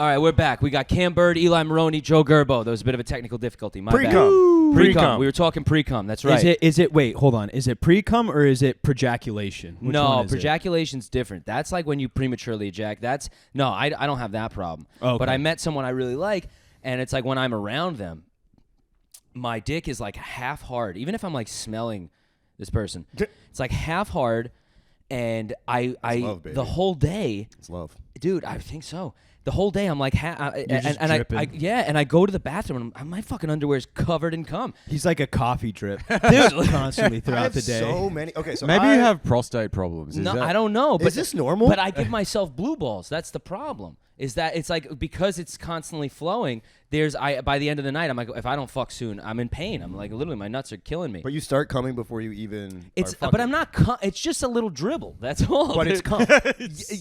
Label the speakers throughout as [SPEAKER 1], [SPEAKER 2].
[SPEAKER 1] right, we're back. We got Cam Bird, Eli Maroney, Joe Gerbo. There was a bit of a technical difficulty. My bad. Precum. We were talking precum. That's right.
[SPEAKER 2] Is it? Wait, hold on. Is it precum or is it prajaculation? Which
[SPEAKER 1] no,
[SPEAKER 2] one is
[SPEAKER 1] prejaculation's different. That's like when you prematurely ejaculate. I don't have that problem.
[SPEAKER 2] Okay.
[SPEAKER 1] But I met someone I really like, and it's like when I'm around them, my dick is like half hard. Even if I'm like smelling this person, it's like half hard, and
[SPEAKER 3] love, baby.
[SPEAKER 1] the whole day.
[SPEAKER 3] It's love,
[SPEAKER 1] dude. I think so. The whole day I'm like, and I go to the bathroom and my fucking underwear is covered in cum.
[SPEAKER 2] He's like a coffee drip, dude, constantly throughout the day.
[SPEAKER 3] So many. Okay, so
[SPEAKER 4] maybe you have prostate problems.
[SPEAKER 1] I don't know. But
[SPEAKER 3] is this normal?
[SPEAKER 1] But I give myself blue balls. That's the problem. Is that it's like because it's constantly flowing. By the end of the night, I'm like, if I don't fuck soon, I'm in pain. I'm like, literally, my nuts are killing me.
[SPEAKER 3] But you start coming before you even.
[SPEAKER 1] But I'm not. It's just a little dribble. That's all.
[SPEAKER 3] But it's cum.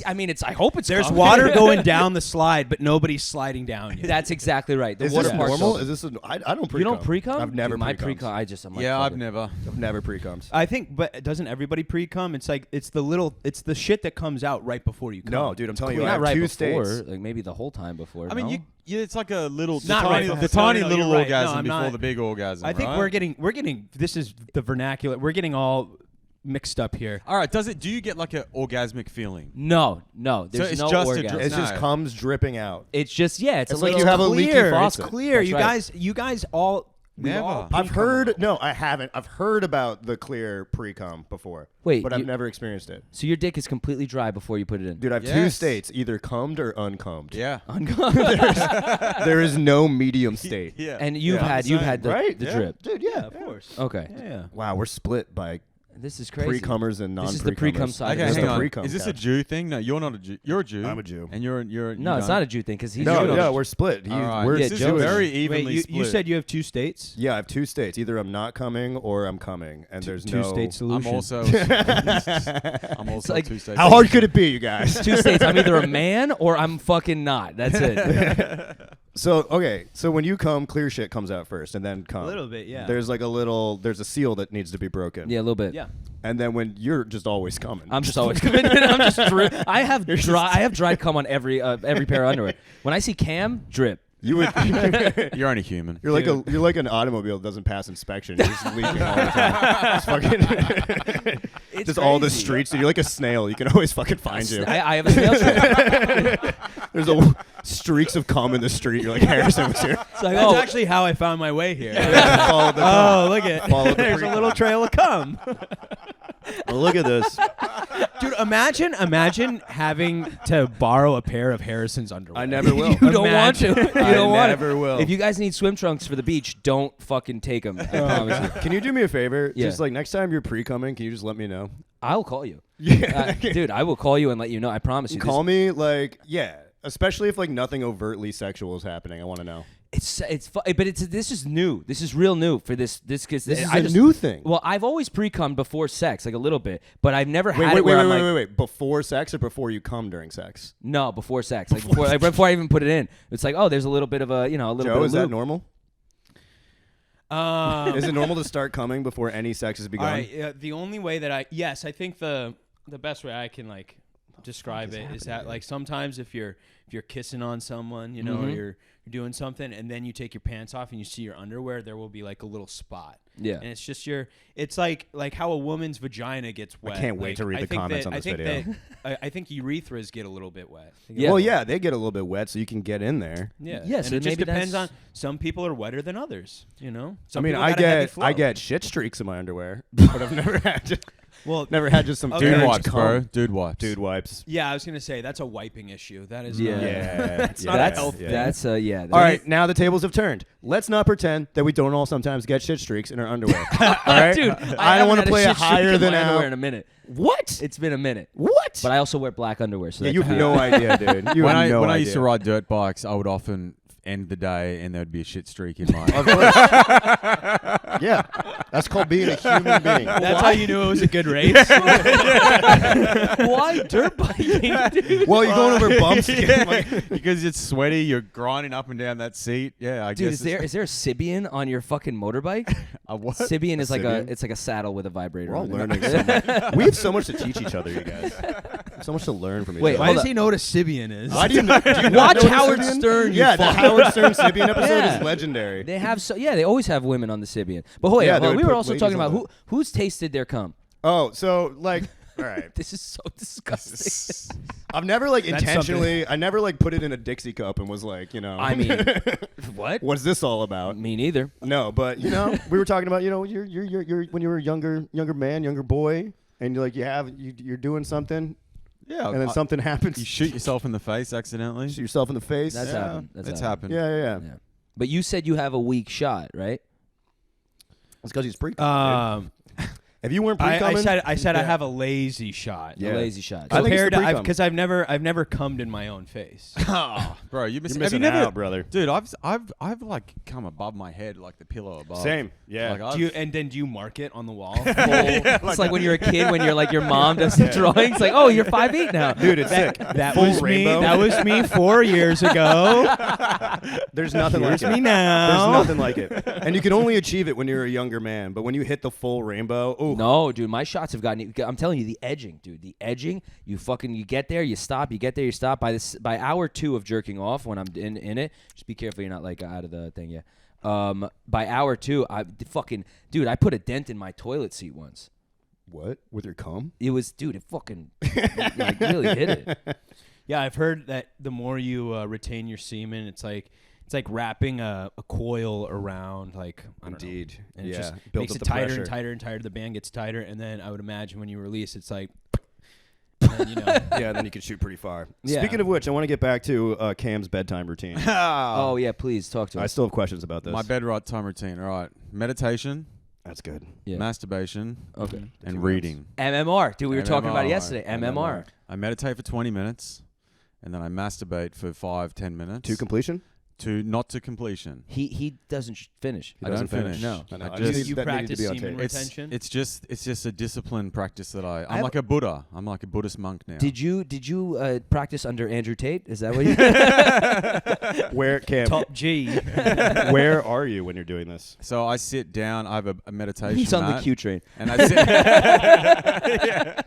[SPEAKER 1] I mean, I hope it's.
[SPEAKER 2] There's
[SPEAKER 1] cum.
[SPEAKER 2] water going down the slide, but nobody's sliding down yet.
[SPEAKER 1] That's exactly right.
[SPEAKER 3] Is this normal? Is this? I don't pre-cum.
[SPEAKER 1] You don't pre-cum?
[SPEAKER 3] I've never
[SPEAKER 1] my
[SPEAKER 3] pre-cum.
[SPEAKER 1] I'm like,
[SPEAKER 4] I've never
[SPEAKER 3] pre-cummed.
[SPEAKER 2] I think, but doesn't everybody pre-cum? It's like it's the shit that comes out right before you cum.
[SPEAKER 3] No, dude, I'm telling you, I
[SPEAKER 1] not
[SPEAKER 3] have
[SPEAKER 1] right
[SPEAKER 3] 2
[SPEAKER 1] before.
[SPEAKER 3] states.
[SPEAKER 1] Like maybe the whole time before.
[SPEAKER 4] I mean, it's like a little,
[SPEAKER 2] the
[SPEAKER 4] tiny
[SPEAKER 2] No,
[SPEAKER 4] little
[SPEAKER 2] you're right.
[SPEAKER 4] orgasm
[SPEAKER 2] No,
[SPEAKER 4] before
[SPEAKER 2] not.
[SPEAKER 4] the big orgasm.
[SPEAKER 2] I think we're getting. This is the vernacular. We're getting all mixed up here.
[SPEAKER 4] All right, do you get like an orgasmic feeling?
[SPEAKER 1] No. There's
[SPEAKER 4] it's
[SPEAKER 1] no
[SPEAKER 4] just
[SPEAKER 1] orgasm.
[SPEAKER 3] It's just comes dripping out.
[SPEAKER 1] It's just it's
[SPEAKER 3] It's
[SPEAKER 1] a
[SPEAKER 3] like
[SPEAKER 1] little
[SPEAKER 3] you have a leaky
[SPEAKER 2] Clear.
[SPEAKER 3] faucet.
[SPEAKER 2] It's clear.
[SPEAKER 1] That's
[SPEAKER 2] You guys all.
[SPEAKER 4] Never.
[SPEAKER 3] I've heard. No, I haven't. I've heard about the clear pre-cum before.
[SPEAKER 1] Wait,
[SPEAKER 3] but I've never experienced it.
[SPEAKER 1] So your dick is completely dry before you put it in.
[SPEAKER 3] Dude, I have 2 states, either cummed or uncombed.
[SPEAKER 4] Yeah.
[SPEAKER 3] There is no medium state.
[SPEAKER 4] Yeah.
[SPEAKER 1] And you've had the
[SPEAKER 3] Right?
[SPEAKER 1] the
[SPEAKER 3] Yeah.
[SPEAKER 1] drip.
[SPEAKER 2] Dude, yeah, of course.
[SPEAKER 1] Okay.
[SPEAKER 2] Yeah.
[SPEAKER 3] Wow, we're split by
[SPEAKER 1] This is crazy.
[SPEAKER 3] pre-cummers and non-pre-cummers.
[SPEAKER 1] This is the pre-cum side.
[SPEAKER 4] Okay,
[SPEAKER 3] This is
[SPEAKER 4] hang
[SPEAKER 3] the
[SPEAKER 4] on.
[SPEAKER 3] pre-cum
[SPEAKER 4] Is this a
[SPEAKER 3] couch.
[SPEAKER 4] Jew thing? No, you're not a Jew. You're a Jew.
[SPEAKER 3] I'm a Jew.
[SPEAKER 4] And you're
[SPEAKER 1] No, it's not a Jew thing because he's
[SPEAKER 3] No,
[SPEAKER 1] Jewish.
[SPEAKER 3] no, we're split.
[SPEAKER 4] All right.
[SPEAKER 3] We're
[SPEAKER 1] Yeah,
[SPEAKER 4] this
[SPEAKER 1] Joe
[SPEAKER 4] is
[SPEAKER 1] is-
[SPEAKER 4] very evenly
[SPEAKER 2] Wait,
[SPEAKER 4] split.
[SPEAKER 2] you said you have 2 states?
[SPEAKER 3] Yeah, I have 2 states. Either I'm not coming or I'm coming, and there's no.
[SPEAKER 2] 2-state solution.
[SPEAKER 4] I'm also
[SPEAKER 1] like,
[SPEAKER 4] 2 states.
[SPEAKER 3] How hard could it be, you guys?
[SPEAKER 1] 2 states. I'm either a man or I'm fucking not. That's it.
[SPEAKER 3] So when you come, clear shit comes out first, and then cum.
[SPEAKER 2] A little bit, yeah.
[SPEAKER 3] There's a seal that needs to be broken.
[SPEAKER 1] Yeah, a little bit.
[SPEAKER 2] Yeah.
[SPEAKER 3] And then when you're just always coming.
[SPEAKER 1] I'm just always coming in. I'm just I have dried cum on every pair of underwear. When I see Cam, drip.
[SPEAKER 3] You would.
[SPEAKER 4] You're only human.
[SPEAKER 3] You're like an automobile that doesn't pass inspection. You're just leaking all the time. Just fucking.
[SPEAKER 1] It's
[SPEAKER 3] just all the
[SPEAKER 1] crazy.
[SPEAKER 3] streets. You're like a snail. You can always fucking find you.
[SPEAKER 1] I have a snail trail.
[SPEAKER 3] There's streaks of cum in the street. You're like, Harrison was here.
[SPEAKER 1] It's like,
[SPEAKER 2] That's actually how I found my way here.
[SPEAKER 3] Follow the cum.
[SPEAKER 2] Oh, look at
[SPEAKER 3] Follow the
[SPEAKER 2] there's a little trail of cum.
[SPEAKER 3] Well, look at this.
[SPEAKER 2] Dude, imagine having to borrow a pair of Harrison's underwear.
[SPEAKER 3] I never will.
[SPEAKER 1] You don't want to. You don't want
[SPEAKER 3] never
[SPEAKER 1] to.
[SPEAKER 3] will.
[SPEAKER 1] If you guys need swim trunks for the beach, don't fucking take them. I promise you.
[SPEAKER 3] Can you do me a favor?
[SPEAKER 1] Yeah.
[SPEAKER 3] Just like next time you're pre-coming, can you just let me know?
[SPEAKER 1] I'll call you.
[SPEAKER 3] Yeah.
[SPEAKER 1] Dude, I will call you and let you know. I promise you.
[SPEAKER 3] Call me especially if like nothing overtly sexual is happening. I want to know.
[SPEAKER 1] But this is new. This is real new for this because
[SPEAKER 3] This is a new thing.
[SPEAKER 1] Well, I've always pre-cummed before sex, like a little bit, but I've never had
[SPEAKER 3] Wait,
[SPEAKER 1] it where I'm like,
[SPEAKER 3] wait. Before sex or before you come during sex?
[SPEAKER 1] no, before sex, like before I even put it in. It's like, oh, there's a little bit of a little
[SPEAKER 3] Joe,
[SPEAKER 1] bit of
[SPEAKER 3] is that
[SPEAKER 1] lube.
[SPEAKER 3] normal? Is it normal to start coming before any sex has begun?
[SPEAKER 2] All right, the only way that I think the best way I can like describe it is that like sometimes if you're kissing on someone, you know, or you're doing something and then you take your pants off and you see your underwear, there will be like a little spot.
[SPEAKER 1] Yeah.
[SPEAKER 2] And it's just it's like how a woman's vagina gets wet.
[SPEAKER 3] I can't wait to read the comments on this video.
[SPEAKER 2] I think urethras get a little bit wet.
[SPEAKER 1] Yeah.
[SPEAKER 3] Well, yeah, they get a little bit wet, so you can get in there.
[SPEAKER 2] Yeah.
[SPEAKER 1] Yeah,
[SPEAKER 2] And
[SPEAKER 1] so
[SPEAKER 2] it just
[SPEAKER 1] maybe
[SPEAKER 2] depends on
[SPEAKER 1] that's-
[SPEAKER 2] some people are wetter than others, you know?
[SPEAKER 3] I
[SPEAKER 2] Some
[SPEAKER 3] mean,
[SPEAKER 2] people
[SPEAKER 3] I
[SPEAKER 2] got a heavy
[SPEAKER 3] I
[SPEAKER 2] flow.
[SPEAKER 3] get shit streaks in my underwear, but I've never had some
[SPEAKER 2] Okay.
[SPEAKER 4] Dude
[SPEAKER 3] orange
[SPEAKER 4] wipes,
[SPEAKER 3] cum.
[SPEAKER 4] bro. Dude wipes.
[SPEAKER 3] Dude wipes.
[SPEAKER 2] Yeah, I was gonna say that's a wiping issue. That is
[SPEAKER 1] Yeah.
[SPEAKER 2] not,
[SPEAKER 3] That's
[SPEAKER 2] not a health thing.
[SPEAKER 1] That's
[SPEAKER 3] All right, now the tables have turned. Let's not pretend that we don't all sometimes get shit streaks in our underwear. All right,
[SPEAKER 1] dude,
[SPEAKER 3] I don't want to
[SPEAKER 1] haven't
[SPEAKER 3] play
[SPEAKER 1] had
[SPEAKER 3] a
[SPEAKER 1] shit streak
[SPEAKER 3] higher
[SPEAKER 1] in
[SPEAKER 3] than
[SPEAKER 1] my underwear
[SPEAKER 3] out.
[SPEAKER 1] in a minute.
[SPEAKER 3] What?
[SPEAKER 1] It's been a minute.
[SPEAKER 3] What?
[SPEAKER 1] But I also wear black underwear, so
[SPEAKER 3] Yeah,
[SPEAKER 1] that
[SPEAKER 3] you
[SPEAKER 1] could
[SPEAKER 3] have
[SPEAKER 1] be-
[SPEAKER 3] no idea, dude.
[SPEAKER 4] When I
[SPEAKER 3] idea.
[SPEAKER 4] used to ride dirt bikes, I would often end the day and there'd be a shit streak in my.
[SPEAKER 3] Of course. Yeah, that's called being a human being.
[SPEAKER 2] That's how you knew it was a good race.
[SPEAKER 1] Why dirt biking, dude?
[SPEAKER 3] Well, you're going over bumps.
[SPEAKER 4] Because it's sweaty, you're grinding up and down that seat. Yeah, I
[SPEAKER 1] Dude,
[SPEAKER 4] guess.
[SPEAKER 1] is there a Sibian on your fucking motorbike?
[SPEAKER 4] a what?
[SPEAKER 1] Sibian is like
[SPEAKER 3] Sibian?
[SPEAKER 1] it's like a saddle with a vibrator.
[SPEAKER 3] We're all
[SPEAKER 1] on it.
[SPEAKER 3] learning so much. We have so much to teach each other, you guys. So much to learn from each
[SPEAKER 1] Wait,
[SPEAKER 3] other.
[SPEAKER 2] Why
[SPEAKER 1] hold
[SPEAKER 2] does
[SPEAKER 1] up.
[SPEAKER 2] he know what a Sibian is?
[SPEAKER 3] Why do you, do you not
[SPEAKER 1] Watch
[SPEAKER 3] know
[SPEAKER 1] Howard
[SPEAKER 3] Sibian?
[SPEAKER 1] Stern, you
[SPEAKER 3] Yeah, the
[SPEAKER 1] fuck.
[SPEAKER 3] Howard Stern Sibian episode
[SPEAKER 1] Yeah.
[SPEAKER 3] is legendary.
[SPEAKER 1] They have they always have women on the Sibian. But wait,
[SPEAKER 3] Yeah, they
[SPEAKER 1] we
[SPEAKER 3] would
[SPEAKER 1] were
[SPEAKER 3] put
[SPEAKER 1] also
[SPEAKER 3] ladies
[SPEAKER 1] talking
[SPEAKER 3] on
[SPEAKER 1] about who's tasted their cum.
[SPEAKER 3] Oh, so like, all right.
[SPEAKER 1] This is so disgusting.
[SPEAKER 3] I've never like
[SPEAKER 2] That's
[SPEAKER 3] intentionally. I never like put it in a Dixie cup and was like,
[SPEAKER 1] I mean, what?
[SPEAKER 3] what's this all about?
[SPEAKER 1] Me neither.
[SPEAKER 3] No, but we were talking about you're when you were a younger man, younger boy, and you're doing something,
[SPEAKER 4] Yeah,
[SPEAKER 3] and then something happens.
[SPEAKER 4] you shoot yourself in the face accidentally.
[SPEAKER 3] Shoot yourself in the face.
[SPEAKER 1] That's
[SPEAKER 4] yeah,
[SPEAKER 1] happened.
[SPEAKER 4] That's happened.
[SPEAKER 3] Yeah.
[SPEAKER 1] Yeah. But you said you have a weak shot, right?
[SPEAKER 3] It's because he's pre-cum. If you weren't pre-cumming,
[SPEAKER 2] I said I have a lazy shot.
[SPEAKER 3] Yeah.
[SPEAKER 1] A lazy shot.
[SPEAKER 3] I think it's the
[SPEAKER 2] Compared to
[SPEAKER 3] pre-cum.
[SPEAKER 2] because I've never cummed in my own face.
[SPEAKER 4] Oh, bro, you're
[SPEAKER 3] You're
[SPEAKER 4] have you
[SPEAKER 3] missing
[SPEAKER 4] never,
[SPEAKER 3] out, brother.
[SPEAKER 4] dude. I've like come above my head, like the pillow above.
[SPEAKER 3] Same. Yeah.
[SPEAKER 4] Like,
[SPEAKER 2] Do you and then do you mark it on the wall?
[SPEAKER 1] It's like when you're a kid, when you're like your mom does the drawings. Like, oh, you're 5'8" now.
[SPEAKER 3] Dude, it's sick.
[SPEAKER 2] That
[SPEAKER 3] Full
[SPEAKER 2] was
[SPEAKER 3] rainbow.
[SPEAKER 2] me. That was me 4 years ago.
[SPEAKER 3] There's nothing like
[SPEAKER 2] Here's
[SPEAKER 3] it.
[SPEAKER 2] me now.
[SPEAKER 3] There's nothing like it. And you can only achieve it when you're a younger man. But when you hit the full rainbow, oh
[SPEAKER 1] No, dude, my shots have gotten. I'm telling you, the edging, dude, the edging. You get there, you stop. You get there, you stop. By hour 2 of jerking off, when I'm in it, just be careful you're not like out of the thing yet. By hour 2, I put a dent in my toilet seat once.
[SPEAKER 3] what? With your cum?
[SPEAKER 1] It was, dude, it fucking like really hit it.
[SPEAKER 2] Yeah, I've heard that the more you retain your semen, it's like wrapping a coil around, like I don't know.
[SPEAKER 3] Indeed.
[SPEAKER 2] And it
[SPEAKER 3] Yeah.
[SPEAKER 2] just
[SPEAKER 3] Built
[SPEAKER 2] makes
[SPEAKER 3] up
[SPEAKER 2] it
[SPEAKER 3] the
[SPEAKER 2] tighter
[SPEAKER 3] pressure.
[SPEAKER 2] and tighter and tighter. The band gets tighter, and then I would imagine when you release, it's like, and,
[SPEAKER 3] Yeah, then you can shoot pretty far.
[SPEAKER 2] Yeah.
[SPEAKER 3] Speaking of which, I want to get back to Cam's bedtime routine.
[SPEAKER 1] Oh yeah, please talk to us.
[SPEAKER 3] I still have questions about this.
[SPEAKER 4] My bedtime routine. All right, meditation,
[SPEAKER 3] That's good.
[SPEAKER 1] Yeah.
[SPEAKER 4] masturbation,
[SPEAKER 1] Okay.
[SPEAKER 3] The
[SPEAKER 4] and
[SPEAKER 3] two
[SPEAKER 4] reading.
[SPEAKER 1] MMR, dude. We were talking about it
[SPEAKER 4] MMR.
[SPEAKER 1] yesterday. MMR.
[SPEAKER 4] I meditate for 20 minutes, and then I masturbate for 5-10 minutes.
[SPEAKER 3] To completion?
[SPEAKER 4] Not to completion.
[SPEAKER 1] He doesn't finish.
[SPEAKER 4] I don't finish.
[SPEAKER 1] No.
[SPEAKER 3] I know.
[SPEAKER 4] I
[SPEAKER 3] I
[SPEAKER 4] just-
[SPEAKER 3] just,
[SPEAKER 2] you
[SPEAKER 3] that needed
[SPEAKER 2] practice
[SPEAKER 3] to be on
[SPEAKER 2] semen
[SPEAKER 3] tape.
[SPEAKER 2] retention.
[SPEAKER 4] It's just a discipline practice that I'm
[SPEAKER 1] have-
[SPEAKER 4] like a Buddha. I'm like a Buddhist monk now.
[SPEAKER 1] Did you practice under Andrew Tate? Is that what you?
[SPEAKER 3] Where, Cam,
[SPEAKER 2] Top G.
[SPEAKER 3] where are you when you're doing this?
[SPEAKER 4] So I sit down. I have a meditation
[SPEAKER 1] He's on the
[SPEAKER 4] mat,
[SPEAKER 1] Q train.
[SPEAKER 4] and I sit. Yeah.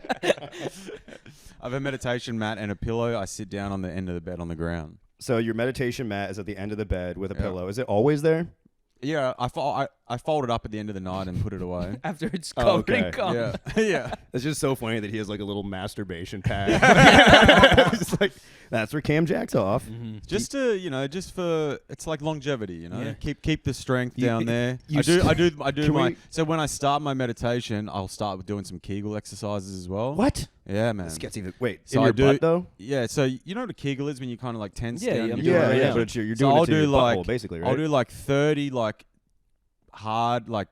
[SPEAKER 4] I have a meditation mat and a pillow. I sit down on the end of the bed on the ground.
[SPEAKER 3] So your meditation mat is at the end of the bed with a
[SPEAKER 4] Yeah.
[SPEAKER 3] pillow. Is it always there?
[SPEAKER 4] Yeah, I fold it up at the end of the night and put it away.
[SPEAKER 1] After it's
[SPEAKER 3] Oh,
[SPEAKER 1] covered
[SPEAKER 3] okay.
[SPEAKER 1] in cum.
[SPEAKER 4] Yeah, yeah.
[SPEAKER 3] It's just so funny that he has like a little masturbation pad. It's like, that's where Cam jacks off.
[SPEAKER 4] Just to just for it's like longevity.
[SPEAKER 2] Yeah.
[SPEAKER 4] Keep the strength down there.
[SPEAKER 2] you
[SPEAKER 4] I do
[SPEAKER 3] Can
[SPEAKER 4] my.
[SPEAKER 3] we-
[SPEAKER 4] So when I start my meditation, I'll start with doing some Kegel exercises as well.
[SPEAKER 3] What?
[SPEAKER 4] Yeah, man.
[SPEAKER 3] This gets even. Wait,
[SPEAKER 4] So
[SPEAKER 3] in
[SPEAKER 4] I
[SPEAKER 3] your
[SPEAKER 4] do-
[SPEAKER 3] butt though?
[SPEAKER 4] Yeah, so you know what a Kegel is when you kind of like tense
[SPEAKER 1] Yeah,
[SPEAKER 4] down.
[SPEAKER 1] yeah,
[SPEAKER 4] you
[SPEAKER 1] yeah,
[SPEAKER 4] do it,
[SPEAKER 3] Yeah,
[SPEAKER 1] right
[SPEAKER 3] yeah,
[SPEAKER 1] now.
[SPEAKER 3] but you're
[SPEAKER 4] So
[SPEAKER 3] doing
[SPEAKER 4] I'll
[SPEAKER 3] it to
[SPEAKER 4] do
[SPEAKER 3] your
[SPEAKER 4] like
[SPEAKER 3] butthole, basically, right?
[SPEAKER 4] I'll do like 30 like hard like,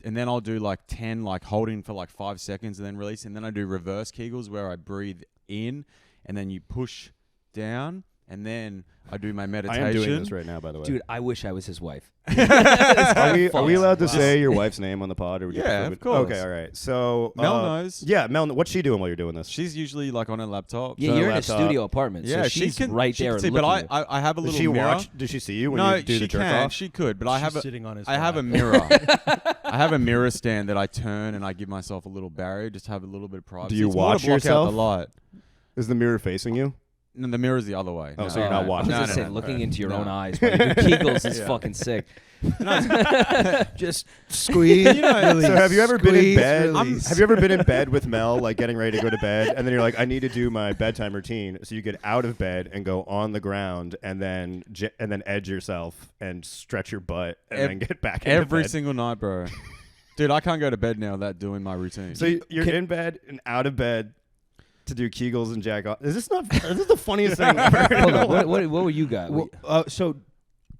[SPEAKER 4] and then I'll do like 10 like holding for like 5 seconds and then release, and then I do reverse Kegels where I breathe in and then you push down, and then I do my
[SPEAKER 3] I
[SPEAKER 4] meditation.
[SPEAKER 3] am doing this right now, by the way.
[SPEAKER 1] Dude, I wish I was his wife.
[SPEAKER 3] Are we allowed to
[SPEAKER 2] Wow.
[SPEAKER 3] say your wife's name on the pod? Or would you
[SPEAKER 4] Yeah,
[SPEAKER 3] prefer
[SPEAKER 4] of course.
[SPEAKER 3] Okay, all right. So
[SPEAKER 4] Mel knows.
[SPEAKER 3] Yeah, Mel. What's she doing while you're doing this?
[SPEAKER 4] She's usually like on her laptop.
[SPEAKER 1] Yeah,
[SPEAKER 3] So
[SPEAKER 1] you're in a
[SPEAKER 3] laptop.
[SPEAKER 1] studio apartment,
[SPEAKER 4] Yeah,
[SPEAKER 1] so
[SPEAKER 4] she
[SPEAKER 1] she's
[SPEAKER 4] can
[SPEAKER 1] right
[SPEAKER 4] she
[SPEAKER 1] there.
[SPEAKER 4] can see,
[SPEAKER 1] looking
[SPEAKER 4] but
[SPEAKER 1] at you.
[SPEAKER 4] I have a
[SPEAKER 3] Does
[SPEAKER 4] little
[SPEAKER 3] she
[SPEAKER 4] mirror.
[SPEAKER 3] watch? Does she see you when
[SPEAKER 4] No,
[SPEAKER 3] you do
[SPEAKER 4] she
[SPEAKER 3] the jerk
[SPEAKER 4] can.
[SPEAKER 3] off?
[SPEAKER 4] She could, but I have
[SPEAKER 2] She's
[SPEAKER 4] a
[SPEAKER 2] sitting on his
[SPEAKER 4] I have a
[SPEAKER 2] lap.
[SPEAKER 4] mirror. I have a mirror stand that I turn and I give myself a little barrier, just to have a little bit of privacy.
[SPEAKER 3] you
[SPEAKER 4] It's more to
[SPEAKER 3] watch
[SPEAKER 4] block
[SPEAKER 3] yourself?
[SPEAKER 4] out the light.
[SPEAKER 3] Is the mirror facing you?
[SPEAKER 4] No, the mirror's the other way.
[SPEAKER 3] Oh,
[SPEAKER 4] No.
[SPEAKER 3] so you're not
[SPEAKER 1] I
[SPEAKER 3] watching.
[SPEAKER 1] was
[SPEAKER 4] No,
[SPEAKER 1] gonna
[SPEAKER 4] no,
[SPEAKER 1] say,
[SPEAKER 4] no,
[SPEAKER 1] looking
[SPEAKER 4] no.
[SPEAKER 1] into your
[SPEAKER 4] No.
[SPEAKER 1] own eyes while you do Kegels is
[SPEAKER 3] Yeah.
[SPEAKER 1] fucking sick.
[SPEAKER 2] Just squeeze.
[SPEAKER 3] So have you ever been in
[SPEAKER 2] Squeeze,
[SPEAKER 3] bed?
[SPEAKER 2] release.
[SPEAKER 3] Have you ever been in bed with Mel, like getting ready to go to bed, and then you're like, I need to do my bedtime routine. So you get out of bed and go on the ground, and then edge yourself and stretch your butt, and then get back into
[SPEAKER 4] Every
[SPEAKER 3] bed.
[SPEAKER 4] single night, bro. Dude, I can't go to bed now without doing my routine.
[SPEAKER 3] So you're in bed and out of bed to do Kegels and jack off. Is this the funniest thing ever?
[SPEAKER 1] Hold on, what were you got?
[SPEAKER 2] Well, so,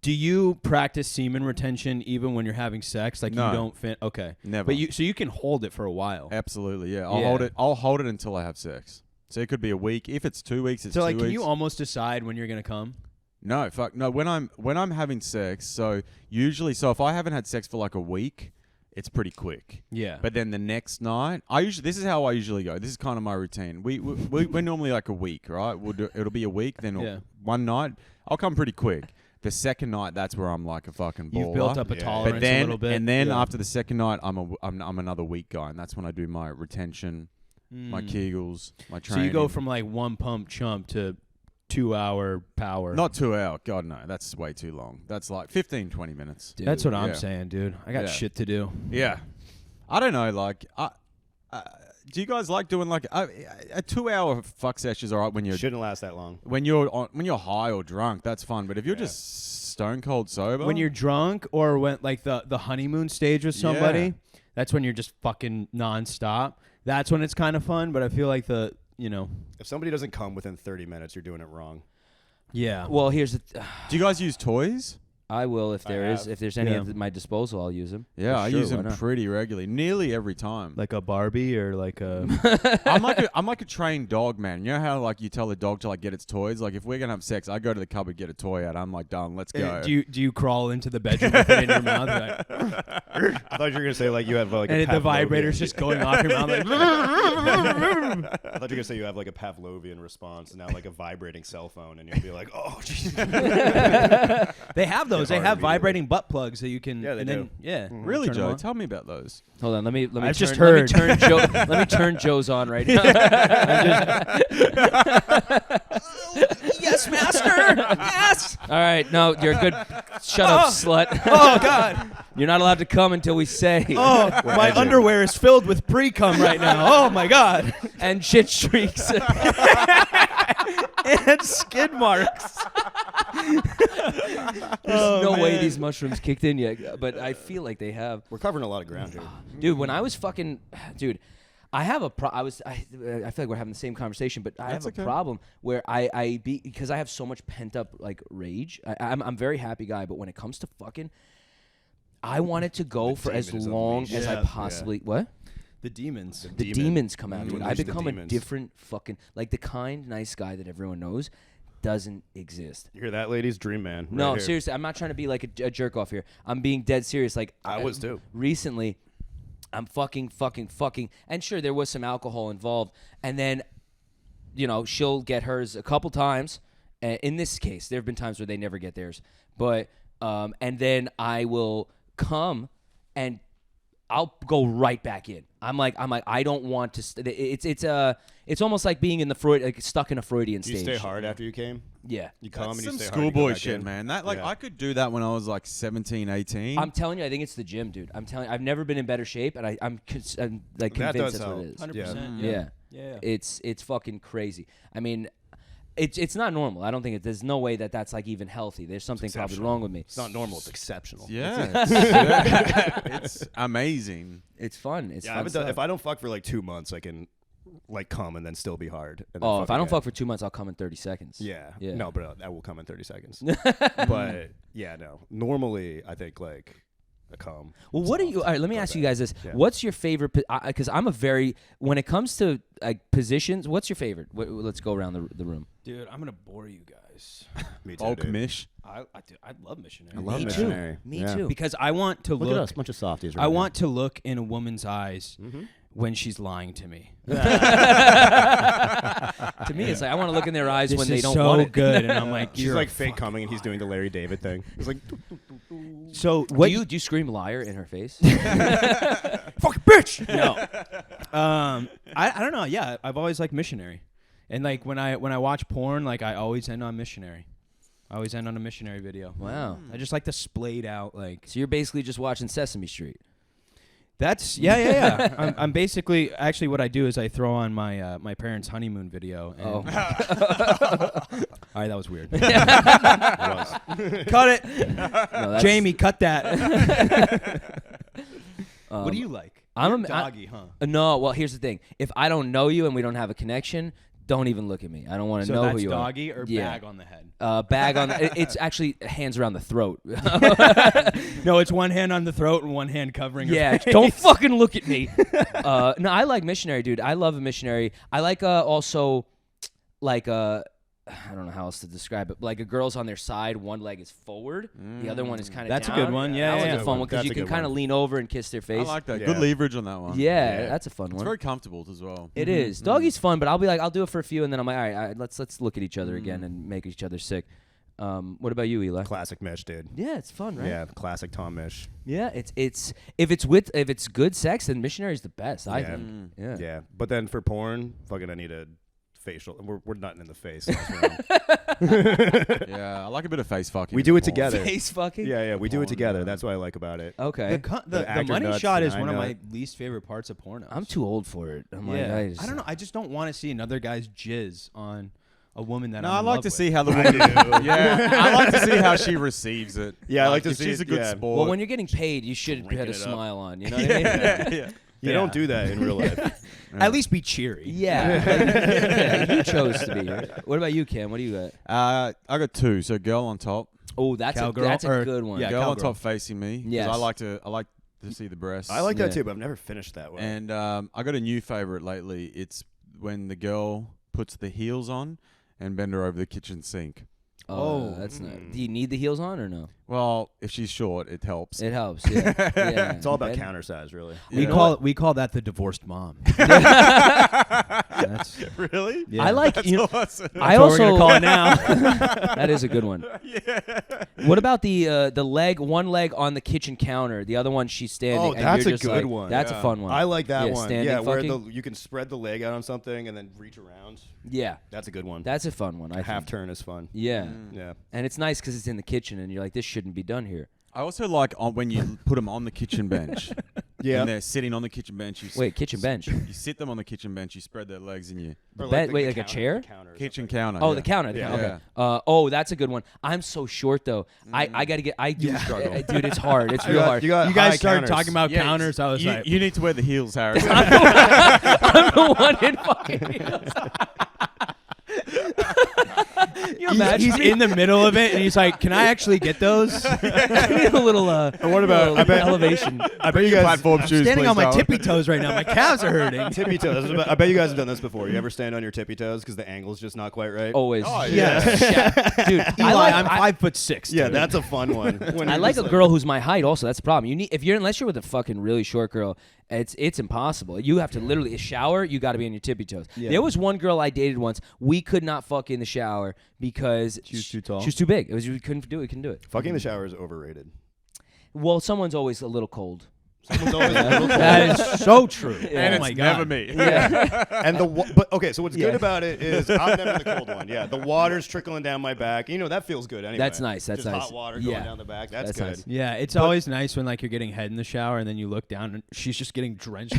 [SPEAKER 2] do you practice semen retention even when you're having sex? Like
[SPEAKER 4] No.
[SPEAKER 2] you don't fit. Okay,
[SPEAKER 4] Never.
[SPEAKER 2] but you can hold it for a while.
[SPEAKER 4] Absolutely, yeah. I'll
[SPEAKER 2] Yeah.
[SPEAKER 4] hold it. I'll hold it until I have sex. So it could be a week. If it's 2 weeks, it's
[SPEAKER 2] So
[SPEAKER 4] 2
[SPEAKER 2] like,
[SPEAKER 4] weeks.
[SPEAKER 2] can you almost decide when you're gonna come?
[SPEAKER 4] No, fuck no. When I'm having sex, so usually, if I haven't had sex for like a week, it's pretty quick.
[SPEAKER 2] Yeah,
[SPEAKER 4] But then the next night, this is how I usually go. This is kind of my routine. We're normally like a week, right? It'll be a week. Then
[SPEAKER 2] Yeah.
[SPEAKER 4] one night, I'll come pretty quick. The second night, that's where I'm like a fucking baller.
[SPEAKER 2] you've built up a
[SPEAKER 3] Yeah.
[SPEAKER 2] tolerance
[SPEAKER 4] But
[SPEAKER 2] a little bit.
[SPEAKER 4] and then
[SPEAKER 3] Yeah.
[SPEAKER 4] after the second night, I'm another week guy, and that's when I do my retention my Kegels, my
[SPEAKER 2] So
[SPEAKER 4] training.
[SPEAKER 2] you go from like 1 pump chump to 2 hour power.
[SPEAKER 4] Not 2 hours. God, no. That's way too long. That's like 15, 20 minutes.
[SPEAKER 1] Dude,
[SPEAKER 2] That's what I'm
[SPEAKER 4] yeah.
[SPEAKER 2] saying, dude. I got
[SPEAKER 4] Yeah.
[SPEAKER 2] shit to do.
[SPEAKER 4] Yeah. I don't know. Like, do you guys like doing like a 2 hour fuck session is all right when you're
[SPEAKER 3] Shouldn't last that long.
[SPEAKER 4] when you're high or drunk? That's fun. But if you're just stone cold sober,
[SPEAKER 2] When you're drunk or when like the honeymoon stage with somebody, that's when you're just fucking nonstop. That's when it's kind of fun. But I feel like
[SPEAKER 3] If somebody doesn't come within 30 minutes, you're doing it wrong.
[SPEAKER 2] yeah.
[SPEAKER 1] Well, here's the.
[SPEAKER 4] do you guys use toys?
[SPEAKER 1] I will if there's any
[SPEAKER 2] Yeah.
[SPEAKER 1] at my disposal, I'll use them.
[SPEAKER 4] Yeah, I
[SPEAKER 1] Sure,
[SPEAKER 4] use
[SPEAKER 1] why
[SPEAKER 4] them
[SPEAKER 1] not?
[SPEAKER 4] pretty regularly, nearly every time.
[SPEAKER 2] Like a Barbie or like a.
[SPEAKER 4] I'm like a trained dog, man. You know how like you tell the dog to like get its toys? Like if we're gonna have sex, I go to the cupboard, get a toy out. I'm like, done, let's go.
[SPEAKER 2] Do you crawl into the bedroom with it in your mouth? Like,
[SPEAKER 3] I thought you were gonna say like you have like
[SPEAKER 2] and
[SPEAKER 3] a
[SPEAKER 2] the
[SPEAKER 3] Pavlovian.
[SPEAKER 2] vibrator's just going off your mouth. Like,
[SPEAKER 3] I thought you were gonna say you have like a Pavlovian response and now like a vibrating cell phone, and you'll be like, oh, geez.
[SPEAKER 2] they have those. They
[SPEAKER 3] hard
[SPEAKER 2] have
[SPEAKER 3] immediately.
[SPEAKER 2] vibrating butt plugs that you can.
[SPEAKER 3] Yeah, they
[SPEAKER 2] and
[SPEAKER 3] do.
[SPEAKER 2] then, yeah.
[SPEAKER 4] Really,
[SPEAKER 2] turn 'em
[SPEAKER 4] Joe?
[SPEAKER 2] on.
[SPEAKER 4] Tell me about those.
[SPEAKER 1] Hold on, let me.
[SPEAKER 2] I've just
[SPEAKER 1] Let me
[SPEAKER 2] heard.
[SPEAKER 1] turn Joe. Let me turn Joe's on right now.
[SPEAKER 2] Yes, master. Yes.
[SPEAKER 1] All right, no, you're good. Shut up, slut.
[SPEAKER 2] Oh God.
[SPEAKER 1] You're not allowed to come until we say.
[SPEAKER 2] Oh, my
[SPEAKER 3] edging.
[SPEAKER 2] underwear is filled with pre-cum right now. Oh my God.
[SPEAKER 1] And shit streaks.
[SPEAKER 2] And skid marks.
[SPEAKER 1] There's no way these mushrooms kicked in yet, but I feel like they have.
[SPEAKER 3] We're covering a lot of ground here.
[SPEAKER 1] Dude, when I was fucking, dude, I have a I feel like we're having the same conversation, but I have a problem where because I have so much pent up like rage. I'm a very happy guy, but when it comes to fucking, I want it to go for as
[SPEAKER 3] demon is
[SPEAKER 1] long
[SPEAKER 3] unleashed.
[SPEAKER 1] as I
[SPEAKER 2] Yeah.
[SPEAKER 1] possibly what.
[SPEAKER 2] The demons.
[SPEAKER 1] The demons come out, dude. I
[SPEAKER 3] Unleash the
[SPEAKER 1] become a
[SPEAKER 3] demons.
[SPEAKER 1] different fucking like the kind, nice guy that everyone knows doesn't exist.
[SPEAKER 3] You hear that, ladies? Dream man. right
[SPEAKER 1] No,
[SPEAKER 3] here.
[SPEAKER 1] seriously, I'm not trying to be like a jerk off here. I'm being dead serious. Like
[SPEAKER 3] I was too.
[SPEAKER 1] Recently, I'm fucking, and sure, there was some alcohol involved, and then, she'll get hers a couple times. In this case, there have been times where they never get theirs, but and then I will come and I'll go right back in. I'm like, I don't want to. It's almost like being in the stuck in a Freudian
[SPEAKER 3] Do you
[SPEAKER 1] stage.
[SPEAKER 3] stay hard after you came?
[SPEAKER 1] Yeah.
[SPEAKER 3] You come
[SPEAKER 4] That's
[SPEAKER 3] and you
[SPEAKER 4] some
[SPEAKER 3] stay hard. and you go
[SPEAKER 4] schoolboy
[SPEAKER 3] back
[SPEAKER 4] shit,
[SPEAKER 3] in?
[SPEAKER 4] man. That like
[SPEAKER 3] Yeah.
[SPEAKER 4] I could do that when I was like 17, 18.
[SPEAKER 1] I'm telling you, I think it's the gym, dude. I'm telling you, I've never been in better shape, and I'm like
[SPEAKER 3] That
[SPEAKER 1] convinced
[SPEAKER 3] does
[SPEAKER 1] that's
[SPEAKER 3] help.
[SPEAKER 1] what it is.
[SPEAKER 2] 100%.
[SPEAKER 1] Yeah.
[SPEAKER 2] Yeah.
[SPEAKER 1] It's fucking crazy. I mean, it's not normal. I don't think there's no way that's like even healthy. There's something probably
[SPEAKER 3] exceptional.
[SPEAKER 1] wrong with me.
[SPEAKER 3] It's not normal. It's exceptional.
[SPEAKER 4] yeah, it's amazing.
[SPEAKER 1] It's fun. It's
[SPEAKER 3] Yeah, I
[SPEAKER 1] fun
[SPEAKER 3] haven't done,
[SPEAKER 1] stuff.
[SPEAKER 3] if I don't fuck for like 2 months, I can like come and then still be hard. And then
[SPEAKER 1] Oh, if I don't
[SPEAKER 3] again.
[SPEAKER 1] fuck for 2 months, I'll come in 30 seconds.
[SPEAKER 3] Yeah.
[SPEAKER 1] Yeah.
[SPEAKER 3] No, but I will come in 30 seconds. But yeah, no. Normally, I think like a cum.
[SPEAKER 1] Well, what are you? All right, let me ask you guys this:
[SPEAKER 3] Yeah.
[SPEAKER 1] what's your favorite? Because I'm when it comes to like positions, what's your favorite? Let's go around the room.
[SPEAKER 2] Dude, I'm gonna bore you guys.
[SPEAKER 3] Me too.
[SPEAKER 4] Old
[SPEAKER 3] dude.
[SPEAKER 4] mish.
[SPEAKER 2] I love missionary.
[SPEAKER 3] I love
[SPEAKER 1] Me
[SPEAKER 3] missionary.
[SPEAKER 1] too. Me
[SPEAKER 3] Yeah.
[SPEAKER 1] too.
[SPEAKER 2] Because I want to
[SPEAKER 3] Look
[SPEAKER 2] look.
[SPEAKER 3] at us, bunch of softies. Right
[SPEAKER 2] I
[SPEAKER 3] here.
[SPEAKER 2] want to look in a woman's eyes
[SPEAKER 3] Mm-hmm.
[SPEAKER 2] when she's lying to me.
[SPEAKER 1] To me, it's like I want to look in their eyes
[SPEAKER 2] This
[SPEAKER 1] when they
[SPEAKER 2] is
[SPEAKER 1] don't
[SPEAKER 2] so
[SPEAKER 1] want it.
[SPEAKER 2] good, and I'm like,
[SPEAKER 3] She's
[SPEAKER 2] you're
[SPEAKER 3] like
[SPEAKER 2] a
[SPEAKER 3] fake
[SPEAKER 2] fucking
[SPEAKER 3] coming, and he's doing the Larry David thing. It's like,
[SPEAKER 2] So what?
[SPEAKER 1] Do you scream liar in her face?
[SPEAKER 2] fucking bitch. No. I don't know. Yeah, I've always liked missionary, and like when I watch porn, like I always end on missionary. I always end on a missionary video.
[SPEAKER 1] Wow.
[SPEAKER 2] I just like the splayed out like.
[SPEAKER 1] So you're basically just watching Sesame Street.
[SPEAKER 2] That's yeah. I'm basically actually what I do is I throw on my my parents' honeymoon video. And
[SPEAKER 1] Oh.
[SPEAKER 2] All right, that was weird.
[SPEAKER 3] it was.
[SPEAKER 2] Cut it,
[SPEAKER 1] No, that's-
[SPEAKER 2] Jamie. Cut that. What do you like?
[SPEAKER 1] I'm
[SPEAKER 2] You're doggy, huh?
[SPEAKER 1] No, well, here's the thing. If I don't know you and we don't have a connection, don't even look at me. I don't want to
[SPEAKER 2] So
[SPEAKER 1] know
[SPEAKER 2] that's
[SPEAKER 1] who you
[SPEAKER 2] doggy
[SPEAKER 1] are.
[SPEAKER 2] or
[SPEAKER 1] Yeah.
[SPEAKER 2] bag on the head?
[SPEAKER 1] Bag on. It's actually hands around the throat.
[SPEAKER 2] No, it's one hand on the throat and one hand covering.
[SPEAKER 1] Yeah,
[SPEAKER 2] her face.
[SPEAKER 1] don't fucking look at me. No, I like missionary, dude. I love a missionary. I like also like I don't know how else to describe it. Like a girl's on their side, one leg is forward, the other one is kind of
[SPEAKER 2] That's a
[SPEAKER 1] down.
[SPEAKER 2] good one. Yeah,
[SPEAKER 1] that
[SPEAKER 2] yeah,
[SPEAKER 1] one's
[SPEAKER 2] yeah.
[SPEAKER 1] a fun one because
[SPEAKER 3] That's
[SPEAKER 1] you
[SPEAKER 3] a
[SPEAKER 1] can
[SPEAKER 3] good
[SPEAKER 1] kind of
[SPEAKER 3] one.
[SPEAKER 1] lean over and kiss their
[SPEAKER 4] I
[SPEAKER 1] face.
[SPEAKER 4] like that.
[SPEAKER 3] Yeah.
[SPEAKER 4] Good leverage on that one.
[SPEAKER 1] Yeah,
[SPEAKER 3] Yeah.
[SPEAKER 1] that's a fun
[SPEAKER 4] It's
[SPEAKER 1] one.
[SPEAKER 4] very comfortable as well.
[SPEAKER 1] It is. Doggy's fun, but I'll be like, I'll do it for a few, and then I'm like, all right, let's look at each other again and make each other sick. What about you, Eli?
[SPEAKER 3] Classic Mish, dude.
[SPEAKER 1] Yeah, it's fun, right?
[SPEAKER 3] Yeah, classic Tom Mish.
[SPEAKER 1] Yeah, it's if it's good sex, then missionary is the best. I
[SPEAKER 3] Yeah.
[SPEAKER 1] think. Yeah.
[SPEAKER 3] Yeah, but then for porn, fucking, I need a facial. We're nutting in the face.
[SPEAKER 4] Yeah, I like a bit of face fucking.
[SPEAKER 3] We do it
[SPEAKER 4] Porn.
[SPEAKER 3] together.
[SPEAKER 1] Face fucking.
[SPEAKER 3] Yeah, we do it
[SPEAKER 4] Porn,
[SPEAKER 3] together.
[SPEAKER 4] yeah.
[SPEAKER 3] That's what I like about it.
[SPEAKER 1] Okay.
[SPEAKER 2] The
[SPEAKER 3] actor
[SPEAKER 2] money
[SPEAKER 3] nuts
[SPEAKER 2] shot
[SPEAKER 3] and
[SPEAKER 2] is
[SPEAKER 3] I
[SPEAKER 2] one of
[SPEAKER 3] nut.
[SPEAKER 2] my least favorite parts of pornos.
[SPEAKER 1] I'm too old for it. I'm like,
[SPEAKER 2] Yeah.
[SPEAKER 1] I
[SPEAKER 2] I don't know. I just don't want to see another guy's jizz on a woman that
[SPEAKER 4] No,
[SPEAKER 2] I'm
[SPEAKER 4] I
[SPEAKER 2] in
[SPEAKER 4] like
[SPEAKER 2] love
[SPEAKER 4] to
[SPEAKER 2] with.
[SPEAKER 4] see how the woman. Yeah, I like to see how she receives it.
[SPEAKER 3] Yeah, I like to
[SPEAKER 4] if
[SPEAKER 3] see
[SPEAKER 4] she's
[SPEAKER 3] it,
[SPEAKER 4] a good
[SPEAKER 3] yeah.
[SPEAKER 4] sport.
[SPEAKER 1] Well, when you're getting paid, you should
[SPEAKER 3] Drinking
[SPEAKER 1] have a
[SPEAKER 3] it up.
[SPEAKER 1] smile on. You know what I mean?
[SPEAKER 4] yeah.
[SPEAKER 3] They don't do that in real life.
[SPEAKER 2] At least be cheery.
[SPEAKER 1] Yeah. Yeah, you chose to be. Right? What about you, Cam? What do you got?
[SPEAKER 4] I got 2. So girl on top,
[SPEAKER 1] Oh, that's
[SPEAKER 2] Cowgirl
[SPEAKER 1] a
[SPEAKER 2] or-
[SPEAKER 1] good one.
[SPEAKER 2] yeah,
[SPEAKER 4] girl on
[SPEAKER 2] cowgirl.
[SPEAKER 4] top facing me. 'Cause
[SPEAKER 1] Yes.
[SPEAKER 4] I like to see the breasts.
[SPEAKER 3] I like that
[SPEAKER 1] Yeah.
[SPEAKER 3] too, but I've never finished that one.
[SPEAKER 4] And I got a new favorite lately. It's when the girl puts the heels on and bend her over the kitchen sink.
[SPEAKER 1] Oh, that's not. Do you need the heels on or no?
[SPEAKER 4] Well, if she's short, it helps.
[SPEAKER 1] It helps. Yeah. Yeah.
[SPEAKER 3] it's all about
[SPEAKER 1] Ben?
[SPEAKER 3] counter size, really.
[SPEAKER 4] Yeah.
[SPEAKER 2] We call that the divorced mom. That's,
[SPEAKER 4] Really?
[SPEAKER 2] yeah.
[SPEAKER 1] I like.
[SPEAKER 4] That's
[SPEAKER 1] You know,
[SPEAKER 4] awesome.
[SPEAKER 1] I
[SPEAKER 2] what we're gonna
[SPEAKER 1] also
[SPEAKER 2] call it now.
[SPEAKER 1] that is a good one. What about the leg? One leg on the kitchen counter, the other one she's standing.
[SPEAKER 3] Oh,
[SPEAKER 1] and
[SPEAKER 3] that's
[SPEAKER 1] you're
[SPEAKER 3] a
[SPEAKER 1] just
[SPEAKER 3] good
[SPEAKER 1] like-
[SPEAKER 3] one.
[SPEAKER 1] That's a
[SPEAKER 4] Yeah.
[SPEAKER 1] fun one.
[SPEAKER 3] I like that
[SPEAKER 1] Yeah,
[SPEAKER 3] one.
[SPEAKER 1] standing
[SPEAKER 3] Yeah, where
[SPEAKER 1] fucking.
[SPEAKER 3] you can spread the leg out on something and then reach around.
[SPEAKER 1] Yeah,
[SPEAKER 3] That's a good one.
[SPEAKER 1] that's a fun one. I
[SPEAKER 3] Half
[SPEAKER 1] think.
[SPEAKER 3] turn is fun.
[SPEAKER 1] Yeah,
[SPEAKER 3] Yeah.
[SPEAKER 1] and it's nice because it's in the kitchen, and you're like, this shouldn't be done here.
[SPEAKER 4] I also like when you put them on the kitchen bench.
[SPEAKER 3] Yeah.
[SPEAKER 4] And they're sitting on the kitchen bench.
[SPEAKER 1] Wait, kitchen bench.
[SPEAKER 4] You sit them on the kitchen bench. You spread their legs and you
[SPEAKER 3] Or
[SPEAKER 1] Bed- wait,
[SPEAKER 3] the
[SPEAKER 1] like a
[SPEAKER 3] counter-
[SPEAKER 1] chair?
[SPEAKER 3] the counter or
[SPEAKER 4] kitchen
[SPEAKER 3] something.
[SPEAKER 4] counter.
[SPEAKER 1] Oh,
[SPEAKER 4] yeah.
[SPEAKER 1] the counter. The
[SPEAKER 3] Yeah.
[SPEAKER 1] counter. Okay. Oh, that's a good one. I'm so short though. I gotta get. I do struggle, dude. It's hard. It's real hard.
[SPEAKER 3] You got
[SPEAKER 2] You guys
[SPEAKER 3] high
[SPEAKER 2] started
[SPEAKER 3] counters.
[SPEAKER 2] talking about
[SPEAKER 4] Yeah,
[SPEAKER 2] counters. I was
[SPEAKER 4] you,
[SPEAKER 2] like,
[SPEAKER 4] you need to wear the heels, Harris.
[SPEAKER 1] I'm the one in fucking heels. You imagine
[SPEAKER 2] he's in the middle of it, and he's like, "Can I actually get those?"
[SPEAKER 1] I need a little.
[SPEAKER 3] what about-
[SPEAKER 1] little
[SPEAKER 3] I bet-
[SPEAKER 1] elevation?
[SPEAKER 3] I bet you guys
[SPEAKER 4] platform shoes,
[SPEAKER 2] Standing
[SPEAKER 4] please
[SPEAKER 2] on my
[SPEAKER 4] don't.
[SPEAKER 2] tippy toes right now. My calves are hurting.
[SPEAKER 3] tippy toes. I bet you guys have done this before. You ever stand on your tippy toes because the angle's just not quite right?
[SPEAKER 1] Always.
[SPEAKER 4] Oh,
[SPEAKER 1] Yeah, dude.
[SPEAKER 2] Eli, I'm 5'6".
[SPEAKER 3] yeah,
[SPEAKER 2] dude.
[SPEAKER 3] that's a fun one. When
[SPEAKER 1] I
[SPEAKER 3] you're
[SPEAKER 1] like
[SPEAKER 3] just
[SPEAKER 1] a girl who's my height. Also, that's the problem. You need unless you're with a fucking really short girl, it's impossible. You have to literally a shower. You got to be on your tippy toes.
[SPEAKER 3] Yeah.
[SPEAKER 1] There was one girl I dated once. We could not fuck in the shower because
[SPEAKER 2] She was too tall?
[SPEAKER 1] She was too big. It was we couldn't do it. We couldn't do it.
[SPEAKER 3] Fucking the shower is overrated.
[SPEAKER 1] Well, someone's always a little cold.
[SPEAKER 3] Someone's always a little
[SPEAKER 2] That is so true.
[SPEAKER 4] and
[SPEAKER 2] Oh
[SPEAKER 4] it's
[SPEAKER 2] my
[SPEAKER 4] never
[SPEAKER 2] God.
[SPEAKER 4] me.
[SPEAKER 1] Yeah.
[SPEAKER 3] And but okay, so what's
[SPEAKER 1] Yeah.
[SPEAKER 3] good about it is I'm never the cold one. Yeah, the water's trickling down my back. You know that feels good anyway.
[SPEAKER 1] That's nice, that's
[SPEAKER 3] just
[SPEAKER 1] nice.
[SPEAKER 3] hot water going
[SPEAKER 1] Yeah.
[SPEAKER 3] down the back. That's
[SPEAKER 1] That's
[SPEAKER 3] good.
[SPEAKER 1] nice.
[SPEAKER 2] Yeah, it's always nice when like you're getting head in the shower and then you look down and she's just getting drenched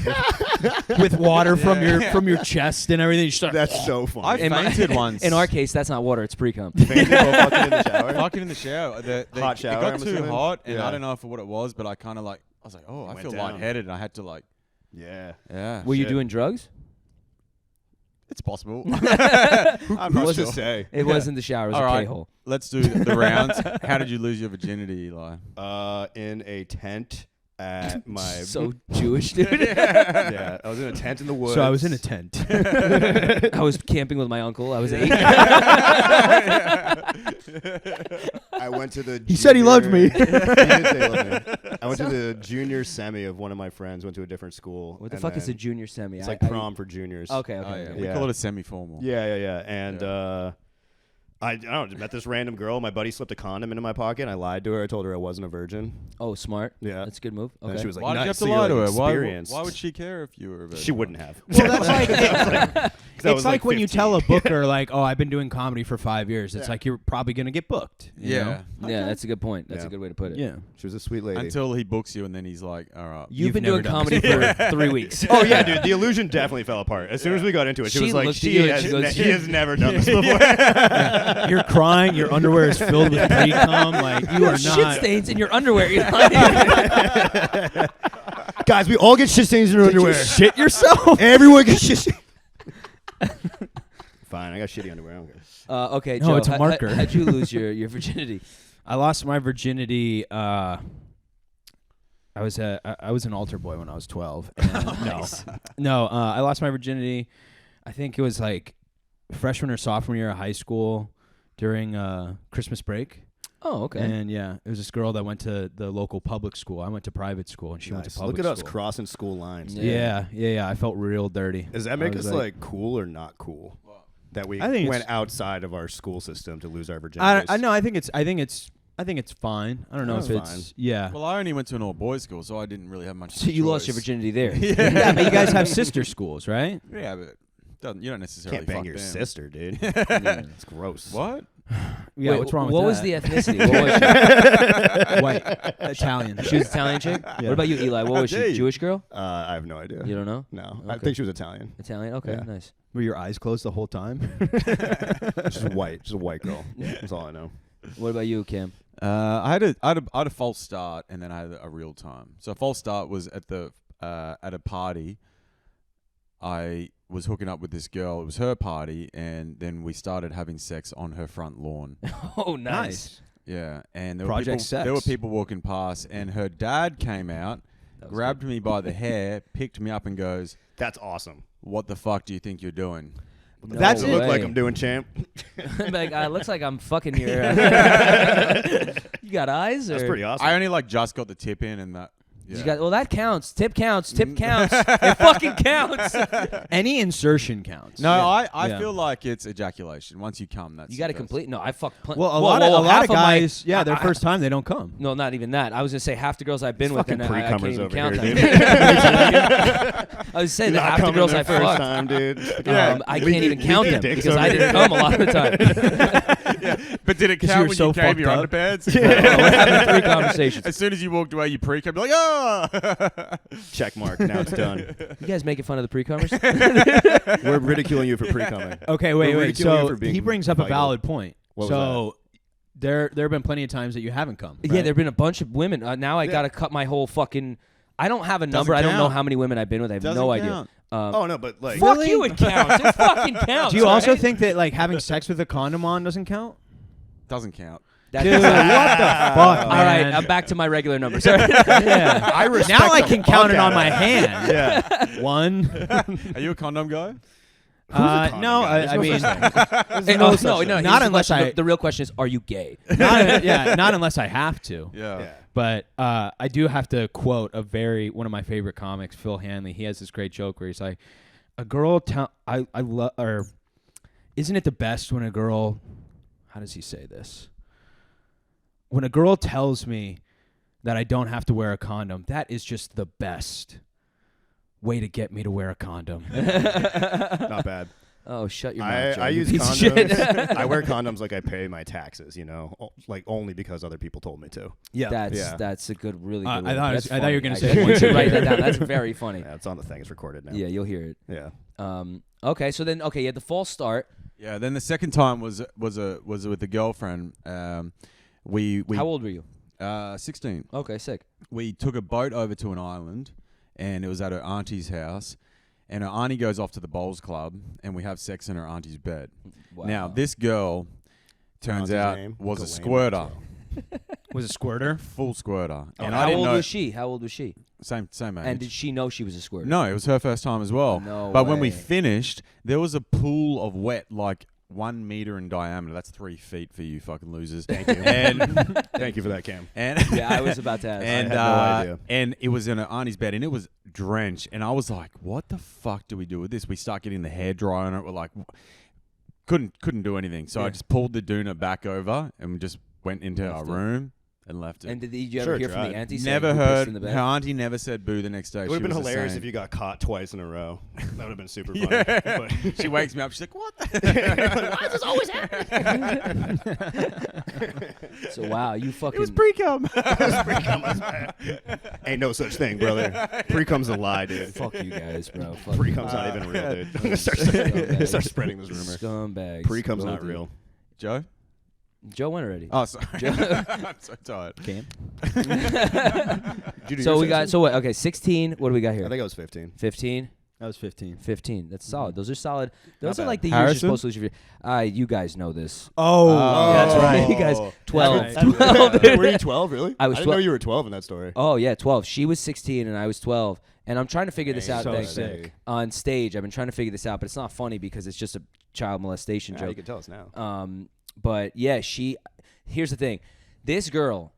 [SPEAKER 2] with water from your chest and everything. You start,
[SPEAKER 3] That's so fun.
[SPEAKER 4] I fainted once.
[SPEAKER 1] In our case, that's not water. It's precum.
[SPEAKER 3] Fainted while fucking in the shower.
[SPEAKER 4] Fucking in the shower.
[SPEAKER 3] Hot shower,
[SPEAKER 4] It got
[SPEAKER 3] I'm
[SPEAKER 4] too
[SPEAKER 3] assuming?
[SPEAKER 4] hot, and
[SPEAKER 3] Yeah.
[SPEAKER 4] I don't know what it was, but I kind of like. I was like, oh, I
[SPEAKER 3] Went
[SPEAKER 4] feel
[SPEAKER 3] down.
[SPEAKER 4] lightheaded, and I had to like.
[SPEAKER 3] Yeah.
[SPEAKER 4] Yeah.
[SPEAKER 1] Were you
[SPEAKER 3] Shit.
[SPEAKER 1] doing drugs?
[SPEAKER 4] It's possible.
[SPEAKER 3] I'm not
[SPEAKER 1] was
[SPEAKER 3] sure.
[SPEAKER 1] it?
[SPEAKER 3] to say.
[SPEAKER 1] It wasn't the shower. It was
[SPEAKER 4] All
[SPEAKER 1] a
[SPEAKER 4] right.
[SPEAKER 1] K-hole.
[SPEAKER 4] Let's do the rounds. How did you lose your virginity, Eli?
[SPEAKER 3] In a tent at my.
[SPEAKER 1] So Jewish, dude.
[SPEAKER 3] yeah, I was in a tent in the woods.
[SPEAKER 2] so I was in a tent.
[SPEAKER 1] I was camping with my uncle. I was 8.
[SPEAKER 3] I went to the.
[SPEAKER 2] He said he loved me.
[SPEAKER 3] He did say he loved me. I went to the junior semi of one of my friends. Went to a different school.
[SPEAKER 1] What the
[SPEAKER 3] and
[SPEAKER 1] fuck is a
[SPEAKER 3] then
[SPEAKER 1] junior semi?
[SPEAKER 3] It's like prom for juniors.
[SPEAKER 1] Okay,
[SPEAKER 4] Oh,
[SPEAKER 1] okay.
[SPEAKER 4] yeah.
[SPEAKER 1] okay.
[SPEAKER 4] We
[SPEAKER 3] Yeah.
[SPEAKER 4] call it a semi-formal.
[SPEAKER 3] Yeah. And I don't know, just met this random girl. My buddy slipped a condom into my pocket. I lied to her. I told her I wasn't a virgin.
[SPEAKER 1] Oh, smart.
[SPEAKER 3] Yeah.
[SPEAKER 1] That's a good move.
[SPEAKER 3] And
[SPEAKER 1] Okay.
[SPEAKER 3] she was like,
[SPEAKER 4] Why did you have
[SPEAKER 3] "Nice,
[SPEAKER 4] to
[SPEAKER 3] so you're,
[SPEAKER 4] lie to her?
[SPEAKER 3] experienced."
[SPEAKER 4] Why would she care if you were a virgin?
[SPEAKER 3] She wouldn't have.
[SPEAKER 2] Well, that's like
[SPEAKER 3] I
[SPEAKER 2] it's
[SPEAKER 3] was,
[SPEAKER 2] like when you
[SPEAKER 3] 15.
[SPEAKER 2] tell a booker like, "Oh, I've been doing comedy for 5 years." It's like you're probably gonna get booked. you
[SPEAKER 4] Yeah.
[SPEAKER 2] know?
[SPEAKER 1] Yeah, that's a good point. That's
[SPEAKER 3] Yeah.
[SPEAKER 1] a good way to put it.
[SPEAKER 2] Yeah.
[SPEAKER 3] She was a sweet lady.
[SPEAKER 4] Until he books you, and then he's like, all right.
[SPEAKER 1] You've been
[SPEAKER 2] never
[SPEAKER 1] doing
[SPEAKER 2] done
[SPEAKER 1] comedy
[SPEAKER 2] this
[SPEAKER 1] for 3 weeks.
[SPEAKER 3] Oh yeah, dude. The illusion definitely fell apart as soon as we got into it. She
[SPEAKER 1] She
[SPEAKER 3] was like,
[SPEAKER 1] looked at you and she goes,
[SPEAKER 3] he has never done this before.
[SPEAKER 2] You're crying. Your underwear is filled with pre-cum. Like you are
[SPEAKER 1] Shit
[SPEAKER 2] not.
[SPEAKER 1] stains in your underwear. You're
[SPEAKER 3] Guys, we all get shit stains in our underwear.
[SPEAKER 2] Shit yourself.
[SPEAKER 3] Everyone gets shit. Fine, I got shitty underwear. I don't care.
[SPEAKER 1] Okay,
[SPEAKER 2] No,
[SPEAKER 1] Joe.
[SPEAKER 2] it's a marker.
[SPEAKER 1] How'd you lose your virginity?
[SPEAKER 2] I lost my virginity. I was an altar boy when I was 12. And no. I lost my virginity. I think it was like freshman or sophomore year of high school during Christmas break.
[SPEAKER 1] Oh, okay.
[SPEAKER 2] And yeah, it was this girl that went to the local public school. I went to private school, and she went to
[SPEAKER 3] Nice.
[SPEAKER 2] public
[SPEAKER 3] Look at us
[SPEAKER 2] school.
[SPEAKER 3] crossing school lines.
[SPEAKER 1] Yeah.
[SPEAKER 2] Yeah. I felt real dirty.
[SPEAKER 3] Does that
[SPEAKER 2] I
[SPEAKER 3] make
[SPEAKER 2] was
[SPEAKER 3] us like cool or not cool? that we
[SPEAKER 2] I think
[SPEAKER 3] went
[SPEAKER 2] it's-
[SPEAKER 3] outside of our school system to lose our virginity.
[SPEAKER 2] I know. I think it's fine. I don't know
[SPEAKER 3] That's
[SPEAKER 2] if it's
[SPEAKER 3] fine.
[SPEAKER 2] yeah.
[SPEAKER 4] Well, I only went to an all-boys school, so I didn't really have much.
[SPEAKER 1] So you lost your
[SPEAKER 4] choice.
[SPEAKER 1] virginity there.
[SPEAKER 2] Yeah, but you guys have sister schools, right?
[SPEAKER 4] Yeah, but you don't necessarily
[SPEAKER 3] Can't bang
[SPEAKER 4] fuck
[SPEAKER 3] your
[SPEAKER 4] them.
[SPEAKER 3] sister, dude. It's gross.
[SPEAKER 4] What?
[SPEAKER 2] Yeah,
[SPEAKER 1] Wait,
[SPEAKER 2] what's wrong with
[SPEAKER 1] what
[SPEAKER 2] that?
[SPEAKER 1] was the ethnicity? What was she?
[SPEAKER 2] White, Italian.
[SPEAKER 1] She was Italian chick?
[SPEAKER 2] Yeah.
[SPEAKER 1] What about you, Eli? What was
[SPEAKER 4] dare
[SPEAKER 1] she?
[SPEAKER 4] you.
[SPEAKER 1] Jewish girl?
[SPEAKER 3] I have no idea.
[SPEAKER 1] You don't know?
[SPEAKER 3] No, I
[SPEAKER 1] Okay.
[SPEAKER 3] think she was Italian.
[SPEAKER 1] Italian? Okay,
[SPEAKER 3] Yeah.
[SPEAKER 1] nice.
[SPEAKER 2] Were your eyes closed the whole time?
[SPEAKER 3] She's white. She's a white girl. That's all I know.
[SPEAKER 1] What about you, Cam?
[SPEAKER 4] I had a false start, and then I had a real time. So a false start was at a party. I was hooking up with this girl. It was her party, and then we started having sex on her front lawn.
[SPEAKER 1] Oh, nice.
[SPEAKER 4] Yeah, and there
[SPEAKER 2] Project
[SPEAKER 4] were people,
[SPEAKER 2] sex.
[SPEAKER 4] there were people walking past, and her dad came out,
[SPEAKER 1] That was
[SPEAKER 4] grabbed me by the hair, picked me up, and goes,
[SPEAKER 3] That's awesome.
[SPEAKER 4] "What the fuck do you think you're doing?"
[SPEAKER 1] No
[SPEAKER 2] That's
[SPEAKER 3] Does it look
[SPEAKER 1] way.
[SPEAKER 3] like I'm doing, champ?
[SPEAKER 1] Like, looks like I'm fucking your. You got eyes? Or?
[SPEAKER 3] That's pretty awesome.
[SPEAKER 4] I only just got the tip in, and that. Yeah.
[SPEAKER 1] You got, well, that counts. Tip counts. Tip counts. It fucking counts.
[SPEAKER 2] Any insertion counts.
[SPEAKER 4] No, I
[SPEAKER 2] Yeah.
[SPEAKER 4] feel like it's ejaculation. Once you come, that's
[SPEAKER 1] You got to
[SPEAKER 4] the best.
[SPEAKER 1] complete. No, I fucked.
[SPEAKER 2] Well, a lot of
[SPEAKER 1] half my-
[SPEAKER 2] guys, their first time they don't come.
[SPEAKER 1] No, not even that. I was gonna say half the girls I've been
[SPEAKER 3] It's
[SPEAKER 1] with,
[SPEAKER 3] fucking
[SPEAKER 1] and I can't
[SPEAKER 3] pre-cummers
[SPEAKER 1] even
[SPEAKER 3] over
[SPEAKER 1] count
[SPEAKER 3] here,
[SPEAKER 1] them. I was saying that
[SPEAKER 3] Not
[SPEAKER 1] half the
[SPEAKER 3] coming
[SPEAKER 1] girls
[SPEAKER 3] their
[SPEAKER 1] I
[SPEAKER 3] first
[SPEAKER 1] fucked.
[SPEAKER 3] time, dude.
[SPEAKER 1] I can't even count them
[SPEAKER 3] dicks
[SPEAKER 1] because
[SPEAKER 3] over
[SPEAKER 1] I didn't
[SPEAKER 3] here.
[SPEAKER 1] come a lot of the time.
[SPEAKER 4] But did it
[SPEAKER 2] 'Cause you
[SPEAKER 4] count
[SPEAKER 2] were
[SPEAKER 4] when
[SPEAKER 2] so
[SPEAKER 4] you came your
[SPEAKER 2] fucked up.
[SPEAKER 4] underpants?
[SPEAKER 1] We're having 3 conversations.
[SPEAKER 4] As soon as you walked away, you pre-cum. You're like, oh!
[SPEAKER 3] Check mark. Now it's done.
[SPEAKER 1] You guys making fun of the pre-cummers?
[SPEAKER 3] We're ridiculing you for pre-coming.
[SPEAKER 2] Okay,
[SPEAKER 3] We're
[SPEAKER 2] wait.
[SPEAKER 3] ridiculing you
[SPEAKER 2] So
[SPEAKER 3] for being
[SPEAKER 2] he brings up a
[SPEAKER 3] vital.
[SPEAKER 2] valid point.
[SPEAKER 3] What was
[SPEAKER 2] So there have been plenty of times that you haven't come.
[SPEAKER 1] Yeah, there've been a bunch of women. Now I gotta cut my whole fucking. I don't have a number. I don't know
[SPEAKER 4] count.
[SPEAKER 1] how many women I've been with. I have
[SPEAKER 4] Doesn't
[SPEAKER 1] no
[SPEAKER 4] count.
[SPEAKER 1] idea.
[SPEAKER 3] Oh no, but like,
[SPEAKER 1] Fuck you, it counts. It fucking counts.
[SPEAKER 2] Do you also
[SPEAKER 1] right?
[SPEAKER 2] think that like having sex with a condom on doesn't count?
[SPEAKER 4] Doesn't count.
[SPEAKER 1] That
[SPEAKER 2] Dude,
[SPEAKER 1] is-
[SPEAKER 2] what the fuck?
[SPEAKER 1] All right,
[SPEAKER 2] man?
[SPEAKER 1] I'm back to my regular number. Sorry.
[SPEAKER 2] Yeah.
[SPEAKER 3] I respect
[SPEAKER 2] Now I
[SPEAKER 3] the
[SPEAKER 2] can
[SPEAKER 3] fuck
[SPEAKER 2] count it
[SPEAKER 3] out
[SPEAKER 2] on
[SPEAKER 3] of
[SPEAKER 2] my
[SPEAKER 3] that.
[SPEAKER 2] hand.
[SPEAKER 3] Yeah.
[SPEAKER 2] One.
[SPEAKER 4] Are you a condom guy?
[SPEAKER 3] condom
[SPEAKER 2] No,
[SPEAKER 3] guy? There's
[SPEAKER 2] I
[SPEAKER 3] no
[SPEAKER 2] mean,
[SPEAKER 1] Hey, no, no.
[SPEAKER 2] Not
[SPEAKER 1] here's the
[SPEAKER 2] unless
[SPEAKER 1] question.
[SPEAKER 2] I-
[SPEAKER 1] The real question is, are you gay?
[SPEAKER 2] not unless I have to.
[SPEAKER 3] Yeah.
[SPEAKER 2] But I do have to quote one of my favorite comics, Phil Hanley. He has this great joke where he's like, "A girl I love, or isn't it the best when a girl? How does he say this? When a girl tells me that I don't have to wear a condom, that is just the best way to get me to wear a condom."
[SPEAKER 3] Not bad.
[SPEAKER 1] Oh, shut your mouth, Joe,
[SPEAKER 3] I
[SPEAKER 1] you
[SPEAKER 3] use
[SPEAKER 1] piece of shit.
[SPEAKER 3] condoms. I wear condoms like I pay my taxes. Like only because other people told me to.
[SPEAKER 2] Yeah,
[SPEAKER 1] That's a good, really good.
[SPEAKER 2] I
[SPEAKER 1] one.
[SPEAKER 2] thought
[SPEAKER 1] That's
[SPEAKER 2] you were
[SPEAKER 1] funny,
[SPEAKER 2] gonna
[SPEAKER 1] actually.
[SPEAKER 2] say-
[SPEAKER 1] I want you to write that down. That's very funny.
[SPEAKER 3] Yeah, it's on the thing. It's recorded now.
[SPEAKER 1] Yeah, you'll hear it.
[SPEAKER 3] Yeah.
[SPEAKER 1] Okay, so then you had the false start.
[SPEAKER 4] Yeah. Then the second time was with a girlfriend. We
[SPEAKER 1] How old were you?
[SPEAKER 4] 16.
[SPEAKER 1] Okay, sick.
[SPEAKER 4] We took a boat over to an island, and it was at her auntie's house. And her auntie goes off to the bowls club, and we have sex in her auntie's bed.
[SPEAKER 1] Wow.
[SPEAKER 4] Now this girl turns
[SPEAKER 3] Auntie's
[SPEAKER 4] out
[SPEAKER 3] name?
[SPEAKER 4] was a
[SPEAKER 3] Ghislaine
[SPEAKER 4] squirter,
[SPEAKER 3] Maxwell.
[SPEAKER 2] was a squirter.
[SPEAKER 4] full squirter. And I
[SPEAKER 1] How
[SPEAKER 4] didn't
[SPEAKER 1] old
[SPEAKER 4] know.
[SPEAKER 1] was she? How old was she?
[SPEAKER 4] Same age.
[SPEAKER 1] And did she know she was a squirter?
[SPEAKER 4] No, it was her first time as well.
[SPEAKER 1] No
[SPEAKER 4] But when we
[SPEAKER 1] way.
[SPEAKER 4] finished, there was a pool of wet, like 1 meter in diameter. That's 3 feet for you fucking losers.
[SPEAKER 3] Thank you.
[SPEAKER 4] And
[SPEAKER 3] Thank you for that, Cam.
[SPEAKER 4] and
[SPEAKER 1] Yeah, I was about to ask.
[SPEAKER 4] and
[SPEAKER 3] I had no idea.
[SPEAKER 4] and it was in her auntie's bed, and it was drenched. And I was like, "What the fuck do we do with this?" We start getting the hair dry on it. We're like, couldn't do anything. So I just pulled the doona back over and we just went into our
[SPEAKER 1] Left it.
[SPEAKER 4] room and left it.
[SPEAKER 1] And did you
[SPEAKER 3] Sure,
[SPEAKER 1] ever hear from
[SPEAKER 3] tried.
[SPEAKER 1] the auntie? saying
[SPEAKER 4] Never
[SPEAKER 1] who pissed
[SPEAKER 4] heard.
[SPEAKER 1] in the
[SPEAKER 4] Her
[SPEAKER 1] bed?
[SPEAKER 4] auntie never said boo the next day.
[SPEAKER 3] It would have been
[SPEAKER 4] She was the
[SPEAKER 3] hilarious
[SPEAKER 4] same.
[SPEAKER 3] if you got caught twice in a row. That would have been super funny.
[SPEAKER 4] Yeah.
[SPEAKER 3] But
[SPEAKER 4] She wakes me up. She's like, "What?" Why is this always happening?
[SPEAKER 1] So wow, you fucking.
[SPEAKER 4] It was pre-cum.
[SPEAKER 3] pre-cum was bad. Ain't no such thing, brother. Pre-cum's a lie, dude.
[SPEAKER 1] Fuck you guys, bro. Fuck
[SPEAKER 3] Pre-cum's
[SPEAKER 1] you.
[SPEAKER 3] not even real, dude.
[SPEAKER 1] Scumbags.
[SPEAKER 3] Start spreading this rumor.
[SPEAKER 1] Scumbags.
[SPEAKER 3] Pre-cum's not
[SPEAKER 1] Filthy.
[SPEAKER 3] real.
[SPEAKER 4] Joe.
[SPEAKER 1] Joe went already.
[SPEAKER 4] Oh, sorry. I'm so tired.
[SPEAKER 1] Cam.
[SPEAKER 3] Did you do
[SPEAKER 1] So
[SPEAKER 3] your
[SPEAKER 1] we got.
[SPEAKER 3] sexy?
[SPEAKER 1] So what? Okay, 16. What do we got
[SPEAKER 3] I
[SPEAKER 1] here?
[SPEAKER 3] think I was 15.
[SPEAKER 1] 15.
[SPEAKER 2] That was 15.
[SPEAKER 1] 15. That's solid. Those are solid. Those
[SPEAKER 3] Not
[SPEAKER 1] are like the
[SPEAKER 3] bad.
[SPEAKER 1] years you're
[SPEAKER 4] Harrison?
[SPEAKER 1] supposed to lose your. You guys know this.
[SPEAKER 2] Oh,
[SPEAKER 1] that's right. You guys. 12.
[SPEAKER 2] That's
[SPEAKER 1] 12, dude.
[SPEAKER 3] Were you 12, really?
[SPEAKER 1] I was
[SPEAKER 3] didn't know
[SPEAKER 1] 12.
[SPEAKER 3] you were 12 in that story.
[SPEAKER 1] Oh yeah, 12. She was 16 and I was 12. And I'm trying to figure this out.
[SPEAKER 2] so
[SPEAKER 1] thanks,
[SPEAKER 2] sick.
[SPEAKER 1] on stage. I've been trying to figure this out, but it's not funny because it's just a child molestation
[SPEAKER 3] Yeah,
[SPEAKER 1] joke.
[SPEAKER 3] you can tell us now.
[SPEAKER 1] But yeah, here's the thing. This girl,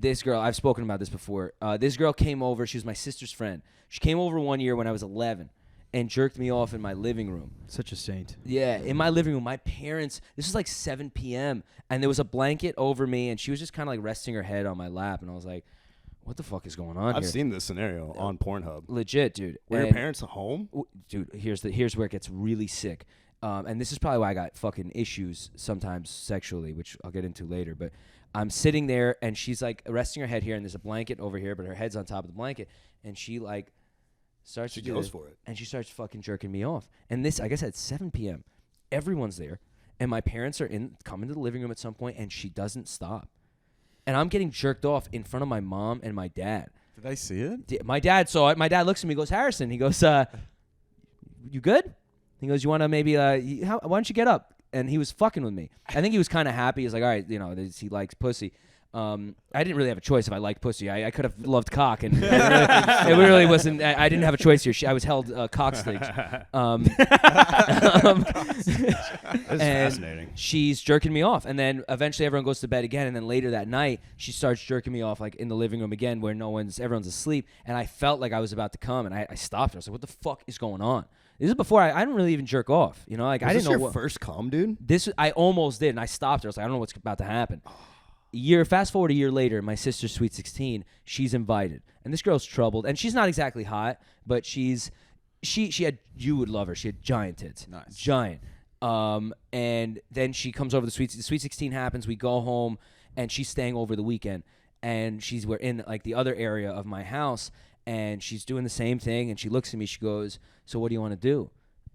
[SPEAKER 1] I've spoken about this before. This girl came over. She was my sister's friend. She came over one year when I was 11. and jerked me off in my living room.
[SPEAKER 2] Such a saint.
[SPEAKER 1] Yeah, in my living room. My parents, this was like 7 p.m. and there was a blanket over me, and she was just kind of like resting her head on my lap, and I was like, what the fuck is going on
[SPEAKER 3] I've
[SPEAKER 1] here?
[SPEAKER 3] seen this scenario on Pornhub.
[SPEAKER 1] Legit, dude.
[SPEAKER 3] Were your parents home?
[SPEAKER 1] Dude, here's where it gets really sick. And this is probably why I got fucking issues sometimes sexually, which I'll get into later. But I'm sitting there, and she's like resting her head here, and there's a blanket over here, but her head's on top of the blanket, and she like starts
[SPEAKER 3] She
[SPEAKER 1] to do
[SPEAKER 3] goes
[SPEAKER 1] this,
[SPEAKER 3] for it.
[SPEAKER 1] and she starts fucking jerking me off. And this, I guess, at 7 p.m. Everyone's there, and my parents are coming to the living room at some point, and she doesn't stop. And I'm getting jerked off in front of my mom and my dad.
[SPEAKER 4] Did they see it?
[SPEAKER 1] My dad saw it. My dad looks at me, he goes, Harrison. He goes, you good? He goes, you want to maybe, why don't you get up? And he was fucking with me. I think he was kind of happy. He's like, all right, he likes pussy. I didn't really have a choice if I liked pussy. I could have loved cock, and it really wasn't. I didn't have a choice here. I was held cock stage.
[SPEAKER 3] That's fascinating.
[SPEAKER 1] She's jerking me off, and then eventually everyone goes to bed again, and then later that night she starts jerking me off like in the living room again, where everyone's asleep, and I felt like I was about to come, and I stopped her. I was like, "What the fuck is going on?" This is before I didn't really even jerk off, like I didn't know
[SPEAKER 3] your first cum, dude.
[SPEAKER 1] I almost did, and I stopped her. I was like, I don't know what's about to happen. Fast forward a year later, my sister's sweet 16, she's invited, and this girl's troubled, and she's not exactly hot, but she had, you would love her. She had giant tits,
[SPEAKER 4] Nice.
[SPEAKER 1] giant. And then she comes over. The sweet 16 happens. We go home, and she's staying over the weekend, and we're in like the other area of my house, and she's doing the same thing, and she looks at me. She goes, "So what do you want to do?"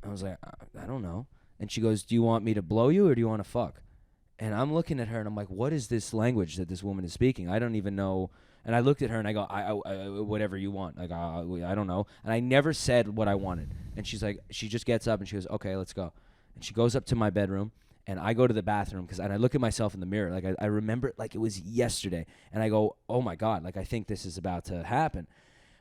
[SPEAKER 1] I was like, I don't know. And she goes, "Do you want me to blow you, or do you want to fuck?" And I'm looking at her, and I'm like, what is this language that this woman is speaking? I don't even know. And I looked at her, and I go, I whatever you want. Like, I don't know. And I never said what I wanted. And she's like, she just gets up, and she goes, okay, let's go. And she goes up to my bedroom, and I go to the bathroom, and I look at myself in the mirror. Like, I remember it like it was yesterday. And I go, oh, my God, like, I think this is about to happen.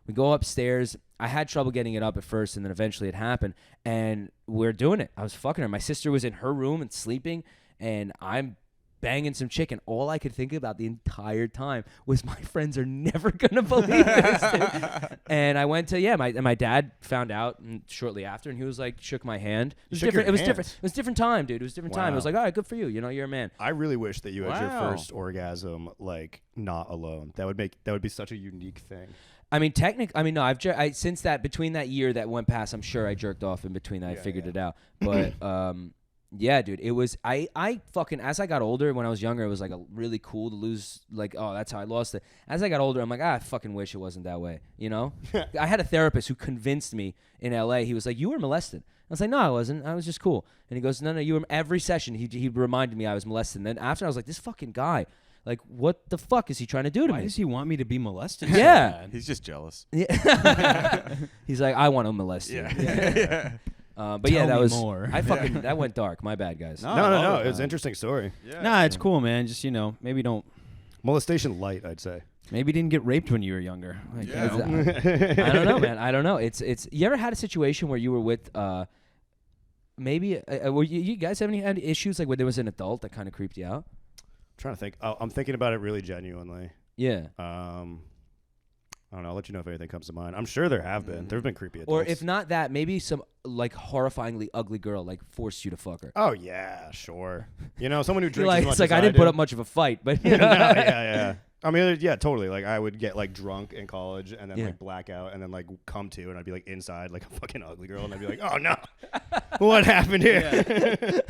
[SPEAKER 1] We go upstairs. I had trouble getting it up at first, and then eventually it happened. And we're doing it. I was fucking her. My sister was in her room and sleeping, and I'm banging some chick, and all I could think about the entire time was my friends are never gonna believe this, dude. And I went to my dad found out shortly after, and he was like, shook my hand. It was different. It was different. It was a different time, dude. It was a different time. It was like, all right, good for you. You're a man.
[SPEAKER 3] I really wish that you had your
[SPEAKER 4] Wow.
[SPEAKER 3] first orgasm like not alone. That would be such a unique thing.
[SPEAKER 1] I mean, no. I've since that between that year that went past, I'm sure I jerked off in between that. I figured it out, but yeah, dude, it was I fucking, as I got older, when I was younger, it was like a really cool to lose, like, oh, that's how I lost it. As I got older, I'm like, I fucking wish it wasn't that way, I had a therapist who convinced me in LA. He was like, you were molested. I was like, no, I wasn't. I was just cool. And he goes, no, you were. Every session he reminded me I was molested. And then after, I was like, this fucking guy, like, what the fuck is he trying to do to
[SPEAKER 2] Why
[SPEAKER 1] me?
[SPEAKER 2] does he want me to be molested?
[SPEAKER 1] Yeah.
[SPEAKER 2] So bad?
[SPEAKER 4] He's just jealous.
[SPEAKER 1] Yeah. He's like, I want to molest you.
[SPEAKER 4] Yeah.
[SPEAKER 1] But yeah,
[SPEAKER 2] Tell
[SPEAKER 1] that
[SPEAKER 2] me
[SPEAKER 1] was
[SPEAKER 2] more.
[SPEAKER 1] I fucking that went dark. My bad, guys.
[SPEAKER 3] No. It was an interesting story.
[SPEAKER 4] Yeah.
[SPEAKER 2] Nah, it's cool, man. Just maybe
[SPEAKER 3] Molestation light, I'd say.
[SPEAKER 2] maybe didn't get raped when you were younger. Like,
[SPEAKER 4] Yeah.
[SPEAKER 1] I don't know, man. I don't know. It's. You ever had a situation where you were with maybe were you guys have any issues like where there was an adult that kind of creeped you out?
[SPEAKER 3] I'm trying to think. I'm thinking about it really genuinely.
[SPEAKER 1] Yeah.
[SPEAKER 3] I don't know. I'll let you know if anything comes to mind. I'm sure there have been. There have been creepy adults.
[SPEAKER 1] Or if not that, maybe some like horrifyingly ugly girl like forced you to fuck her.
[SPEAKER 3] Oh yeah, sure. Someone who drinks
[SPEAKER 1] Like,
[SPEAKER 3] as much
[SPEAKER 1] it's like
[SPEAKER 3] as
[SPEAKER 1] I didn't
[SPEAKER 3] do.
[SPEAKER 1] put up much of a fight, but
[SPEAKER 3] No, yeah. I mean, yeah, totally. Like, I would get like drunk in college and then like black out and then like come to, and I'd be like inside like a fucking ugly girl, and I'd be like, oh no, what happened here?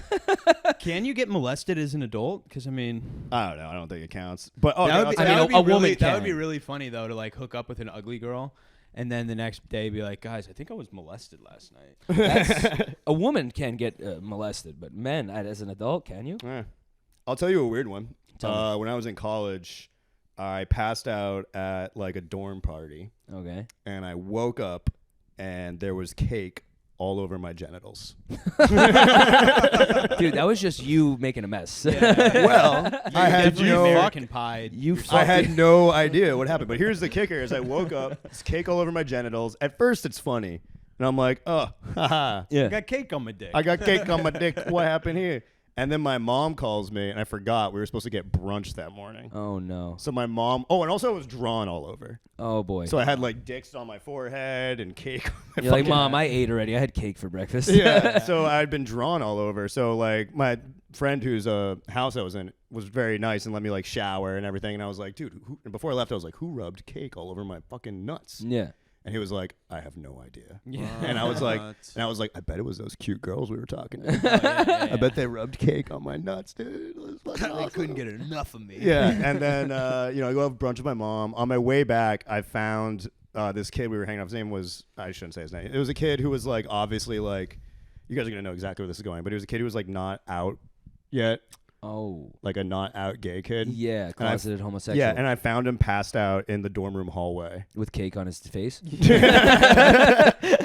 [SPEAKER 2] can you get molested as an adult? Because I mean,
[SPEAKER 3] I don't know. I don't think it counts. But
[SPEAKER 2] that would be,
[SPEAKER 1] I mean, a woman
[SPEAKER 2] really, that
[SPEAKER 1] can.
[SPEAKER 2] would be really funny though to like hook up with an ugly girl, and then the next day be like, guys, I think I was molested last night.
[SPEAKER 1] a woman can get molested, but men as an adult, can you?
[SPEAKER 3] I'll tell you a weird one.
[SPEAKER 1] Tell me.
[SPEAKER 3] When I was in college, I passed out at like a dorm party,
[SPEAKER 1] Okay.
[SPEAKER 3] and I woke up and there was cake all over my genitals.
[SPEAKER 1] Dude, that was just you making a mess.
[SPEAKER 3] Well, I had
[SPEAKER 2] Definitely
[SPEAKER 3] no
[SPEAKER 2] American pied.
[SPEAKER 3] I had no idea what happened. But here's the kicker: is I woke up, it's cake all over my genitals. At first, it's funny, and I'm like, oh, haha,
[SPEAKER 2] I got cake on my dick.
[SPEAKER 3] I got cake on my dick. What happened here? And then my mom calls me, and I forgot we were supposed to get brunch that morning.
[SPEAKER 1] Oh no.
[SPEAKER 3] So my mom. Oh, and also it was drawn all over.
[SPEAKER 1] Oh boy.
[SPEAKER 3] So I had like dicks on my forehead and cake. On my
[SPEAKER 1] You're like,
[SPEAKER 3] fucking-
[SPEAKER 1] Mom, I ate already. I had cake for breakfast.
[SPEAKER 3] Yeah. So I'd been drawn all over. So like my friend whose house I was in was very nice and let me like shower and everything. And I was like, dude. And before I left, I was like, who rubbed cake all over my fucking nuts?
[SPEAKER 1] Yeah.
[SPEAKER 3] And he was like, I have no idea.
[SPEAKER 2] Yeah.
[SPEAKER 3] And I was like,
[SPEAKER 4] What?
[SPEAKER 3] I bet it was those cute girls we were talking to. I bet they rubbed cake on my nuts, dude. It was fucking
[SPEAKER 2] They
[SPEAKER 3] awesome.
[SPEAKER 2] couldn't get enough of me.
[SPEAKER 3] Yeah, and then I go have brunch with my mom. On my way back, I found this kid we were hanging out. His name was, I shouldn't say his name. It was a kid who was like obviously like, you guys are gonna know exactly where this is going, but he was a kid who was like not out yet,
[SPEAKER 1] Oh.
[SPEAKER 3] like a not out gay kid.
[SPEAKER 1] Yeah, closeted homosexual.
[SPEAKER 3] Yeah, and I found him passed out in the dorm room hallway.
[SPEAKER 1] with cake on his face.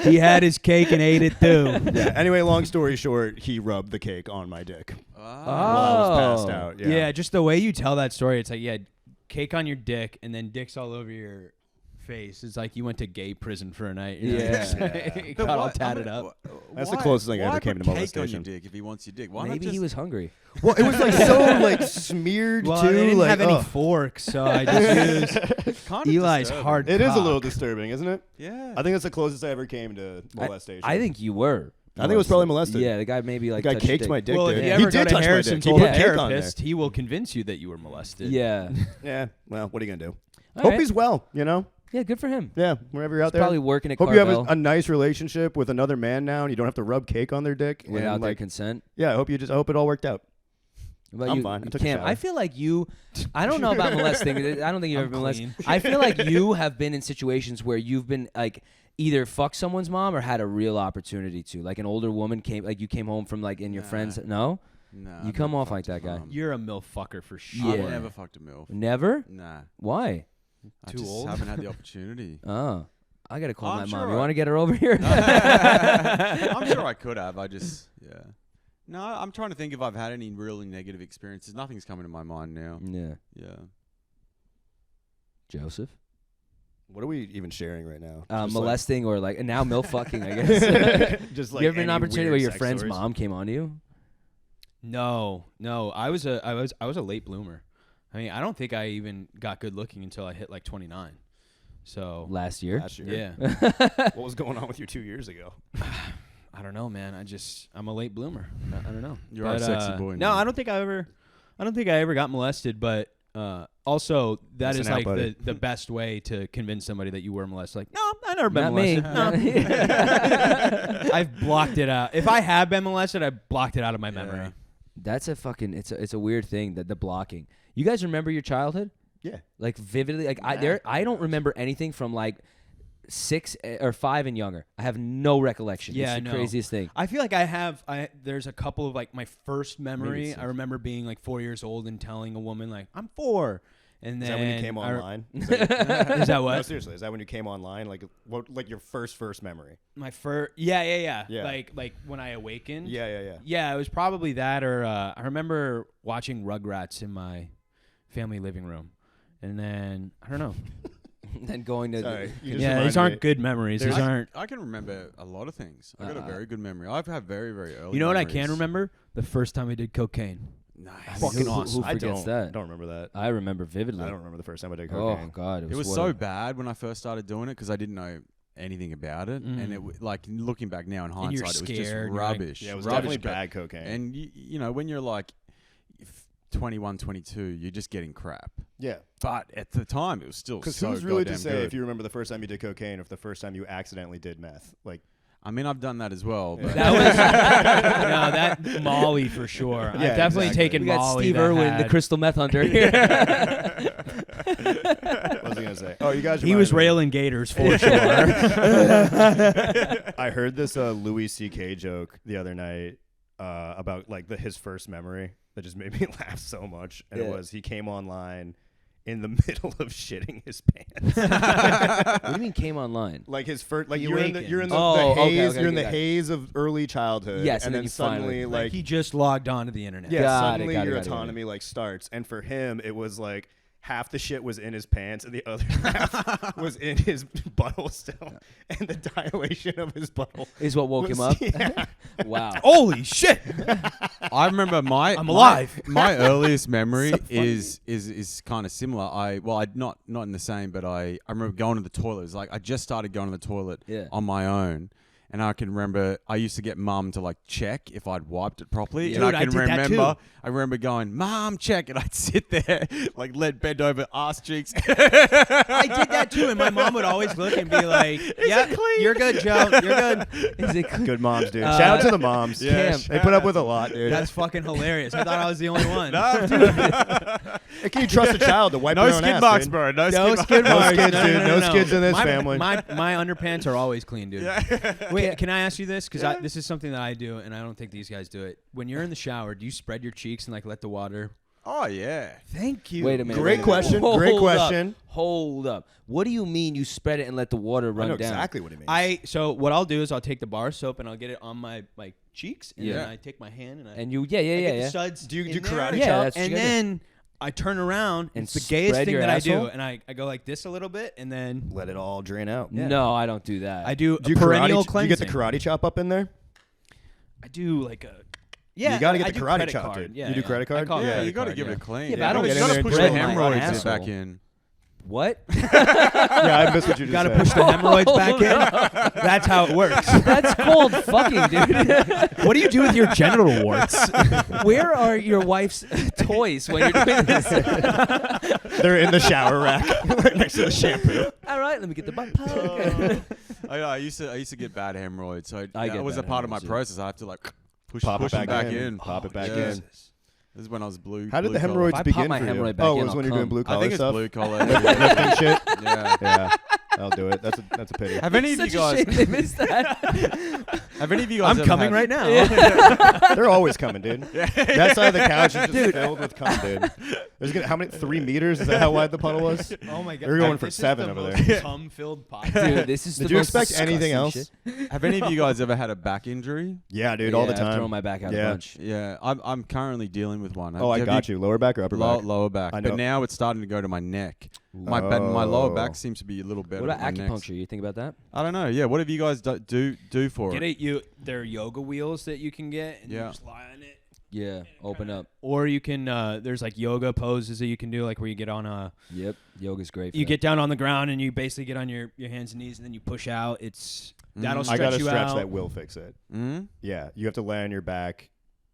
[SPEAKER 2] He had his cake and ate it too.
[SPEAKER 3] Yeah. Anyway, long story short, he rubbed the cake on my dick
[SPEAKER 4] Ah.
[SPEAKER 3] while I was passed out. Yeah.
[SPEAKER 2] Yeah, just the way you tell that story, it's like, yeah, cake on your dick and then dicks all over your face. It's like you went to gay prison for a night. You know?
[SPEAKER 1] Yeah.
[SPEAKER 2] You got all tatted up.
[SPEAKER 3] That's the closest thing I ever came to
[SPEAKER 4] Why put
[SPEAKER 3] molestation.
[SPEAKER 4] cake on your dick if he wants your dick? Why not
[SPEAKER 1] Maybe
[SPEAKER 4] just
[SPEAKER 1] he was hungry.
[SPEAKER 3] Well, it was like so like smeared
[SPEAKER 2] Well,
[SPEAKER 3] too.
[SPEAKER 2] they didn't
[SPEAKER 3] like,
[SPEAKER 2] have any
[SPEAKER 3] ugh.
[SPEAKER 2] forks, so I just used
[SPEAKER 4] kind of
[SPEAKER 2] Eli's
[SPEAKER 4] disturbing.
[SPEAKER 2] hard
[SPEAKER 3] It is a
[SPEAKER 2] cock.
[SPEAKER 3] little disturbing, isn't it?
[SPEAKER 4] Yeah.
[SPEAKER 3] I think that's the closest I ever came to molestation.
[SPEAKER 1] I think you were.
[SPEAKER 3] I think it was probably molested.
[SPEAKER 1] Yeah, the guy maybe
[SPEAKER 3] the
[SPEAKER 1] like
[SPEAKER 3] guy
[SPEAKER 1] touched
[SPEAKER 3] caked
[SPEAKER 1] dick.
[SPEAKER 3] my dick.
[SPEAKER 2] Well,
[SPEAKER 3] dude.
[SPEAKER 2] if you
[SPEAKER 3] He
[SPEAKER 2] ever go
[SPEAKER 3] did
[SPEAKER 2] to
[SPEAKER 3] touch my
[SPEAKER 2] Harrison's
[SPEAKER 3] dick. He
[SPEAKER 2] old
[SPEAKER 3] put cake on there.
[SPEAKER 2] therapist, he will convince you that you were molested.
[SPEAKER 1] Yeah.
[SPEAKER 3] Yeah. Well, what are you gonna do?
[SPEAKER 1] All
[SPEAKER 3] Hope
[SPEAKER 1] right.
[SPEAKER 3] he's well. You know.
[SPEAKER 1] Yeah, good for him.
[SPEAKER 3] Yeah. Wherever you're out
[SPEAKER 1] He's
[SPEAKER 3] there.
[SPEAKER 1] probably working at
[SPEAKER 3] Hope you have
[SPEAKER 1] Carvel
[SPEAKER 3] a nice relationship with another man now, and you don't have to rub cake on their dick.
[SPEAKER 1] without
[SPEAKER 3] and,
[SPEAKER 1] their
[SPEAKER 3] like,
[SPEAKER 1] consent.
[SPEAKER 3] yeah. I hope it all worked out.
[SPEAKER 1] What about
[SPEAKER 3] I'm
[SPEAKER 1] you,
[SPEAKER 3] fine. I took a
[SPEAKER 1] Cam,
[SPEAKER 3] shower.
[SPEAKER 1] I feel like you. I don't know about molesting. I don't think you've
[SPEAKER 2] I'm
[SPEAKER 1] ever been molested.
[SPEAKER 2] clean.
[SPEAKER 1] I feel like you have been in situations where you've been like either fucked someone's mom or had a real opportunity to. Like an older woman came, like you came home from like in your
[SPEAKER 4] Nah.
[SPEAKER 1] friends. No,
[SPEAKER 4] Nah,
[SPEAKER 1] you
[SPEAKER 4] I've
[SPEAKER 1] come
[SPEAKER 4] never
[SPEAKER 1] off like
[SPEAKER 4] fucked
[SPEAKER 1] that
[SPEAKER 4] a
[SPEAKER 1] guy.
[SPEAKER 4] mum.
[SPEAKER 2] You're a milf fucker for sure.
[SPEAKER 4] I've
[SPEAKER 1] Yeah.
[SPEAKER 4] never fucked a MILF.
[SPEAKER 1] Never.
[SPEAKER 4] Nah.
[SPEAKER 1] Why?
[SPEAKER 4] I
[SPEAKER 2] Too
[SPEAKER 4] just
[SPEAKER 2] old?
[SPEAKER 4] haven't had the opportunity.
[SPEAKER 1] Oh, I gotta call
[SPEAKER 4] I'm
[SPEAKER 1] my
[SPEAKER 4] sure
[SPEAKER 1] mom. You
[SPEAKER 4] I-
[SPEAKER 1] want to get her over here?
[SPEAKER 4] I'm sure I could have. I just, yeah. No, I'm trying to think if I've had any really negative experiences. Nothing's coming to my mind now.
[SPEAKER 1] Yeah,
[SPEAKER 4] Yeah.
[SPEAKER 1] Joseph.
[SPEAKER 3] What are we even sharing right now? Just,
[SPEAKER 1] Molesting or like now milf fucking. I guess.
[SPEAKER 3] Like, just like
[SPEAKER 1] you ever been an
[SPEAKER 3] any
[SPEAKER 1] opportunity
[SPEAKER 3] weird
[SPEAKER 1] where your
[SPEAKER 3] sex
[SPEAKER 1] friend's
[SPEAKER 3] stories?
[SPEAKER 1] mom came on to you?
[SPEAKER 2] No. I was a late bloomer. I mean, I don't think I even got good looking until I hit like 29. So
[SPEAKER 1] Last year.
[SPEAKER 3] Last year.
[SPEAKER 2] yeah,
[SPEAKER 3] What was going on with you 2 years ago?
[SPEAKER 2] I don't know, man. I'm a late bloomer. I don't know.
[SPEAKER 4] You're a sexy boy
[SPEAKER 2] No,
[SPEAKER 4] now.
[SPEAKER 2] I don't think I ever got molested. But also that
[SPEAKER 3] Listen
[SPEAKER 2] is
[SPEAKER 3] out,
[SPEAKER 2] like
[SPEAKER 3] buddy.
[SPEAKER 2] the best way to convince somebody that you were molested. Like, no, I never been
[SPEAKER 1] Not me.
[SPEAKER 2] molested. No. I've blocked it out. If I have been molested, I blocked it out of my memory.
[SPEAKER 1] That's a fucking. It's a weird thing that the blocking. You guys remember your childhood?
[SPEAKER 3] Yeah.
[SPEAKER 1] Like vividly, like I don't remember anything from like 6 or 5 and younger. I have no recollection.
[SPEAKER 2] Yeah,
[SPEAKER 1] it's
[SPEAKER 2] I
[SPEAKER 1] the
[SPEAKER 2] know.
[SPEAKER 1] craziest thing.
[SPEAKER 2] I feel like there's a couple of like my first memory.
[SPEAKER 3] it's
[SPEAKER 2] I remember being like 4 years old and telling a woman like I'm 4, and then
[SPEAKER 3] Is that when you came online?
[SPEAKER 2] is that
[SPEAKER 3] No,
[SPEAKER 2] what?
[SPEAKER 3] seriously. Is that when you came online? Like, what? Like your first memory?
[SPEAKER 2] My first, yeah.
[SPEAKER 3] Yeah.
[SPEAKER 2] Like when I awakened.
[SPEAKER 3] Yeah.
[SPEAKER 2] Yeah, it was probably that, or I remember watching Rugrats in my family living room, and then I don't know.
[SPEAKER 1] Then going to
[SPEAKER 3] Sorry. You just
[SPEAKER 2] Yeah,
[SPEAKER 3] reminded
[SPEAKER 2] these aren't
[SPEAKER 3] me.
[SPEAKER 2] good memories. These aren't.
[SPEAKER 4] I can remember a lot of things. I got a very good memory. I've had very, very early
[SPEAKER 2] You know what I
[SPEAKER 4] memories.
[SPEAKER 2] can remember? The first time I did cocaine.
[SPEAKER 4] Nice.
[SPEAKER 2] Fucking awesome.
[SPEAKER 1] Who
[SPEAKER 3] I
[SPEAKER 1] forgets that?
[SPEAKER 3] don't remember that.
[SPEAKER 1] I remember vividly.
[SPEAKER 3] I don't remember the first time I did
[SPEAKER 1] Oh
[SPEAKER 3] cocaine.
[SPEAKER 1] God,
[SPEAKER 4] It was
[SPEAKER 1] what
[SPEAKER 4] so
[SPEAKER 1] a-
[SPEAKER 4] bad when I first started doing it because I didn't know anything about it, and it like looking back now in
[SPEAKER 2] And you're
[SPEAKER 4] hindsight, it was just
[SPEAKER 2] scared, you're like-
[SPEAKER 4] rubbish.
[SPEAKER 3] Yeah, it was
[SPEAKER 4] Rubbish
[SPEAKER 3] definitely
[SPEAKER 4] co-
[SPEAKER 3] bad cocaine.
[SPEAKER 4] And you know when you're like 21, 22, you're just getting crap.
[SPEAKER 3] yeah,
[SPEAKER 4] But at the time, it was still
[SPEAKER 3] because
[SPEAKER 4] so
[SPEAKER 3] who's really to
[SPEAKER 4] goddamn
[SPEAKER 3] say
[SPEAKER 4] good.
[SPEAKER 3] if you remember the first time you did cocaine or if the first time you accidentally did meth? Like,
[SPEAKER 4] I mean, I've done that as well. But
[SPEAKER 2] That was no, that Molly for sure. I've
[SPEAKER 3] Yeah,
[SPEAKER 2] definitely
[SPEAKER 3] exactly.
[SPEAKER 2] taken
[SPEAKER 1] We got
[SPEAKER 2] Molly.
[SPEAKER 1] Steve
[SPEAKER 2] that
[SPEAKER 1] Irwin, the
[SPEAKER 2] had-
[SPEAKER 1] crystal meth hunter. here.
[SPEAKER 3] what was I gonna say? Oh, you guys.
[SPEAKER 2] He was
[SPEAKER 3] reminded me.
[SPEAKER 2] railing gators for sure.
[SPEAKER 3] I heard this Louis C.K. joke the other night about like his first memory that just made me laugh so much, and it
[SPEAKER 1] Yeah.
[SPEAKER 3] was he came online in the middle of shitting his pants.
[SPEAKER 1] What do you mean came online?
[SPEAKER 3] Like his first, like
[SPEAKER 2] He
[SPEAKER 3] you're in the
[SPEAKER 1] Oh,
[SPEAKER 3] the
[SPEAKER 1] okay,
[SPEAKER 3] haze,
[SPEAKER 1] okay,
[SPEAKER 3] you're in the
[SPEAKER 1] got it.
[SPEAKER 3] haze of early childhood.
[SPEAKER 1] Yes,
[SPEAKER 3] and
[SPEAKER 1] and then
[SPEAKER 3] then
[SPEAKER 1] you
[SPEAKER 3] suddenly
[SPEAKER 1] finally-
[SPEAKER 2] Like he just logged onto the internet.
[SPEAKER 3] yeah,
[SPEAKER 1] Got it,
[SPEAKER 3] suddenly
[SPEAKER 1] got it,
[SPEAKER 3] your
[SPEAKER 1] got it, got it.
[SPEAKER 3] autonomy like starts, and for him it was like half the shit was in his pants and the other half was in his butthole still. And the dilation of his butthole
[SPEAKER 1] is what woke him up.
[SPEAKER 3] Yeah.
[SPEAKER 1] Wow.
[SPEAKER 2] Holy shit!
[SPEAKER 4] I remember
[SPEAKER 2] I'm alive.
[SPEAKER 4] My earliest memory is kind of similar. I not in the same, but I remember going to the toilet. It was like I just started going to the toilet on my own. And I can remember I used to get mum to like check if I'd wiped it properly.
[SPEAKER 2] Dude,
[SPEAKER 4] and I
[SPEAKER 2] I
[SPEAKER 4] can
[SPEAKER 2] did that
[SPEAKER 4] remember
[SPEAKER 2] too.
[SPEAKER 4] I remember going, "Mom, check," and I'd sit there like lead bent over, ass cheeks.
[SPEAKER 2] I did that too, and my mom would always look and be like, "Yeah, you're good, Joe. You're good."
[SPEAKER 1] Is it clean?
[SPEAKER 3] Good moms, dude. Shout out to the moms.
[SPEAKER 1] Yeah,
[SPEAKER 3] They put up with a lot, dude.
[SPEAKER 2] That's fucking hilarious. I thought I was the only one.
[SPEAKER 3] Hey, can you trust a child to wipe
[SPEAKER 4] No
[SPEAKER 3] their own
[SPEAKER 4] skid
[SPEAKER 3] ass,
[SPEAKER 4] marks,
[SPEAKER 3] dude?
[SPEAKER 4] bro. No
[SPEAKER 2] No
[SPEAKER 4] skid
[SPEAKER 2] skid
[SPEAKER 3] No
[SPEAKER 2] marks.
[SPEAKER 3] skids, dude. No skids in this
[SPEAKER 2] my,
[SPEAKER 3] family.
[SPEAKER 2] My underpants are always clean, dude. Wait, can I ask you this? Because this is something that I do, and I don't think these guys do it. When you're in the shower, do you spread your cheeks and like let the water?
[SPEAKER 4] Oh yeah.
[SPEAKER 2] Thank you.
[SPEAKER 1] Wait a minute.
[SPEAKER 3] Great
[SPEAKER 1] wait a minute.
[SPEAKER 3] question. Great
[SPEAKER 1] Hold
[SPEAKER 3] question.
[SPEAKER 1] Up. Hold up. What do you mean you spread it and let the water
[SPEAKER 3] I
[SPEAKER 1] run
[SPEAKER 3] know
[SPEAKER 1] down?
[SPEAKER 3] exactly what it means.
[SPEAKER 2] So what I'll do is I'll take the bar soap and I'll get it on my like cheeks, and
[SPEAKER 1] Yeah.
[SPEAKER 2] then I take my hand and I
[SPEAKER 1] And you,
[SPEAKER 2] I get the
[SPEAKER 1] yeah.
[SPEAKER 2] studs.
[SPEAKER 3] Do you
[SPEAKER 2] in
[SPEAKER 3] do
[SPEAKER 2] there,
[SPEAKER 3] karate
[SPEAKER 1] Yeah,
[SPEAKER 3] chop?
[SPEAKER 1] that's what
[SPEAKER 2] and
[SPEAKER 1] you gotta do.
[SPEAKER 2] then I turn around.
[SPEAKER 1] And
[SPEAKER 2] It's the gayest
[SPEAKER 1] spread
[SPEAKER 2] thing
[SPEAKER 1] your
[SPEAKER 2] that I
[SPEAKER 1] asshole?
[SPEAKER 2] do, and I go like this a little bit, and then
[SPEAKER 3] Let it all drain out.
[SPEAKER 1] No, I don't do that.
[SPEAKER 2] I do
[SPEAKER 3] Do you,
[SPEAKER 2] perennial
[SPEAKER 3] do you
[SPEAKER 2] cleansing.
[SPEAKER 3] get the karate chop up in there?
[SPEAKER 2] I do like a. Yeah,
[SPEAKER 3] You got to get
[SPEAKER 2] I
[SPEAKER 3] the
[SPEAKER 2] do
[SPEAKER 3] karate
[SPEAKER 2] credit
[SPEAKER 3] chop,
[SPEAKER 2] card.
[SPEAKER 3] dude.
[SPEAKER 2] Yeah,
[SPEAKER 3] you do
[SPEAKER 2] yeah.
[SPEAKER 3] credit card?
[SPEAKER 2] I call it
[SPEAKER 4] Yeah,
[SPEAKER 2] credit
[SPEAKER 4] you got to
[SPEAKER 2] card,
[SPEAKER 4] give
[SPEAKER 2] yeah.
[SPEAKER 4] it a clean.
[SPEAKER 1] Yeah, but I don't
[SPEAKER 3] get
[SPEAKER 4] you
[SPEAKER 3] in
[SPEAKER 4] got
[SPEAKER 3] there
[SPEAKER 4] to
[SPEAKER 3] and
[SPEAKER 4] push the
[SPEAKER 3] drain my
[SPEAKER 4] hemorrhoids
[SPEAKER 1] asshole.
[SPEAKER 4] back in.
[SPEAKER 1] What?
[SPEAKER 3] Yeah, I missed what you just
[SPEAKER 2] Got to
[SPEAKER 3] said.
[SPEAKER 2] push the hemorrhoids back in. That's how it works.
[SPEAKER 1] That's called fucking, dude.
[SPEAKER 2] What do you do with your genital warts?
[SPEAKER 1] Where are your wife's toys when you're doing this?
[SPEAKER 3] They're in the shower rack right next to the shampoo.
[SPEAKER 1] All right, let me get the butt plug.
[SPEAKER 4] I used to get bad hemorrhoids, so
[SPEAKER 1] I
[SPEAKER 4] that
[SPEAKER 1] get
[SPEAKER 4] was a
[SPEAKER 1] bad
[SPEAKER 4] part of my
[SPEAKER 1] hemorrhoids, yeah.
[SPEAKER 4] process. I have to like push
[SPEAKER 3] Pop it
[SPEAKER 4] them
[SPEAKER 3] back
[SPEAKER 4] back
[SPEAKER 3] in.
[SPEAKER 4] in.
[SPEAKER 3] Pop it back
[SPEAKER 4] Yeah.
[SPEAKER 3] in.
[SPEAKER 4] This is when I was blue.
[SPEAKER 3] How did the
[SPEAKER 4] blue collar.
[SPEAKER 3] hemorrhoids
[SPEAKER 1] If I
[SPEAKER 3] begin
[SPEAKER 1] pop my
[SPEAKER 3] for you?
[SPEAKER 1] hemorrhoid back
[SPEAKER 3] Oh, it
[SPEAKER 1] in,
[SPEAKER 3] was
[SPEAKER 1] I'll
[SPEAKER 3] when you're doing
[SPEAKER 1] come.
[SPEAKER 3] blue
[SPEAKER 4] I
[SPEAKER 3] collar
[SPEAKER 4] think it's
[SPEAKER 3] stuff?
[SPEAKER 4] blue collar.
[SPEAKER 3] Lifting shit?
[SPEAKER 4] Yeah.
[SPEAKER 3] Yeah. I'll do it. That's a pity.
[SPEAKER 4] Have any of you
[SPEAKER 1] Such a
[SPEAKER 4] guys?
[SPEAKER 1] shame they missed that.
[SPEAKER 4] Have any of you guys?
[SPEAKER 2] I'm
[SPEAKER 4] ever
[SPEAKER 2] coming
[SPEAKER 4] had-
[SPEAKER 2] right now.
[SPEAKER 3] They're always coming, dude. That side of the couch is just filled with cum, dude. How many? 3 meters? Is that how wide the puddle was?
[SPEAKER 2] Oh my god.
[SPEAKER 3] They're going for
[SPEAKER 2] This is
[SPEAKER 3] 7
[SPEAKER 2] the
[SPEAKER 3] over
[SPEAKER 2] most
[SPEAKER 3] there.
[SPEAKER 2] cum-filled pot.
[SPEAKER 1] Dude, this is
[SPEAKER 3] Did
[SPEAKER 1] the
[SPEAKER 3] you
[SPEAKER 1] most
[SPEAKER 3] expect anything
[SPEAKER 1] disgusting
[SPEAKER 3] else?
[SPEAKER 1] shit.
[SPEAKER 4] Have any of you guys ever had a back injury?
[SPEAKER 3] Yeah, dude, all the
[SPEAKER 1] I've
[SPEAKER 3] time.
[SPEAKER 1] thrown my back out
[SPEAKER 3] Yeah.
[SPEAKER 1] a bunch.
[SPEAKER 4] Yeah, I'm currently dealing with one.
[SPEAKER 3] Oh, I got you. Lower back or upper back?
[SPEAKER 4] Lower back.
[SPEAKER 3] I know.
[SPEAKER 4] But now it's starting to go to my neck. My lower back seems to be a little better.
[SPEAKER 1] What about
[SPEAKER 4] than my neck.
[SPEAKER 1] acupuncture? You think about that?
[SPEAKER 4] I don't know. Yeah, what have you guys do for
[SPEAKER 2] Get
[SPEAKER 4] it?
[SPEAKER 2] it? There are yoga wheels that you can get, and
[SPEAKER 4] Yeah.
[SPEAKER 2] you just lie on it.
[SPEAKER 1] Yeah, open up.
[SPEAKER 2] Or you can. There's like yoga poses that you can do, like where you get on a.
[SPEAKER 1] Yep, yoga's great. For
[SPEAKER 2] You
[SPEAKER 1] that.
[SPEAKER 2] get down on the ground and you basically get on your hands and knees, and then you push out. That'll
[SPEAKER 3] I
[SPEAKER 2] stretch
[SPEAKER 3] got a
[SPEAKER 2] you
[SPEAKER 3] stretch
[SPEAKER 2] out.
[SPEAKER 3] that will fix it.
[SPEAKER 4] Mm?
[SPEAKER 3] Yeah, you have to lay on your back,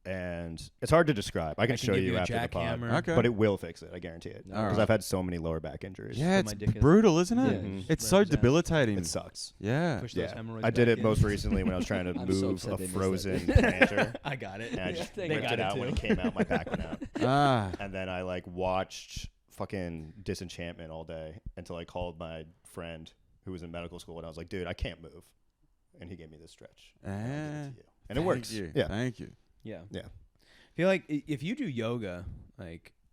[SPEAKER 3] and it's hard to describe. I can show
[SPEAKER 2] give
[SPEAKER 3] you
[SPEAKER 2] you a
[SPEAKER 3] after the pod.
[SPEAKER 2] jackhammer.
[SPEAKER 4] Okay.
[SPEAKER 3] But it will fix it. I guarantee it.
[SPEAKER 4] All
[SPEAKER 3] Because
[SPEAKER 4] right.
[SPEAKER 3] I've had so many lower back injuries.
[SPEAKER 4] Yeah,
[SPEAKER 2] Put
[SPEAKER 4] it's
[SPEAKER 2] my dick in.
[SPEAKER 4] brutal, isn't it?
[SPEAKER 1] Yeah.
[SPEAKER 3] Mhm.
[SPEAKER 4] It's so
[SPEAKER 2] Right, yeah.
[SPEAKER 4] debilitating.
[SPEAKER 3] It sucks.
[SPEAKER 4] Yeah.
[SPEAKER 2] Push those
[SPEAKER 3] Yeah,
[SPEAKER 2] hemorrhoids
[SPEAKER 3] I did
[SPEAKER 2] back
[SPEAKER 3] it
[SPEAKER 2] in.
[SPEAKER 3] most recently when I was trying to
[SPEAKER 1] I'm so
[SPEAKER 3] move
[SPEAKER 1] upset
[SPEAKER 3] a
[SPEAKER 1] they missed
[SPEAKER 3] frozen
[SPEAKER 1] that.
[SPEAKER 3] planter,
[SPEAKER 2] I got it.
[SPEAKER 3] and I just
[SPEAKER 1] They
[SPEAKER 3] ripped
[SPEAKER 2] got
[SPEAKER 3] it
[SPEAKER 2] it
[SPEAKER 3] out when
[SPEAKER 2] too.
[SPEAKER 3] it came out. My back went out,
[SPEAKER 4] Ah.
[SPEAKER 3] and then I like watched fucking Disenchantment all day until I called my friend who was in medical school, and I was like, "Dude, I can't move," and he gave me this stretch. And I'll give it to you. And it works.
[SPEAKER 4] You.
[SPEAKER 3] Yeah.
[SPEAKER 4] Thank you.
[SPEAKER 2] Yeah.
[SPEAKER 3] Yeah.
[SPEAKER 2] I feel like if you do yoga,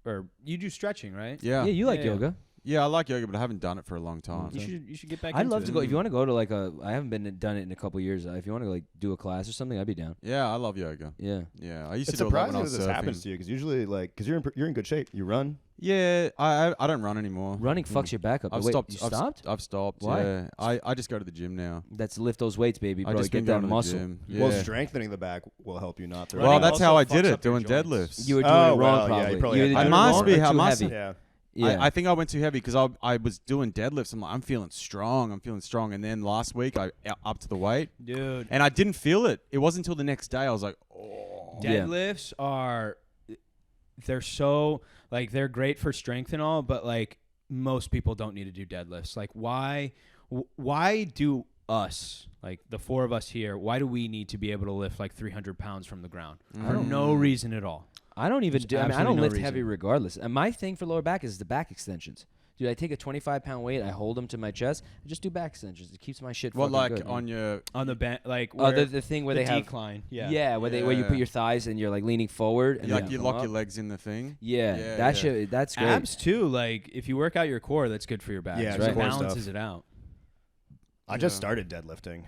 [SPEAKER 2] or you do stretching, right?
[SPEAKER 4] Yeah.
[SPEAKER 1] Yeah, you like
[SPEAKER 2] Yeah.
[SPEAKER 1] yoga.
[SPEAKER 4] Yeah, I like yoga, but I haven't done it for a long time.
[SPEAKER 2] You should get back.
[SPEAKER 1] I'd
[SPEAKER 2] into
[SPEAKER 1] love
[SPEAKER 2] it.
[SPEAKER 1] to go. If you want to go to like I haven't done it in a couple years. If you want to like do a class or something, I'd be down.
[SPEAKER 4] Yeah, I love yoga.
[SPEAKER 1] Yeah.
[SPEAKER 4] Yeah, I used
[SPEAKER 3] It's
[SPEAKER 4] to do a lot when
[SPEAKER 3] surprising
[SPEAKER 4] I
[SPEAKER 3] that
[SPEAKER 4] was
[SPEAKER 3] this
[SPEAKER 4] surfing.
[SPEAKER 3] happens to you because usually, like, because you're in good shape. You run.
[SPEAKER 4] Yeah, I don't run anymore.
[SPEAKER 1] Running fucks your back up.
[SPEAKER 4] I've
[SPEAKER 1] Wait,
[SPEAKER 4] stopped.
[SPEAKER 1] You
[SPEAKER 4] I've
[SPEAKER 1] stopped?
[SPEAKER 4] I've stopped.
[SPEAKER 1] Why?
[SPEAKER 4] Yeah, I just go to the gym now.
[SPEAKER 1] That's lift those weights, baby.
[SPEAKER 4] I
[SPEAKER 1] Bro,
[SPEAKER 4] just
[SPEAKER 1] get
[SPEAKER 4] been
[SPEAKER 1] that
[SPEAKER 4] going to the
[SPEAKER 1] muscle.
[SPEAKER 4] gym.
[SPEAKER 3] Well,
[SPEAKER 4] Yeah.
[SPEAKER 3] strengthening the back will help you not to.
[SPEAKER 4] Well,
[SPEAKER 2] Running
[SPEAKER 4] that's how I
[SPEAKER 2] also
[SPEAKER 4] did
[SPEAKER 2] fucks
[SPEAKER 4] it,
[SPEAKER 2] up your
[SPEAKER 4] doing
[SPEAKER 2] joints.
[SPEAKER 4] deadlifts.
[SPEAKER 1] You were doing
[SPEAKER 3] Oh,
[SPEAKER 1] it wrong,
[SPEAKER 3] well, yeah,
[SPEAKER 1] probably.
[SPEAKER 3] you probably
[SPEAKER 1] You
[SPEAKER 3] had
[SPEAKER 1] either
[SPEAKER 3] to
[SPEAKER 1] did
[SPEAKER 3] do
[SPEAKER 1] it
[SPEAKER 3] it
[SPEAKER 1] wrong
[SPEAKER 4] must
[SPEAKER 1] or
[SPEAKER 4] be
[SPEAKER 1] too
[SPEAKER 4] how must
[SPEAKER 1] heavy.
[SPEAKER 3] Yeah.
[SPEAKER 1] Yeah.
[SPEAKER 4] I think I went too heavy because I was doing deadlifts. I'm feeling strong. I'm feeling strong. And then last week I upped the weight,
[SPEAKER 2] Dude.
[SPEAKER 4] and I didn't feel it. It wasn't until the next day I was like, oh.
[SPEAKER 1] Yeah.
[SPEAKER 2] Deadlifts they're so like they're great for strength and all, but like most people don't need to do deadlifts. Like why do us, like the four of us here, why do we need to be able to lift like 300 pounds from the ground for no reason at all?
[SPEAKER 1] I don't even
[SPEAKER 2] There's
[SPEAKER 1] do. I mean, I
[SPEAKER 2] absolutely
[SPEAKER 1] don't
[SPEAKER 2] no
[SPEAKER 1] lift
[SPEAKER 2] reason.
[SPEAKER 1] heavy regardless. And my thing for lower back is the back extensions. Dude, I take a 25-pound weight, I hold them to my chest, I just do back extensions. It keeps my shit.
[SPEAKER 4] What,
[SPEAKER 1] fucking
[SPEAKER 4] like
[SPEAKER 1] good,
[SPEAKER 4] on your?
[SPEAKER 2] On the bench, like
[SPEAKER 1] the thing where
[SPEAKER 2] the
[SPEAKER 1] they have
[SPEAKER 2] decline.
[SPEAKER 1] where you put your thighs and you're like leaning forward and
[SPEAKER 4] Like
[SPEAKER 1] then
[SPEAKER 4] you
[SPEAKER 1] come
[SPEAKER 4] lock
[SPEAKER 1] up.
[SPEAKER 4] your legs in the thing.
[SPEAKER 1] Yeah,
[SPEAKER 4] Yeah,
[SPEAKER 1] that
[SPEAKER 4] yeah.
[SPEAKER 1] shit. That's great.
[SPEAKER 2] Abs too. Like if you work out your core, that's good for your back.
[SPEAKER 3] Yeah,
[SPEAKER 2] so
[SPEAKER 1] it's
[SPEAKER 2] it
[SPEAKER 1] core
[SPEAKER 2] balances
[SPEAKER 3] stuff.
[SPEAKER 2] it out.
[SPEAKER 3] I just started deadlifting.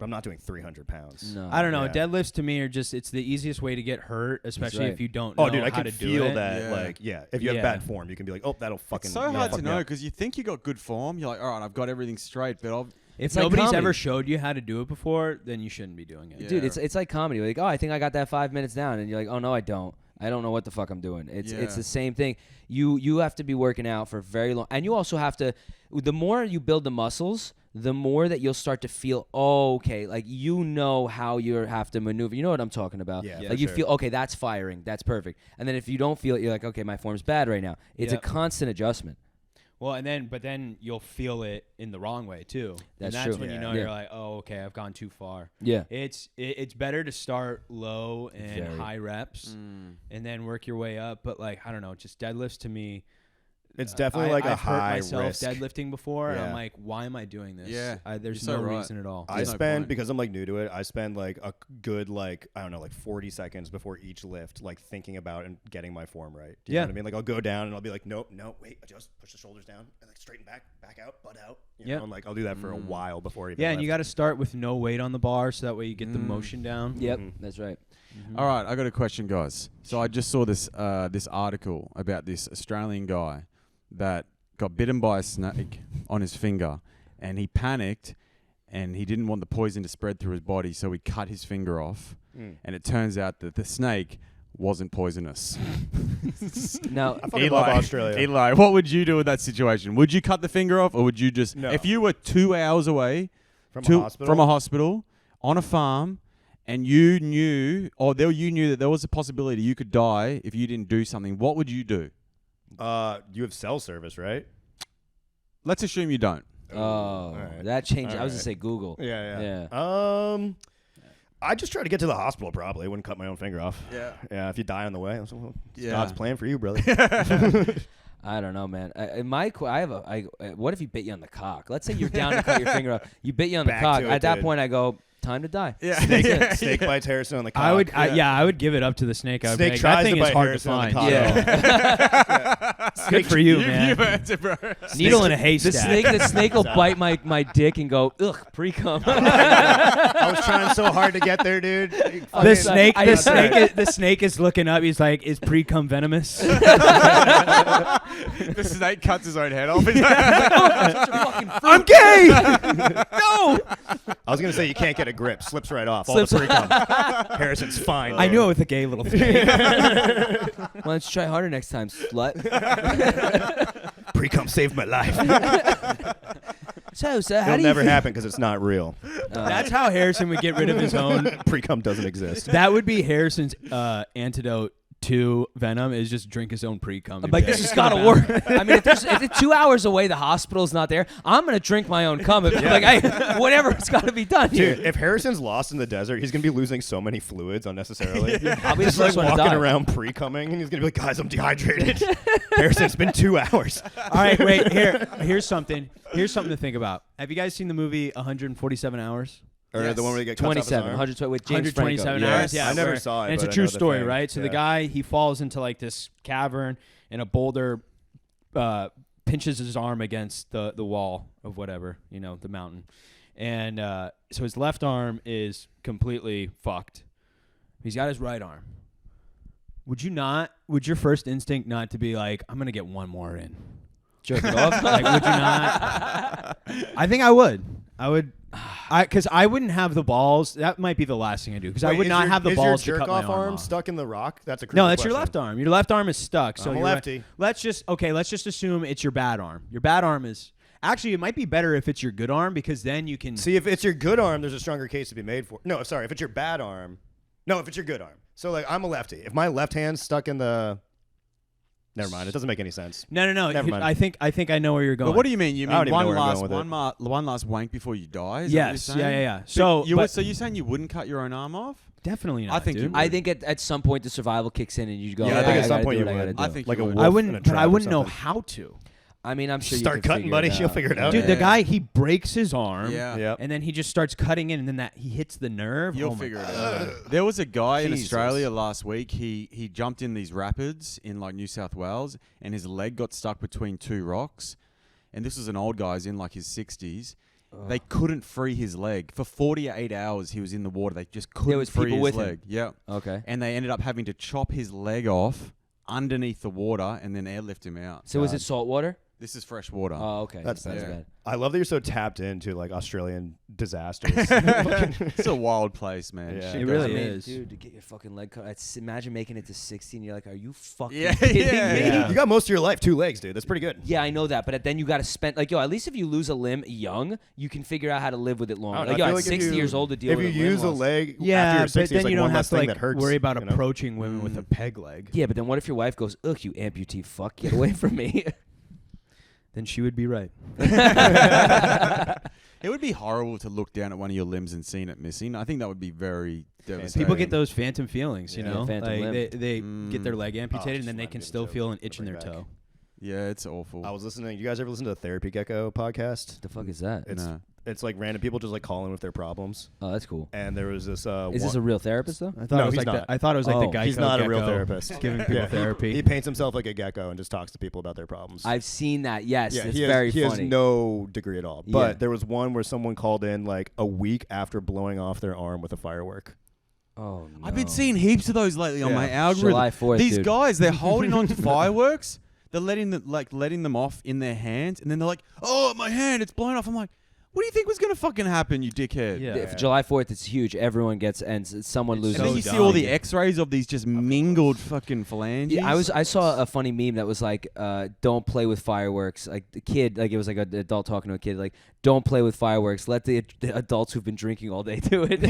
[SPEAKER 3] but I'm not doing 300 pounds.
[SPEAKER 1] No.
[SPEAKER 2] I don't know.
[SPEAKER 3] Yeah.
[SPEAKER 2] Deadlifts to me are just, it's the easiest way to get hurt, especially
[SPEAKER 1] right.
[SPEAKER 2] if you don't know
[SPEAKER 3] Oh, dude, I
[SPEAKER 2] how
[SPEAKER 3] can
[SPEAKER 2] to do
[SPEAKER 3] feel
[SPEAKER 2] it.
[SPEAKER 3] that.
[SPEAKER 4] Yeah.
[SPEAKER 3] If you have
[SPEAKER 2] Yeah.
[SPEAKER 3] bad form, you can be like, oh, that'll fucking.
[SPEAKER 4] It's so hard
[SPEAKER 3] fuck
[SPEAKER 4] to
[SPEAKER 3] me
[SPEAKER 4] know
[SPEAKER 3] up.
[SPEAKER 4] because you think you got good form. You're like, all right, I've got everything straight, but
[SPEAKER 2] If
[SPEAKER 1] It's like
[SPEAKER 2] nobody's
[SPEAKER 1] comedy.
[SPEAKER 2] ever showed you how to do it before, then you shouldn't be doing it.
[SPEAKER 4] Yeah.
[SPEAKER 1] Dude, it's like comedy. Like, oh, I think I got that 5 minutes down, and you're like, oh no, I don't. I don't know what the fuck I'm doing. It's
[SPEAKER 4] Yeah.
[SPEAKER 1] the same thing. You have to be working out for very long, and you also have to. The more you build the muscles, the more that you'll start to feel okay. Like you know how you have to maneuver. You know what I'm talking about.
[SPEAKER 3] Yeah,
[SPEAKER 1] Like
[SPEAKER 3] for
[SPEAKER 1] you
[SPEAKER 3] sure.
[SPEAKER 1] feel okay. That's firing. That's perfect. And then if you don't feel it, you're like, okay, my form's bad right now. It's a
[SPEAKER 2] Yep.
[SPEAKER 1] constant adjustment.
[SPEAKER 2] Well, but then you'll feel it in the wrong way too.
[SPEAKER 1] That's
[SPEAKER 2] and that's
[SPEAKER 1] true.
[SPEAKER 2] when you
[SPEAKER 3] Yeah.
[SPEAKER 2] know
[SPEAKER 1] Yeah.
[SPEAKER 2] you're like, oh, okay, I've gone too far.
[SPEAKER 1] Yeah.
[SPEAKER 2] It's better to start low and
[SPEAKER 1] Very.
[SPEAKER 2] high reps, and then work your way up. But like, I don't know, just deadlifts to me.
[SPEAKER 3] It's definitely like a
[SPEAKER 2] I've hurt
[SPEAKER 3] high
[SPEAKER 2] myself
[SPEAKER 3] risk.
[SPEAKER 2] deadlifting before, and I'm
[SPEAKER 3] Yeah.
[SPEAKER 2] like, why am I doing this?
[SPEAKER 4] Yeah,
[SPEAKER 2] There's
[SPEAKER 4] you're
[SPEAKER 2] no
[SPEAKER 4] so right.
[SPEAKER 2] reason at all.
[SPEAKER 3] I
[SPEAKER 4] There's no
[SPEAKER 3] spend
[SPEAKER 4] point.
[SPEAKER 3] because I'm like new to it. I spend like a good like I don't know like 40 seconds before each lift, like thinking about and getting my form right. Do you know what I mean? Like I'll go down and I'll be like, nope, wait, adjust, push the shoulders down, and like straighten back out, butt out. You know, and like I'll do that for a while before even.
[SPEAKER 2] Yeah, and you got
[SPEAKER 3] lift.
[SPEAKER 2] to start with no weight on the bar, so that way you get the motion down.
[SPEAKER 1] Yep. That's right.
[SPEAKER 4] All right, I got a question, guys. So I just saw this this article about this Australian guy that got bitten by a snake on his finger, and he panicked, and he didn't want the poison to spread through his body, so he cut his finger off. And it turns out that the snake wasn't poisonous.
[SPEAKER 1] Now,
[SPEAKER 3] I fucking love Australia.
[SPEAKER 4] Eli, what would you do in that situation? Would you cut the finger off, or would you just,
[SPEAKER 3] No.
[SPEAKER 4] if you were 2 hours away
[SPEAKER 3] From
[SPEAKER 4] to-
[SPEAKER 3] a hospital.
[SPEAKER 4] from a hospital on a farm, and you knew that there was a possibility you could die if you didn't do something, what would you do?
[SPEAKER 3] You have cell service, right?
[SPEAKER 4] Let's assume you don't.
[SPEAKER 1] oh,
[SPEAKER 3] right.
[SPEAKER 1] that changed. I was
[SPEAKER 3] All
[SPEAKER 1] gonna say Google.
[SPEAKER 3] Yeah.
[SPEAKER 1] Yeah.
[SPEAKER 3] I just try to get to the hospital. Probably wouldn't cut my own finger off.
[SPEAKER 4] Yeah.
[SPEAKER 3] Yeah. If you die on the way, it's
[SPEAKER 4] Yeah.
[SPEAKER 3] God's plan for you, brother.
[SPEAKER 1] I don't know, man. What if he bit you on the cock? Let's say you're down to cut your finger off. You bit you on the
[SPEAKER 3] Back
[SPEAKER 1] cock.
[SPEAKER 3] to it,
[SPEAKER 1] At that
[SPEAKER 3] dude.
[SPEAKER 1] point, I go, time to die.
[SPEAKER 3] Snake bites Harrison on the cock.
[SPEAKER 2] I would give it up to the snake. I would
[SPEAKER 3] Snake
[SPEAKER 2] be like,
[SPEAKER 3] tries
[SPEAKER 2] that thing
[SPEAKER 3] to
[SPEAKER 2] is
[SPEAKER 3] bite
[SPEAKER 2] hard
[SPEAKER 3] Harrison
[SPEAKER 2] to
[SPEAKER 3] on the
[SPEAKER 2] find.
[SPEAKER 3] cock.
[SPEAKER 2] Yeah. Good for you, man. Needle in a
[SPEAKER 1] The
[SPEAKER 2] haystack.
[SPEAKER 1] snake will bite my dick and go, ugh, pre-cum.
[SPEAKER 3] I was trying so hard to get there, dude.
[SPEAKER 2] The snake,
[SPEAKER 1] I-
[SPEAKER 2] the snake is looking up. He's like, "Is pre-cum venomous?"
[SPEAKER 4] The snake cuts his own head off.
[SPEAKER 1] I'm gay. No.
[SPEAKER 3] I was gonna say you can't get a grip. Slips right off.
[SPEAKER 1] Slips-
[SPEAKER 3] All the pre-cum. Harrison's fine.
[SPEAKER 2] I knew it with a gay little thing.
[SPEAKER 1] Why don't you try harder next time, slut?
[SPEAKER 3] Pre-cum saved my life.
[SPEAKER 1] So, how
[SPEAKER 3] It'll
[SPEAKER 1] do you
[SPEAKER 3] never
[SPEAKER 1] feel-
[SPEAKER 3] happen because it's not real.
[SPEAKER 2] That's how Harrison would get rid of his own.
[SPEAKER 3] Pre-cum doesn't exist.
[SPEAKER 2] That would be Harrison's antidote to venom. Is just drink his own pre-cum.
[SPEAKER 1] I'm like, this has got to work. I mean, if it's 2 hours away, the hospital's not there. I'm gonna drink my own cum. Like, hey, whatever, it's got to be done here.
[SPEAKER 3] Dude, if Harrison's lost in the desert, he's gonna be losing so many fluids unnecessarily.
[SPEAKER 1] I'll be the
[SPEAKER 3] Just like
[SPEAKER 1] first one to
[SPEAKER 3] walking
[SPEAKER 1] die.
[SPEAKER 3] around pre-cumming, and he's gonna be like, "Guys, I'm dehydrated." Harrison, it's been 2 hours.
[SPEAKER 2] All right, wait. Here's something. Here's something to think about. Have you guys seen the movie 147 Hours?
[SPEAKER 3] Or the one where they get cuts off his
[SPEAKER 1] 27,
[SPEAKER 3] arm?
[SPEAKER 1] 120 with James Franco.
[SPEAKER 2] 127
[SPEAKER 1] Yes.
[SPEAKER 2] hours. Yeah,
[SPEAKER 3] I never
[SPEAKER 2] where-
[SPEAKER 3] saw it,
[SPEAKER 2] And it's a
[SPEAKER 3] but I
[SPEAKER 2] true
[SPEAKER 3] know the
[SPEAKER 2] story,
[SPEAKER 3] thing.
[SPEAKER 2] right? So the
[SPEAKER 3] Yeah.
[SPEAKER 2] guy, he falls into like this cavern, and a boulder pinches his arm against the wall of whatever, the mountain, and so his left arm is completely fucked. He's got his right arm. Would your first instinct not to be like, I'm gonna get one more in?
[SPEAKER 1] Jerk it off.
[SPEAKER 2] Like, would you not? I think I would. Because I wouldn't have the balls. That might be the last thing I do. Because I
[SPEAKER 3] Wait,
[SPEAKER 2] would not have the balls
[SPEAKER 3] Is
[SPEAKER 2] to
[SPEAKER 3] your
[SPEAKER 2] cut my
[SPEAKER 3] jerk-off arm
[SPEAKER 2] off.
[SPEAKER 3] stuck in the rock? That's a
[SPEAKER 2] No,
[SPEAKER 3] crucial
[SPEAKER 2] that's your
[SPEAKER 3] question.
[SPEAKER 2] left arm. Your left arm is stuck. So
[SPEAKER 3] I'm a
[SPEAKER 2] you're right.
[SPEAKER 3] lefty.
[SPEAKER 2] Let's just assume it's your bad arm. Your bad arm is actually, it might be better if it's your good arm, because then you can
[SPEAKER 3] See, if it's your good arm, there's a stronger case to be made for. No, sorry, if it's your bad arm. No, if it's your good arm. So like, I'm a lefty. If my left hand's stuck in the, never mind. It doesn't make any sense.
[SPEAKER 2] No.
[SPEAKER 3] Never mind.
[SPEAKER 2] I think I know where you're going.
[SPEAKER 4] But what do you mean? You
[SPEAKER 3] I don't
[SPEAKER 4] mean
[SPEAKER 3] even know
[SPEAKER 4] one
[SPEAKER 3] where I'm
[SPEAKER 4] last
[SPEAKER 3] going with
[SPEAKER 4] one last wank before you die? Is
[SPEAKER 2] Yes.
[SPEAKER 4] that what you're saying?
[SPEAKER 2] Yeah.
[SPEAKER 4] But
[SPEAKER 2] So
[SPEAKER 4] you
[SPEAKER 2] but
[SPEAKER 4] so you're saying you wouldn't cut your own arm off?
[SPEAKER 2] definitely not.
[SPEAKER 4] I think you
[SPEAKER 2] dude.
[SPEAKER 4] would.
[SPEAKER 1] I think at some point the survival kicks in and you go.
[SPEAKER 3] Yeah, I think at some point you would.
[SPEAKER 4] I think
[SPEAKER 3] Like
[SPEAKER 4] you
[SPEAKER 3] a
[SPEAKER 4] would.
[SPEAKER 3] wolf
[SPEAKER 2] I
[SPEAKER 3] in a
[SPEAKER 2] wouldn't, but I
[SPEAKER 3] trap or
[SPEAKER 2] wouldn't know
[SPEAKER 3] something.
[SPEAKER 2] how to.
[SPEAKER 1] I mean, I'm sure you
[SPEAKER 3] Start
[SPEAKER 1] can
[SPEAKER 3] cutting,
[SPEAKER 1] figure
[SPEAKER 3] buddy.
[SPEAKER 1] it
[SPEAKER 3] She'll
[SPEAKER 1] out.
[SPEAKER 3] figure it out.
[SPEAKER 2] Dude,
[SPEAKER 3] Yeah.
[SPEAKER 2] the guy, he breaks his arm.
[SPEAKER 4] Yeah.
[SPEAKER 3] Yep.
[SPEAKER 2] And then he just starts cutting in, and then he hits the nerve.
[SPEAKER 4] You'll
[SPEAKER 2] Oh my
[SPEAKER 4] figure it
[SPEAKER 2] God.
[SPEAKER 4] out. There was a guy in
[SPEAKER 3] Jesus.
[SPEAKER 4] Australia last week. He jumped in these rapids in like New South Wales, and his leg got stuck between two rocks. And this was an old guy, he's in like his 60s, They couldn't free his leg. For 48 hours, he was in the water. They just couldn't
[SPEAKER 1] was
[SPEAKER 4] free
[SPEAKER 1] people
[SPEAKER 4] his
[SPEAKER 1] with him?
[SPEAKER 4] leg. Yeah.
[SPEAKER 1] Okay.
[SPEAKER 4] And they ended up having to chop his leg off underneath the water and then airlift him out.
[SPEAKER 1] So was it salt water?
[SPEAKER 4] This is fresh water.
[SPEAKER 1] Oh, okay.
[SPEAKER 3] That's
[SPEAKER 1] bad.
[SPEAKER 3] I love that you're so tapped into like Australian disasters.
[SPEAKER 4] It's a wild place, man.
[SPEAKER 3] Yeah.
[SPEAKER 4] Shit
[SPEAKER 2] It
[SPEAKER 4] goes
[SPEAKER 2] really
[SPEAKER 4] on.
[SPEAKER 2] is.
[SPEAKER 1] Dude, to get your fucking leg cut. Imagine making it to 60 and you're like, are you fucking
[SPEAKER 4] Yeah,
[SPEAKER 1] kidding
[SPEAKER 4] yeah,
[SPEAKER 1] me?
[SPEAKER 4] yeah.
[SPEAKER 3] You got most of your life 2 legs, dude. That's pretty good.
[SPEAKER 1] Yeah, I know that, but then you got to spend like, yo, at least if you lose a limb young, you can figure out how to live with it
[SPEAKER 3] I
[SPEAKER 1] longer.
[SPEAKER 3] don't know,
[SPEAKER 1] Like, yo,
[SPEAKER 3] I
[SPEAKER 1] at
[SPEAKER 3] feel like if
[SPEAKER 1] 60
[SPEAKER 3] you-
[SPEAKER 1] years old to deal
[SPEAKER 3] If
[SPEAKER 1] with
[SPEAKER 3] you
[SPEAKER 1] a limb
[SPEAKER 3] use a
[SPEAKER 1] loss.
[SPEAKER 3] leg after
[SPEAKER 2] Yeah,
[SPEAKER 3] you're
[SPEAKER 2] but
[SPEAKER 3] 60,
[SPEAKER 2] then
[SPEAKER 3] it's like
[SPEAKER 2] you don't
[SPEAKER 3] one
[SPEAKER 2] have
[SPEAKER 3] less
[SPEAKER 2] to
[SPEAKER 3] thing
[SPEAKER 2] like
[SPEAKER 3] that hurts.
[SPEAKER 2] worry about
[SPEAKER 3] you know?
[SPEAKER 2] approaching women with a peg leg.
[SPEAKER 1] Yeah, but then what if your wife goes, ugh, you amputee fuck, get away from me.
[SPEAKER 2] Then she would be right.
[SPEAKER 4] It would be horrible to look down at one of your limbs and seeing it missing. I think that would be very devastating.
[SPEAKER 2] People get those phantom feelings, you
[SPEAKER 3] Yeah.
[SPEAKER 2] know.
[SPEAKER 1] Phantom
[SPEAKER 2] like
[SPEAKER 1] limb.
[SPEAKER 2] they get their leg amputated
[SPEAKER 3] just
[SPEAKER 2] and then they
[SPEAKER 3] reminded
[SPEAKER 2] can
[SPEAKER 3] me of
[SPEAKER 2] still
[SPEAKER 3] the
[SPEAKER 2] feel
[SPEAKER 3] joke
[SPEAKER 2] an
[SPEAKER 3] to
[SPEAKER 2] itch in
[SPEAKER 3] bring
[SPEAKER 2] their
[SPEAKER 3] back.
[SPEAKER 2] toe.
[SPEAKER 4] Yeah, it's awful.
[SPEAKER 3] I was listening. You guys ever listen to the Therapy Gecko podcast?
[SPEAKER 1] The fuck is that?
[SPEAKER 3] It's like random people just like calling with their problems.
[SPEAKER 1] Oh, that's cool.
[SPEAKER 3] And there was this.
[SPEAKER 1] Is this a real therapist though?
[SPEAKER 2] I thought
[SPEAKER 3] No,
[SPEAKER 2] it was
[SPEAKER 3] he's
[SPEAKER 2] like
[SPEAKER 3] not.
[SPEAKER 2] I thought it was like
[SPEAKER 1] Oh.
[SPEAKER 2] the Geico
[SPEAKER 3] He's not a real
[SPEAKER 2] gecko
[SPEAKER 3] therapist.
[SPEAKER 2] giving people therapy.
[SPEAKER 3] He paints himself like a gecko and just talks to people about their problems.
[SPEAKER 1] I've seen that. Yes,
[SPEAKER 3] yeah,
[SPEAKER 1] it's
[SPEAKER 3] he
[SPEAKER 1] very
[SPEAKER 3] has
[SPEAKER 1] funny.
[SPEAKER 3] no degree at all. But
[SPEAKER 1] Yeah.
[SPEAKER 3] there was one where someone called in like a week after blowing off their arm with a firework.
[SPEAKER 1] Oh no.
[SPEAKER 4] I've been seeing heaps of those lately on
[SPEAKER 3] Yeah.
[SPEAKER 4] my algorithm.
[SPEAKER 1] July 4th,
[SPEAKER 4] These
[SPEAKER 1] dude.
[SPEAKER 4] guys, they're holding on to fireworks. They're letting them off in their hands, and then they're like, "Oh, my hand, it's blown off." I'm like, "What do you think was gonna fucking happen, you dickhead?"
[SPEAKER 2] Yeah.
[SPEAKER 1] If July 4th, it's huge. Everyone gets and someone
[SPEAKER 2] It's
[SPEAKER 1] loses.
[SPEAKER 4] And then
[SPEAKER 2] so
[SPEAKER 4] you see
[SPEAKER 2] dumb.
[SPEAKER 4] all the X-rays of these just mingled fucking phalanges.
[SPEAKER 1] Yeah, I saw a funny meme that was like, "Don't play with fireworks." Like the kid, like it was like an adult talking to a kid, like, "Don't play with fireworks. Let the adults who've been drinking all day do it."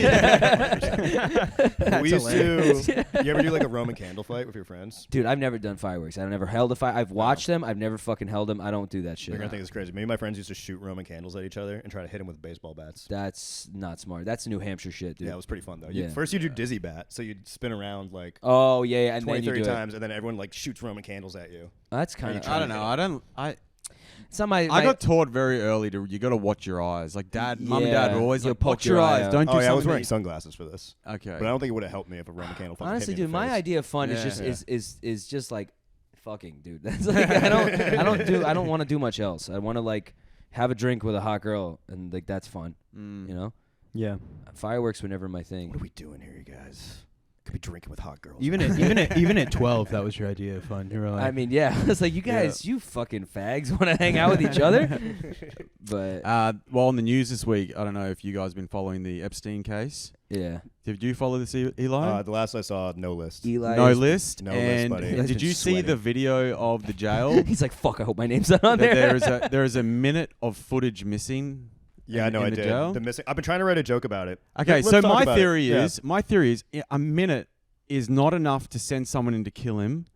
[SPEAKER 3] We used to. You ever do like a Roman candle fight with your friends?
[SPEAKER 1] Dude, I've never done fireworks. I've never held a fire. I've watched them. I've never fucking held them. I don't do that shit.
[SPEAKER 3] You're gonna think it's crazy. Me and my friends used to shoot Roman candles at each other and try to hit them with baseball bats.
[SPEAKER 1] That's not smart. That's New Hampshire shit, dude.
[SPEAKER 3] Yeah, it was pretty fun though.
[SPEAKER 1] Yeah.
[SPEAKER 3] First you do dizzy bat, so you'd spin around like
[SPEAKER 1] Oh yeah, and
[SPEAKER 3] 20,
[SPEAKER 1] then you
[SPEAKER 3] 30
[SPEAKER 1] do
[SPEAKER 3] times, and then everyone like shoots Roman candles at you.
[SPEAKER 1] it. That's kind of.
[SPEAKER 3] you
[SPEAKER 4] I don't know.
[SPEAKER 1] It's not my.
[SPEAKER 4] I got taught very early to you got to watch your eyes. Like mum and dad
[SPEAKER 1] Yeah.
[SPEAKER 4] were always
[SPEAKER 1] Yo,
[SPEAKER 4] like,
[SPEAKER 1] poke
[SPEAKER 4] "Watch your
[SPEAKER 1] your eye
[SPEAKER 4] eyes.
[SPEAKER 1] out."
[SPEAKER 4] Don't do
[SPEAKER 3] Oh yeah, I
[SPEAKER 4] something."
[SPEAKER 3] was wearing sunglasses for this,
[SPEAKER 4] Okay.
[SPEAKER 3] but I don't think it would have helped me if a Roman candle fucking
[SPEAKER 1] Honestly,
[SPEAKER 3] hit me in
[SPEAKER 1] dude,
[SPEAKER 3] the
[SPEAKER 1] my
[SPEAKER 3] face.
[SPEAKER 1] idea of fun is
[SPEAKER 4] Yeah.
[SPEAKER 1] just is just like fucking, dude. That's like I don't want to do much else. I want to like have a drink with a hot girl and like that's fun. You know,
[SPEAKER 2] Yeah.
[SPEAKER 1] fireworks were never my thing.
[SPEAKER 3] What are we doing here, you guys? Could be drinking with hot girls.
[SPEAKER 2] Even at 12, that was your idea of fun. You were like,
[SPEAKER 1] I mean, yeah, I was like, you guys, you fucking fags, want to hang out with each other? But
[SPEAKER 4] well, on the news this week, I don't know if you guys have been following the Epstein case.
[SPEAKER 1] yeah,
[SPEAKER 4] Did you follow this, Eli?
[SPEAKER 3] The last I saw, no list.
[SPEAKER 1] Eli.
[SPEAKER 4] No
[SPEAKER 1] is-
[SPEAKER 4] list.
[SPEAKER 3] No list,
[SPEAKER 4] and
[SPEAKER 3] buddy.
[SPEAKER 1] Eli's
[SPEAKER 4] did
[SPEAKER 1] been
[SPEAKER 4] you see the
[SPEAKER 1] sweating.
[SPEAKER 4] video of the jail?
[SPEAKER 1] He's like, fuck. I hope my name's not on
[SPEAKER 4] That
[SPEAKER 1] there.
[SPEAKER 4] there is a minute of footage missing.
[SPEAKER 3] Yeah,
[SPEAKER 4] in-
[SPEAKER 3] no,
[SPEAKER 4] in
[SPEAKER 3] I
[SPEAKER 4] the
[SPEAKER 3] did.
[SPEAKER 4] jail?
[SPEAKER 3] The missing. I've been trying to write a joke about it.
[SPEAKER 4] Okay,
[SPEAKER 3] Let's
[SPEAKER 4] so
[SPEAKER 3] talk
[SPEAKER 4] my
[SPEAKER 3] about it.
[SPEAKER 4] theory
[SPEAKER 3] Yeah.
[SPEAKER 4] is a minute is not enough to send someone in to kill him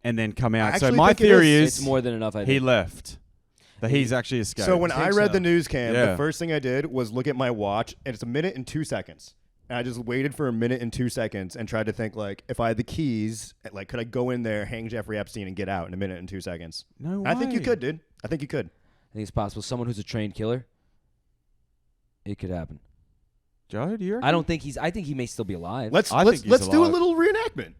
[SPEAKER 4] and then come out. So
[SPEAKER 3] actually
[SPEAKER 4] my
[SPEAKER 3] think it
[SPEAKER 4] theory
[SPEAKER 3] is.
[SPEAKER 1] It's
[SPEAKER 4] is
[SPEAKER 1] more than enough. I
[SPEAKER 4] he
[SPEAKER 1] think.
[SPEAKER 4] left. That he's actually escaped.
[SPEAKER 3] So when I
[SPEAKER 2] think
[SPEAKER 3] read
[SPEAKER 2] so.
[SPEAKER 3] the news cam,
[SPEAKER 4] Yeah.
[SPEAKER 3] the first thing I did was look at my watch, and it's a minute and 2 seconds. And I just waited for a minute and 2 seconds and tried to think, like, if I had the keys, like, could I go in there, hang Jeffrey Epstein, and get out in a minute and 2 seconds?
[SPEAKER 4] No way.
[SPEAKER 3] I think you could, dude. I think you could.
[SPEAKER 1] I think it's possible. Someone who's a trained killer. It could happen.
[SPEAKER 4] Joe, do you reckon?
[SPEAKER 1] I don't think he's. I think he may still be alive.
[SPEAKER 3] Let's
[SPEAKER 4] I
[SPEAKER 3] let's
[SPEAKER 4] think he's
[SPEAKER 3] let's do a
[SPEAKER 4] alive.
[SPEAKER 3] little reenactment.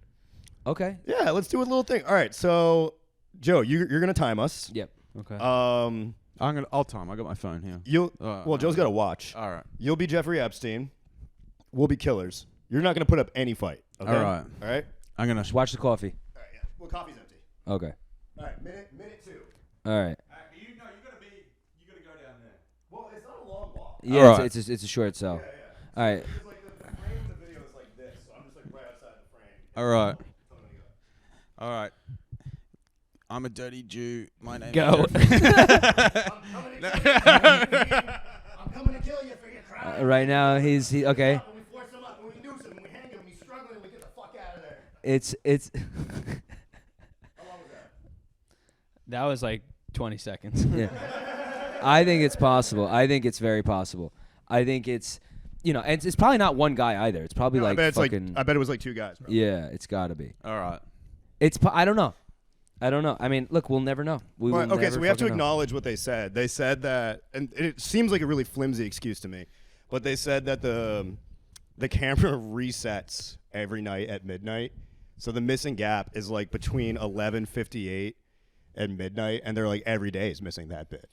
[SPEAKER 1] Okay.
[SPEAKER 3] Yeah, let's do a little thing. All right, so Joe, you're gonna time us.
[SPEAKER 1] Yep.
[SPEAKER 2] okay.
[SPEAKER 4] I'll time. I got my phone here.
[SPEAKER 3] You'll well, Joe's got a watch.
[SPEAKER 4] All right.
[SPEAKER 3] You'll be Jeffrey Epstein. We'll be killers. You're not gonna put up any fight. Okay?
[SPEAKER 4] All right.
[SPEAKER 3] All right.
[SPEAKER 4] I'm gonna.
[SPEAKER 1] Just watch the coffee.
[SPEAKER 3] All right. Yeah. Well, coffee's empty.
[SPEAKER 1] Okay.
[SPEAKER 3] All right. Minute 2.
[SPEAKER 1] All right.
[SPEAKER 4] You gotta go down there.
[SPEAKER 3] Well, it's not a long walk.
[SPEAKER 1] Yeah,
[SPEAKER 4] All right.
[SPEAKER 1] it's a short cell.
[SPEAKER 3] Yeah.
[SPEAKER 1] All right.
[SPEAKER 3] Because like the frame of the video is like this, so I'm just like right outside the frame.
[SPEAKER 4] All right.
[SPEAKER 3] So I'm gonna go.
[SPEAKER 4] All right. I'm a dirty Jew. My name
[SPEAKER 2] Go.
[SPEAKER 4] is Jeffrey.
[SPEAKER 3] I'm coming to kill you for your crime.
[SPEAKER 1] Right now he's okay.
[SPEAKER 3] When we force him up, when we noose him, when we hang him, he's struggling, we get the fuck out of there.
[SPEAKER 1] It's
[SPEAKER 3] How long was that?
[SPEAKER 2] that was like 20 seconds.
[SPEAKER 1] yeah. I think it's possible. I think it's very possible. I think it's and it's probably not one guy either. It's probably
[SPEAKER 3] No,
[SPEAKER 1] like
[SPEAKER 3] I bet it's
[SPEAKER 1] fucking
[SPEAKER 3] I bet it was like 2 guys. Bro.
[SPEAKER 1] yeah. It's got to be.
[SPEAKER 4] All right.
[SPEAKER 1] I don't know. I mean, look, we'll never know. We will
[SPEAKER 3] Okay,
[SPEAKER 1] never
[SPEAKER 3] so we have to
[SPEAKER 1] fucking know.
[SPEAKER 3] acknowledge what they said. They said that, and it seems like a really flimsy excuse to me, but they said that the camera resets every night at midnight. So the missing gap is like between 11:58 and midnight, and they're like every day is missing that bit.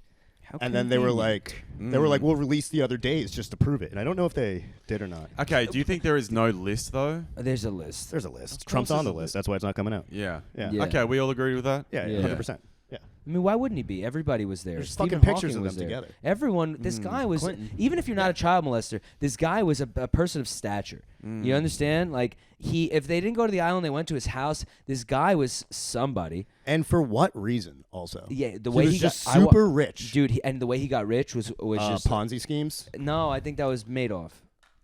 [SPEAKER 3] And then they were like, we'll release the other days just to prove it. And I don't know if they did or not.
[SPEAKER 4] Okay, do you think there is no list though?
[SPEAKER 1] There's a list.
[SPEAKER 3] There's a list. Trump's on the list. That's why it's not coming out.
[SPEAKER 4] Yeah.
[SPEAKER 1] Yeah.
[SPEAKER 4] Okay, we all agree with that?
[SPEAKER 3] Yeah,
[SPEAKER 1] Yeah.
[SPEAKER 3] 100%. Yeah.
[SPEAKER 1] I mean, why wouldn't he be? Everybody was there.
[SPEAKER 3] There's
[SPEAKER 1] Stephen
[SPEAKER 3] fucking pictures
[SPEAKER 1] Hawking
[SPEAKER 3] of
[SPEAKER 1] was
[SPEAKER 3] them
[SPEAKER 1] there.
[SPEAKER 3] together.
[SPEAKER 1] Everyone. This guy was.
[SPEAKER 2] Clinton.
[SPEAKER 1] Even if you're not a child molester, this guy was a person of stature. You understand? Like if they didn't go to the island, they went to his house. This guy was somebody.
[SPEAKER 3] And for what reason, also?
[SPEAKER 1] Yeah, the
[SPEAKER 3] He
[SPEAKER 1] way
[SPEAKER 3] was
[SPEAKER 1] he got
[SPEAKER 3] just super rich.
[SPEAKER 1] dude. And the way he got rich was just
[SPEAKER 3] Ponzi schemes?
[SPEAKER 1] no. I think that was Madoff.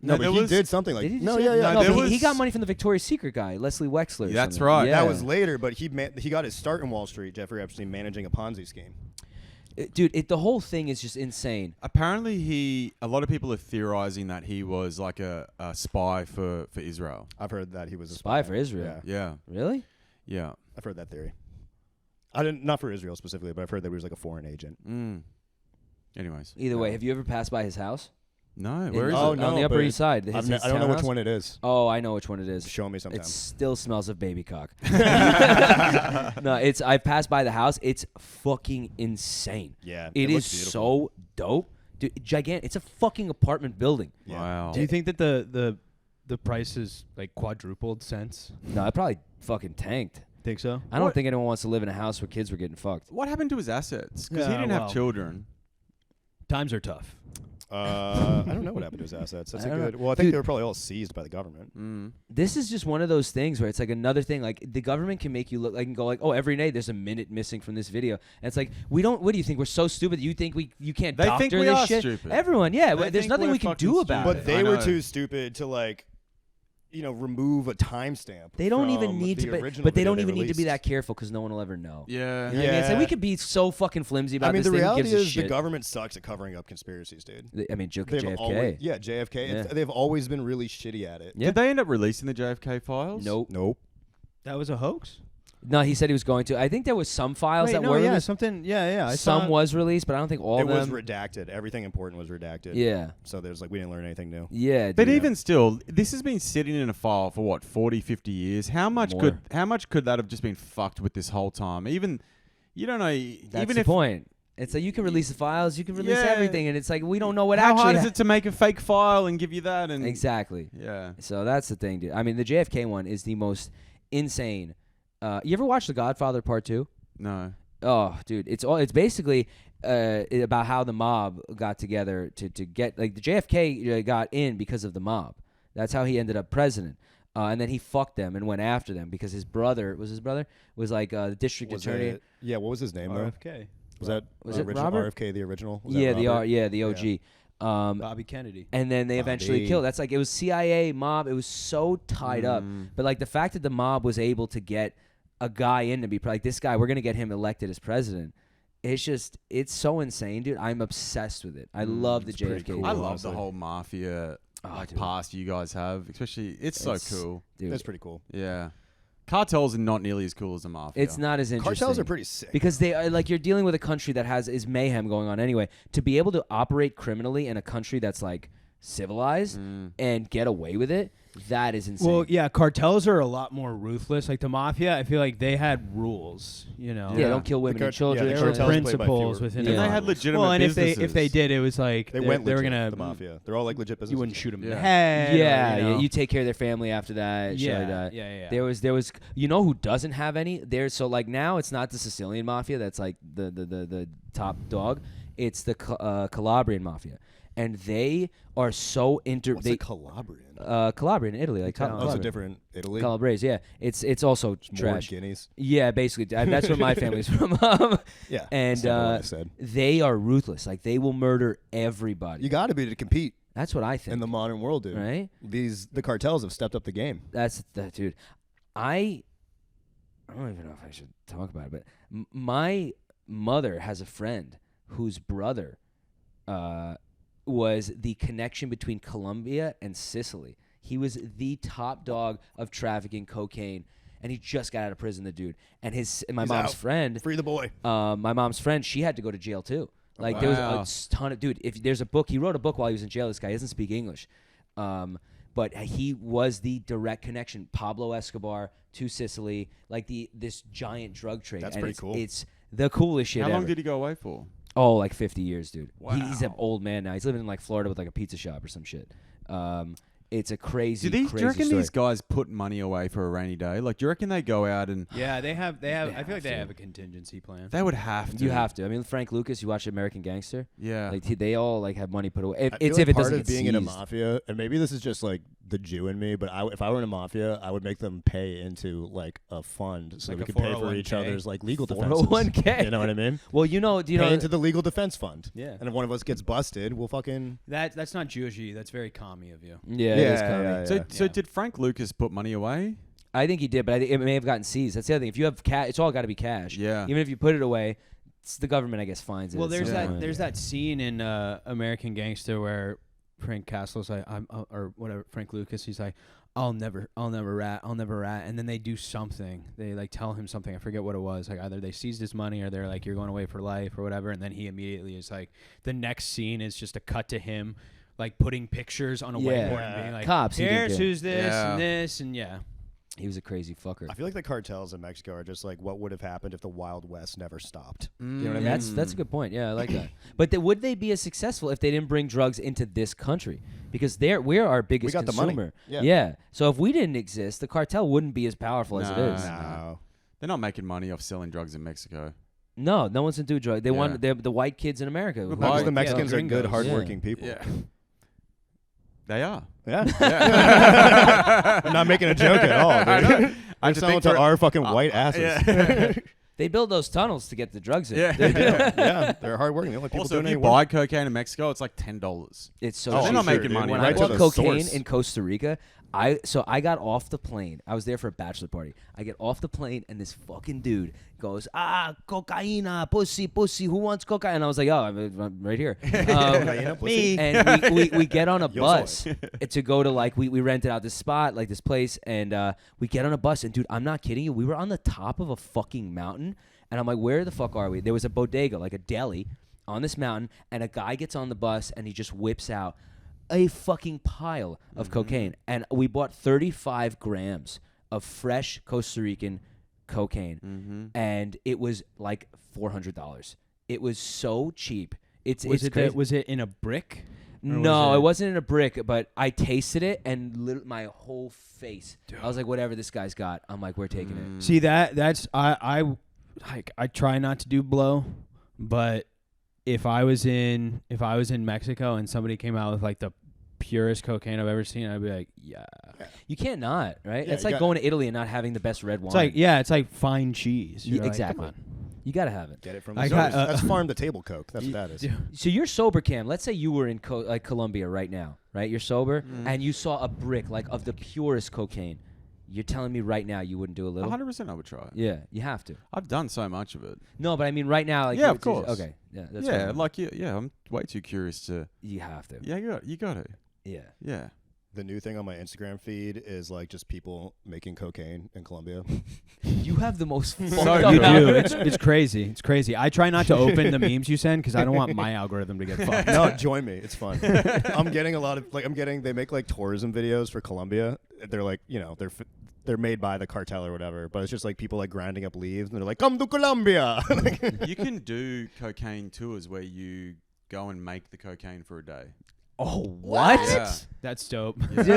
[SPEAKER 3] No,
[SPEAKER 4] there
[SPEAKER 3] but he
[SPEAKER 4] was-
[SPEAKER 3] did something like
[SPEAKER 1] Did he do
[SPEAKER 3] no,
[SPEAKER 1] something?
[SPEAKER 3] yeah, yeah.
[SPEAKER 1] No,
[SPEAKER 4] there
[SPEAKER 1] but he
[SPEAKER 4] was-
[SPEAKER 1] got money from the Victoria's Secret guy, Leslie Wexler. or
[SPEAKER 4] That's
[SPEAKER 1] something.
[SPEAKER 4] right.
[SPEAKER 1] Yeah.
[SPEAKER 3] That was later, but he got his start in Wall Street, Jeffrey Epstein, managing a Ponzi scheme.
[SPEAKER 1] Dude, the whole thing is just insane.
[SPEAKER 4] Apparently, a lot of people are theorizing that he was like a spy for Israel.
[SPEAKER 3] I've heard that he was a
[SPEAKER 1] Spy for Israel.
[SPEAKER 3] Yeah.
[SPEAKER 4] Yeah.
[SPEAKER 1] Really?
[SPEAKER 4] Yeah.
[SPEAKER 3] I've heard that theory. I didn't, not for Israel specifically, but I've heard that he was like a foreign agent.
[SPEAKER 4] Anyways.
[SPEAKER 1] Either way, have you ever passed by his house?
[SPEAKER 4] No.
[SPEAKER 1] In-
[SPEAKER 4] Where is
[SPEAKER 3] Oh,
[SPEAKER 4] it?
[SPEAKER 3] no.
[SPEAKER 1] on the Upper
[SPEAKER 3] but
[SPEAKER 1] East Side.
[SPEAKER 3] I don't know which one it is.
[SPEAKER 1] Oh, I know which one it is.
[SPEAKER 3] Show me sometime.
[SPEAKER 1] It still smells of baby cock. No, I passed by the house. It's fucking insane.
[SPEAKER 3] Yeah,
[SPEAKER 1] It is
[SPEAKER 3] looks beautiful.
[SPEAKER 1] so dope. Dude, gigantic. It's a fucking apartment building.
[SPEAKER 3] Yeah.
[SPEAKER 4] Wow.
[SPEAKER 2] Do you think that the price is like quadrupled since?
[SPEAKER 1] No, it probably fucking tanked.
[SPEAKER 2] Think so?
[SPEAKER 1] I don't think anyone wants to live in a house where kids were getting fucked.
[SPEAKER 4] What happened to his assets? Because he
[SPEAKER 2] Yeah,
[SPEAKER 4] didn't
[SPEAKER 2] well.
[SPEAKER 4] have children.
[SPEAKER 2] Times are tough.
[SPEAKER 3] I don't know what happened to his assets. That's
[SPEAKER 1] I
[SPEAKER 3] a
[SPEAKER 1] don't know.
[SPEAKER 3] good. Well, I think
[SPEAKER 1] Dude.
[SPEAKER 3] they were probably all seized by the government.
[SPEAKER 1] This is just one of those things where it's like another thing. Like the government can make you look like and go like, oh, every day there's a minute missing from this video, and it's like we don't. What do you think? We're so stupid. You think you can't
[SPEAKER 4] They
[SPEAKER 1] doctor
[SPEAKER 4] think we
[SPEAKER 1] this
[SPEAKER 4] are
[SPEAKER 1] shit?
[SPEAKER 4] stupid.
[SPEAKER 1] Everyone, yeah.
[SPEAKER 4] They
[SPEAKER 1] But there's
[SPEAKER 4] think
[SPEAKER 1] nothing
[SPEAKER 4] we're
[SPEAKER 1] we can
[SPEAKER 4] fucking
[SPEAKER 1] do about
[SPEAKER 4] stupid.
[SPEAKER 1] it.
[SPEAKER 3] But they
[SPEAKER 4] I
[SPEAKER 3] were
[SPEAKER 4] know.
[SPEAKER 3] too stupid to remove a timestamp.
[SPEAKER 1] They don't even
[SPEAKER 3] from
[SPEAKER 1] need
[SPEAKER 3] the
[SPEAKER 1] to,
[SPEAKER 3] original
[SPEAKER 1] but they
[SPEAKER 3] video
[SPEAKER 1] don't even need to be
[SPEAKER 3] released.
[SPEAKER 1] that careful because no one will ever know.
[SPEAKER 4] Yeah.
[SPEAKER 1] You know what I mean? It's like we could be so fucking flimsy about
[SPEAKER 3] I mean,
[SPEAKER 1] this
[SPEAKER 3] the
[SPEAKER 1] thing. Who
[SPEAKER 3] reality
[SPEAKER 1] gives a
[SPEAKER 3] is the
[SPEAKER 1] shit?
[SPEAKER 3] government sucks at covering up conspiracies, dude.
[SPEAKER 1] I mean, look at
[SPEAKER 3] They've
[SPEAKER 1] JFK.
[SPEAKER 3] always, JFK.
[SPEAKER 1] Yeah.
[SPEAKER 3] They've always been really shitty at it.
[SPEAKER 1] Yeah.
[SPEAKER 4] Did they end up releasing the JFK files?
[SPEAKER 1] Nope.
[SPEAKER 3] Nope.
[SPEAKER 2] That was a hoax.
[SPEAKER 1] No, he said he was going to. I think there was some files
[SPEAKER 2] Wait,
[SPEAKER 1] that
[SPEAKER 2] no,
[SPEAKER 1] were
[SPEAKER 2] yeah,
[SPEAKER 1] released.
[SPEAKER 2] something. Yeah.
[SPEAKER 1] Some was released, but I don't think all
[SPEAKER 3] It
[SPEAKER 1] of
[SPEAKER 3] was
[SPEAKER 1] them.
[SPEAKER 3] redacted. Everything important was redacted.
[SPEAKER 1] Yeah.
[SPEAKER 3] So there's we didn't learn anything new.
[SPEAKER 1] Yeah.
[SPEAKER 4] But
[SPEAKER 1] dude.
[SPEAKER 4] even still, this has been sitting in a file for what, 40, 50 years? How much
[SPEAKER 1] More.
[SPEAKER 4] could that have just been fucked with this whole time? Even you don't know
[SPEAKER 1] That's
[SPEAKER 4] even
[SPEAKER 1] the
[SPEAKER 4] if
[SPEAKER 1] point. It's like you can release the files, you can release
[SPEAKER 4] Yeah.
[SPEAKER 1] everything, and it's like we don't know what
[SPEAKER 4] how
[SPEAKER 1] actually.
[SPEAKER 4] hard is it to make a fake file and give you that and
[SPEAKER 1] Exactly.
[SPEAKER 4] Yeah.
[SPEAKER 1] So that's the thing, dude. I mean, the JFK one is the most insane. You ever watch The Godfather Part 2?
[SPEAKER 4] No.
[SPEAKER 1] Oh, dude, it's basically about how the mob got together to get the JFK got in because of the mob. That's how he ended up president. And then he fucked them and went after them because his brother was like the district attorney.
[SPEAKER 3] What was his name? though?
[SPEAKER 2] RFK.
[SPEAKER 3] Was that
[SPEAKER 1] Was it
[SPEAKER 3] original
[SPEAKER 1] Robert?
[SPEAKER 3] RFK the original? Was
[SPEAKER 1] Yeah,
[SPEAKER 3] that
[SPEAKER 1] the
[SPEAKER 3] Robert?
[SPEAKER 1] the OG.
[SPEAKER 2] Bobby Kennedy.
[SPEAKER 1] And then they eventually
[SPEAKER 3] Bobby.
[SPEAKER 1] killed. That's like it was CIA mob. It was so tied up. But like the fact that the mob was able to get a guy in to be like this guy, we're gonna get him elected as president. It's so insane, dude. I'm obsessed with it. I love the
[SPEAKER 3] it's pretty
[SPEAKER 1] JFK.
[SPEAKER 3] cool.
[SPEAKER 4] I
[SPEAKER 1] dude.
[SPEAKER 4] love
[SPEAKER 3] honestly.
[SPEAKER 4] the whole mafia
[SPEAKER 1] dude.
[SPEAKER 4] past you guys have, especially it's so cool.
[SPEAKER 1] Dude,
[SPEAKER 3] That's pretty cool.
[SPEAKER 4] Yeah. Cartels are not nearly as cool as the mafia.
[SPEAKER 1] it's not as interesting.
[SPEAKER 3] Cartels are pretty sick.
[SPEAKER 1] because they are like you're dealing with a country that is mayhem going on anyway. To be able to operate criminally in a country that's like civilized and get away with it, that is insane.
[SPEAKER 2] Well, yeah, cartels are a lot more ruthless. Like the mafia, I feel like they had the
[SPEAKER 1] yeah,
[SPEAKER 4] Yeah.
[SPEAKER 1] don't kill women
[SPEAKER 3] The
[SPEAKER 1] and
[SPEAKER 3] cart-
[SPEAKER 1] children.
[SPEAKER 3] yeah, the
[SPEAKER 2] There were
[SPEAKER 3] cartels played by
[SPEAKER 2] principles
[SPEAKER 3] fewer-
[SPEAKER 2] within
[SPEAKER 1] Yeah.
[SPEAKER 2] the
[SPEAKER 4] And they had
[SPEAKER 2] mob.
[SPEAKER 4] legitimate
[SPEAKER 2] Well, and if
[SPEAKER 4] businesses.
[SPEAKER 2] they did, it was like
[SPEAKER 3] they
[SPEAKER 2] they
[SPEAKER 3] went
[SPEAKER 2] were
[SPEAKER 3] legit,
[SPEAKER 2] gonna
[SPEAKER 3] the mafia. They're all like legit businesses.
[SPEAKER 2] You wouldn't shoot them in
[SPEAKER 4] Yeah.
[SPEAKER 2] the head.
[SPEAKER 1] Yeah,
[SPEAKER 2] or, you know.
[SPEAKER 1] you take care of their family after that. shit like that.
[SPEAKER 2] yeah.
[SPEAKER 1] There was you know who doesn't have any? There's so like now it's not the Sicilian mafia that's like the top dog. It's the Calabrian mafia, and they are so
[SPEAKER 3] What's a Calabrian?
[SPEAKER 1] Calabrian in Italy, like
[SPEAKER 2] Italian.
[SPEAKER 3] Oh, it's a
[SPEAKER 1] Calabria.
[SPEAKER 3] different Italy.
[SPEAKER 1] Calabrese, yeah. It's also
[SPEAKER 3] More
[SPEAKER 1] trash.
[SPEAKER 3] guineas.
[SPEAKER 1] Yeah, basically, that's where my family's from.
[SPEAKER 3] Yeah.
[SPEAKER 1] And
[SPEAKER 3] that's not what I said.
[SPEAKER 1] they are ruthless. Like they will murder everybody.
[SPEAKER 3] You got to be to compete
[SPEAKER 1] That's what I think.
[SPEAKER 3] in the modern world, dude.
[SPEAKER 1] Right?
[SPEAKER 3] The cartels have stepped up the game.
[SPEAKER 1] That's that, dude. I don't even know if I should talk about it, but my mother has a friend whose brother was the connection between Colombia and Sicily. He was the top dog of trafficking cocaine, and he just got out of prison. The dude and my
[SPEAKER 3] He's
[SPEAKER 1] mom's
[SPEAKER 3] out.
[SPEAKER 1] friend,
[SPEAKER 3] Free the boy.
[SPEAKER 1] my mom's friend, she had to go to jail too. Like there was
[SPEAKER 4] Wow.
[SPEAKER 1] a ton of if there's a book, he wrote a book while he was in jail. This guy doesn't speak English, but he was the direct connection. Pablo Escobar to Sicily, like this giant drug trade.
[SPEAKER 3] That's
[SPEAKER 1] and
[SPEAKER 3] pretty cool.
[SPEAKER 1] It's the coolest shit
[SPEAKER 4] How
[SPEAKER 1] ever.
[SPEAKER 4] long did he go away for?
[SPEAKER 1] Oh, like 50 years, dude.
[SPEAKER 4] Wow.
[SPEAKER 1] He's an old man now. He's living in like Florida with like a pizza shop or some shit. It's a crazy,
[SPEAKER 4] Do you
[SPEAKER 1] crazy
[SPEAKER 4] reckon
[SPEAKER 1] story.
[SPEAKER 4] these guys put money away for a rainy day? Like, do you reckon they go out and
[SPEAKER 2] Yeah, they have. I feel like they
[SPEAKER 1] to.
[SPEAKER 2] have a contingency plan.
[SPEAKER 4] they would have to?
[SPEAKER 1] You have to. I mean, Frank Lucas. You watch American Gangster.
[SPEAKER 4] Yeah.
[SPEAKER 1] Like they all like have money put away.
[SPEAKER 3] I
[SPEAKER 1] It's
[SPEAKER 3] feel
[SPEAKER 1] if
[SPEAKER 3] like
[SPEAKER 1] it
[SPEAKER 3] part
[SPEAKER 1] doesn't
[SPEAKER 3] of
[SPEAKER 1] get
[SPEAKER 3] being in a
[SPEAKER 1] seized.
[SPEAKER 3] mafia, and maybe this is just like the Jew in me, but if I were in a mafia, I would make them pay into like a fund so
[SPEAKER 2] Like
[SPEAKER 3] we
[SPEAKER 2] a
[SPEAKER 3] could pay for
[SPEAKER 2] 401k?
[SPEAKER 3] each other's like legal defenses.
[SPEAKER 1] 401k.
[SPEAKER 3] You know what I mean?
[SPEAKER 1] Well, do you know?
[SPEAKER 3] Pay into the legal defense fund.
[SPEAKER 2] Yeah.
[SPEAKER 3] And if one of us gets busted, we'll fucking.
[SPEAKER 2] That's not Jewishy. That's very commie of you.
[SPEAKER 1] Yeah, it is comedy.
[SPEAKER 4] So
[SPEAKER 2] Yeah.
[SPEAKER 4] did Frank Lucas put money away?
[SPEAKER 1] I think he did, but I think it may have gotten seized. That's the other thing. If you have cash, it's all got to be cash.
[SPEAKER 4] Yeah.
[SPEAKER 1] Even if you put it away, it's the government, I guess, finds it.
[SPEAKER 2] Well,
[SPEAKER 1] at
[SPEAKER 2] there's
[SPEAKER 1] some
[SPEAKER 2] that
[SPEAKER 1] point.
[SPEAKER 2] there's that scene in American Gangster where Frank Castle's like, or whatever, Frank Lucas, he's like, I'll never rat, and then they do something. They like tell him something. I forget what it was. Like either they seized his money or they're like, you're going away for life or whatever. And then he immediately is like, the next scene is just a cut to him like putting pictures on a whiteboard and being like,
[SPEAKER 1] Cops, he didn't
[SPEAKER 2] here's
[SPEAKER 1] care.
[SPEAKER 2] who's this
[SPEAKER 4] Yeah.
[SPEAKER 2] and this and yeah.
[SPEAKER 1] He was a crazy fucker.
[SPEAKER 3] I feel like the cartels in Mexico are just like what would have happened if the Wild West never stopped. You know what I mean?
[SPEAKER 1] That's a good point. Yeah, I like that. But would they be as successful if they didn't bring drugs into this country? Because we're our biggest
[SPEAKER 3] got the money.
[SPEAKER 1] consumer.
[SPEAKER 3] Yeah.
[SPEAKER 1] So if we didn't exist, the cartel wouldn't be as powerful as it is.
[SPEAKER 3] No.
[SPEAKER 4] They're not making money off selling drugs in Mexico.
[SPEAKER 1] No one's into drugs. They
[SPEAKER 4] Yeah.
[SPEAKER 1] want the white kids in America.
[SPEAKER 4] Well,
[SPEAKER 3] Because
[SPEAKER 4] Yeah,
[SPEAKER 3] the Mexicans are good,
[SPEAKER 2] gringos.
[SPEAKER 3] hardworking people.
[SPEAKER 4] Yeah. They are.
[SPEAKER 3] Yeah. I'm not making a joke at all, dude.
[SPEAKER 4] I
[SPEAKER 3] I'm
[SPEAKER 4] just
[SPEAKER 3] selling
[SPEAKER 4] think
[SPEAKER 3] to
[SPEAKER 4] for-
[SPEAKER 3] our fucking white asses.
[SPEAKER 1] They build those tunnels to get the drugs in.
[SPEAKER 4] Yeah.
[SPEAKER 3] Yeah, they're hardworking. The only people
[SPEAKER 4] Also,
[SPEAKER 3] doing
[SPEAKER 4] if you
[SPEAKER 3] any work.
[SPEAKER 4] buy cocaine in Mexico, it's like $10.
[SPEAKER 1] It's so
[SPEAKER 3] Oh,
[SPEAKER 1] cheap.
[SPEAKER 4] they're not
[SPEAKER 3] sure,
[SPEAKER 4] making
[SPEAKER 3] dude.
[SPEAKER 4] money.
[SPEAKER 1] When
[SPEAKER 3] Right
[SPEAKER 1] I
[SPEAKER 3] to
[SPEAKER 1] bought
[SPEAKER 3] the
[SPEAKER 1] cocaine
[SPEAKER 3] source.
[SPEAKER 1] in Costa Rica, I got off the plane. I was there for a bachelor party. I get off the plane and this fucking dude goes, cocaina, pussy, who wants cocaine? And I was like, I'm right here.
[SPEAKER 3] Cocaina, pussy.
[SPEAKER 1] And we get on a
[SPEAKER 3] Yo
[SPEAKER 1] bus to go to like we rented out this spot, like this place, and we get on a bus, and dude, I'm not kidding you, we were on the top of a fucking mountain, and I'm like, where the fuck are we? There was a bodega, like a deli, on this mountain, and a guy gets on the bus and he just whips out a fucking pile of cocaine, and we bought 35 grams of fresh Costa Rican cocaine, and it was like $400. It was so cheap. It's crazy.
[SPEAKER 2] Was it in a brick? Or
[SPEAKER 1] No,
[SPEAKER 2] was
[SPEAKER 1] it wasn't in a brick, but I tasted it and my whole face. I was like, whatever this guy's got, I'm like, we're taking it.
[SPEAKER 2] See that's I try not to do blow, but if I was in Mexico and somebody came out with like the purest cocaine I've ever seen, I'd be like, yeah.
[SPEAKER 1] You can't not, right?
[SPEAKER 3] Yeah,
[SPEAKER 1] it's
[SPEAKER 3] you
[SPEAKER 1] like
[SPEAKER 3] got-
[SPEAKER 1] going to Italy and not having the best red wine.
[SPEAKER 2] It's like fine cheese. You're like,
[SPEAKER 1] exactly.
[SPEAKER 2] come on.
[SPEAKER 1] You got to have it.
[SPEAKER 3] Get it from
[SPEAKER 2] I
[SPEAKER 3] the
[SPEAKER 2] got,
[SPEAKER 3] source. That's farm to table coke. That's what that is.
[SPEAKER 1] So you're sober, Cam. Let's say you were in like Colombia right now, right? You're sober, and you saw a brick like of the purest cocaine. You're telling me right now you wouldn't do a little?
[SPEAKER 4] 100% I would try it.
[SPEAKER 1] Yeah, you have to.
[SPEAKER 4] I've done so much of it.
[SPEAKER 1] No, but I mean right now, like
[SPEAKER 4] Yeah,
[SPEAKER 1] you
[SPEAKER 4] of
[SPEAKER 1] would say-
[SPEAKER 4] course.
[SPEAKER 1] Okay, yeah, that's
[SPEAKER 4] Yeah,
[SPEAKER 1] fine.
[SPEAKER 4] like I'm way too curious to.
[SPEAKER 1] You have to.
[SPEAKER 4] Yeah, you got to.
[SPEAKER 1] Yeah.
[SPEAKER 4] Yeah.
[SPEAKER 3] The new thing on my Instagram feed is like just people making cocaine in Colombia.
[SPEAKER 1] You have the most fucked
[SPEAKER 2] So
[SPEAKER 1] up
[SPEAKER 2] you do.
[SPEAKER 1] algorithm.
[SPEAKER 2] It's crazy. It's crazy. I try not to open the memes you send because I don't want my algorithm to get fucked.
[SPEAKER 3] No, join me. It's fun. I'm getting a lot of they make like tourism videos for Colombia. They're like, they're made by the cartel or whatever, but it's just like people like grinding up leaves and they're like, come to Colombia.
[SPEAKER 4] You can do cocaine tours where you go and make the cocaine for a day.
[SPEAKER 1] Oh, what?
[SPEAKER 4] Yeah.
[SPEAKER 2] That's dope.
[SPEAKER 1] Dude,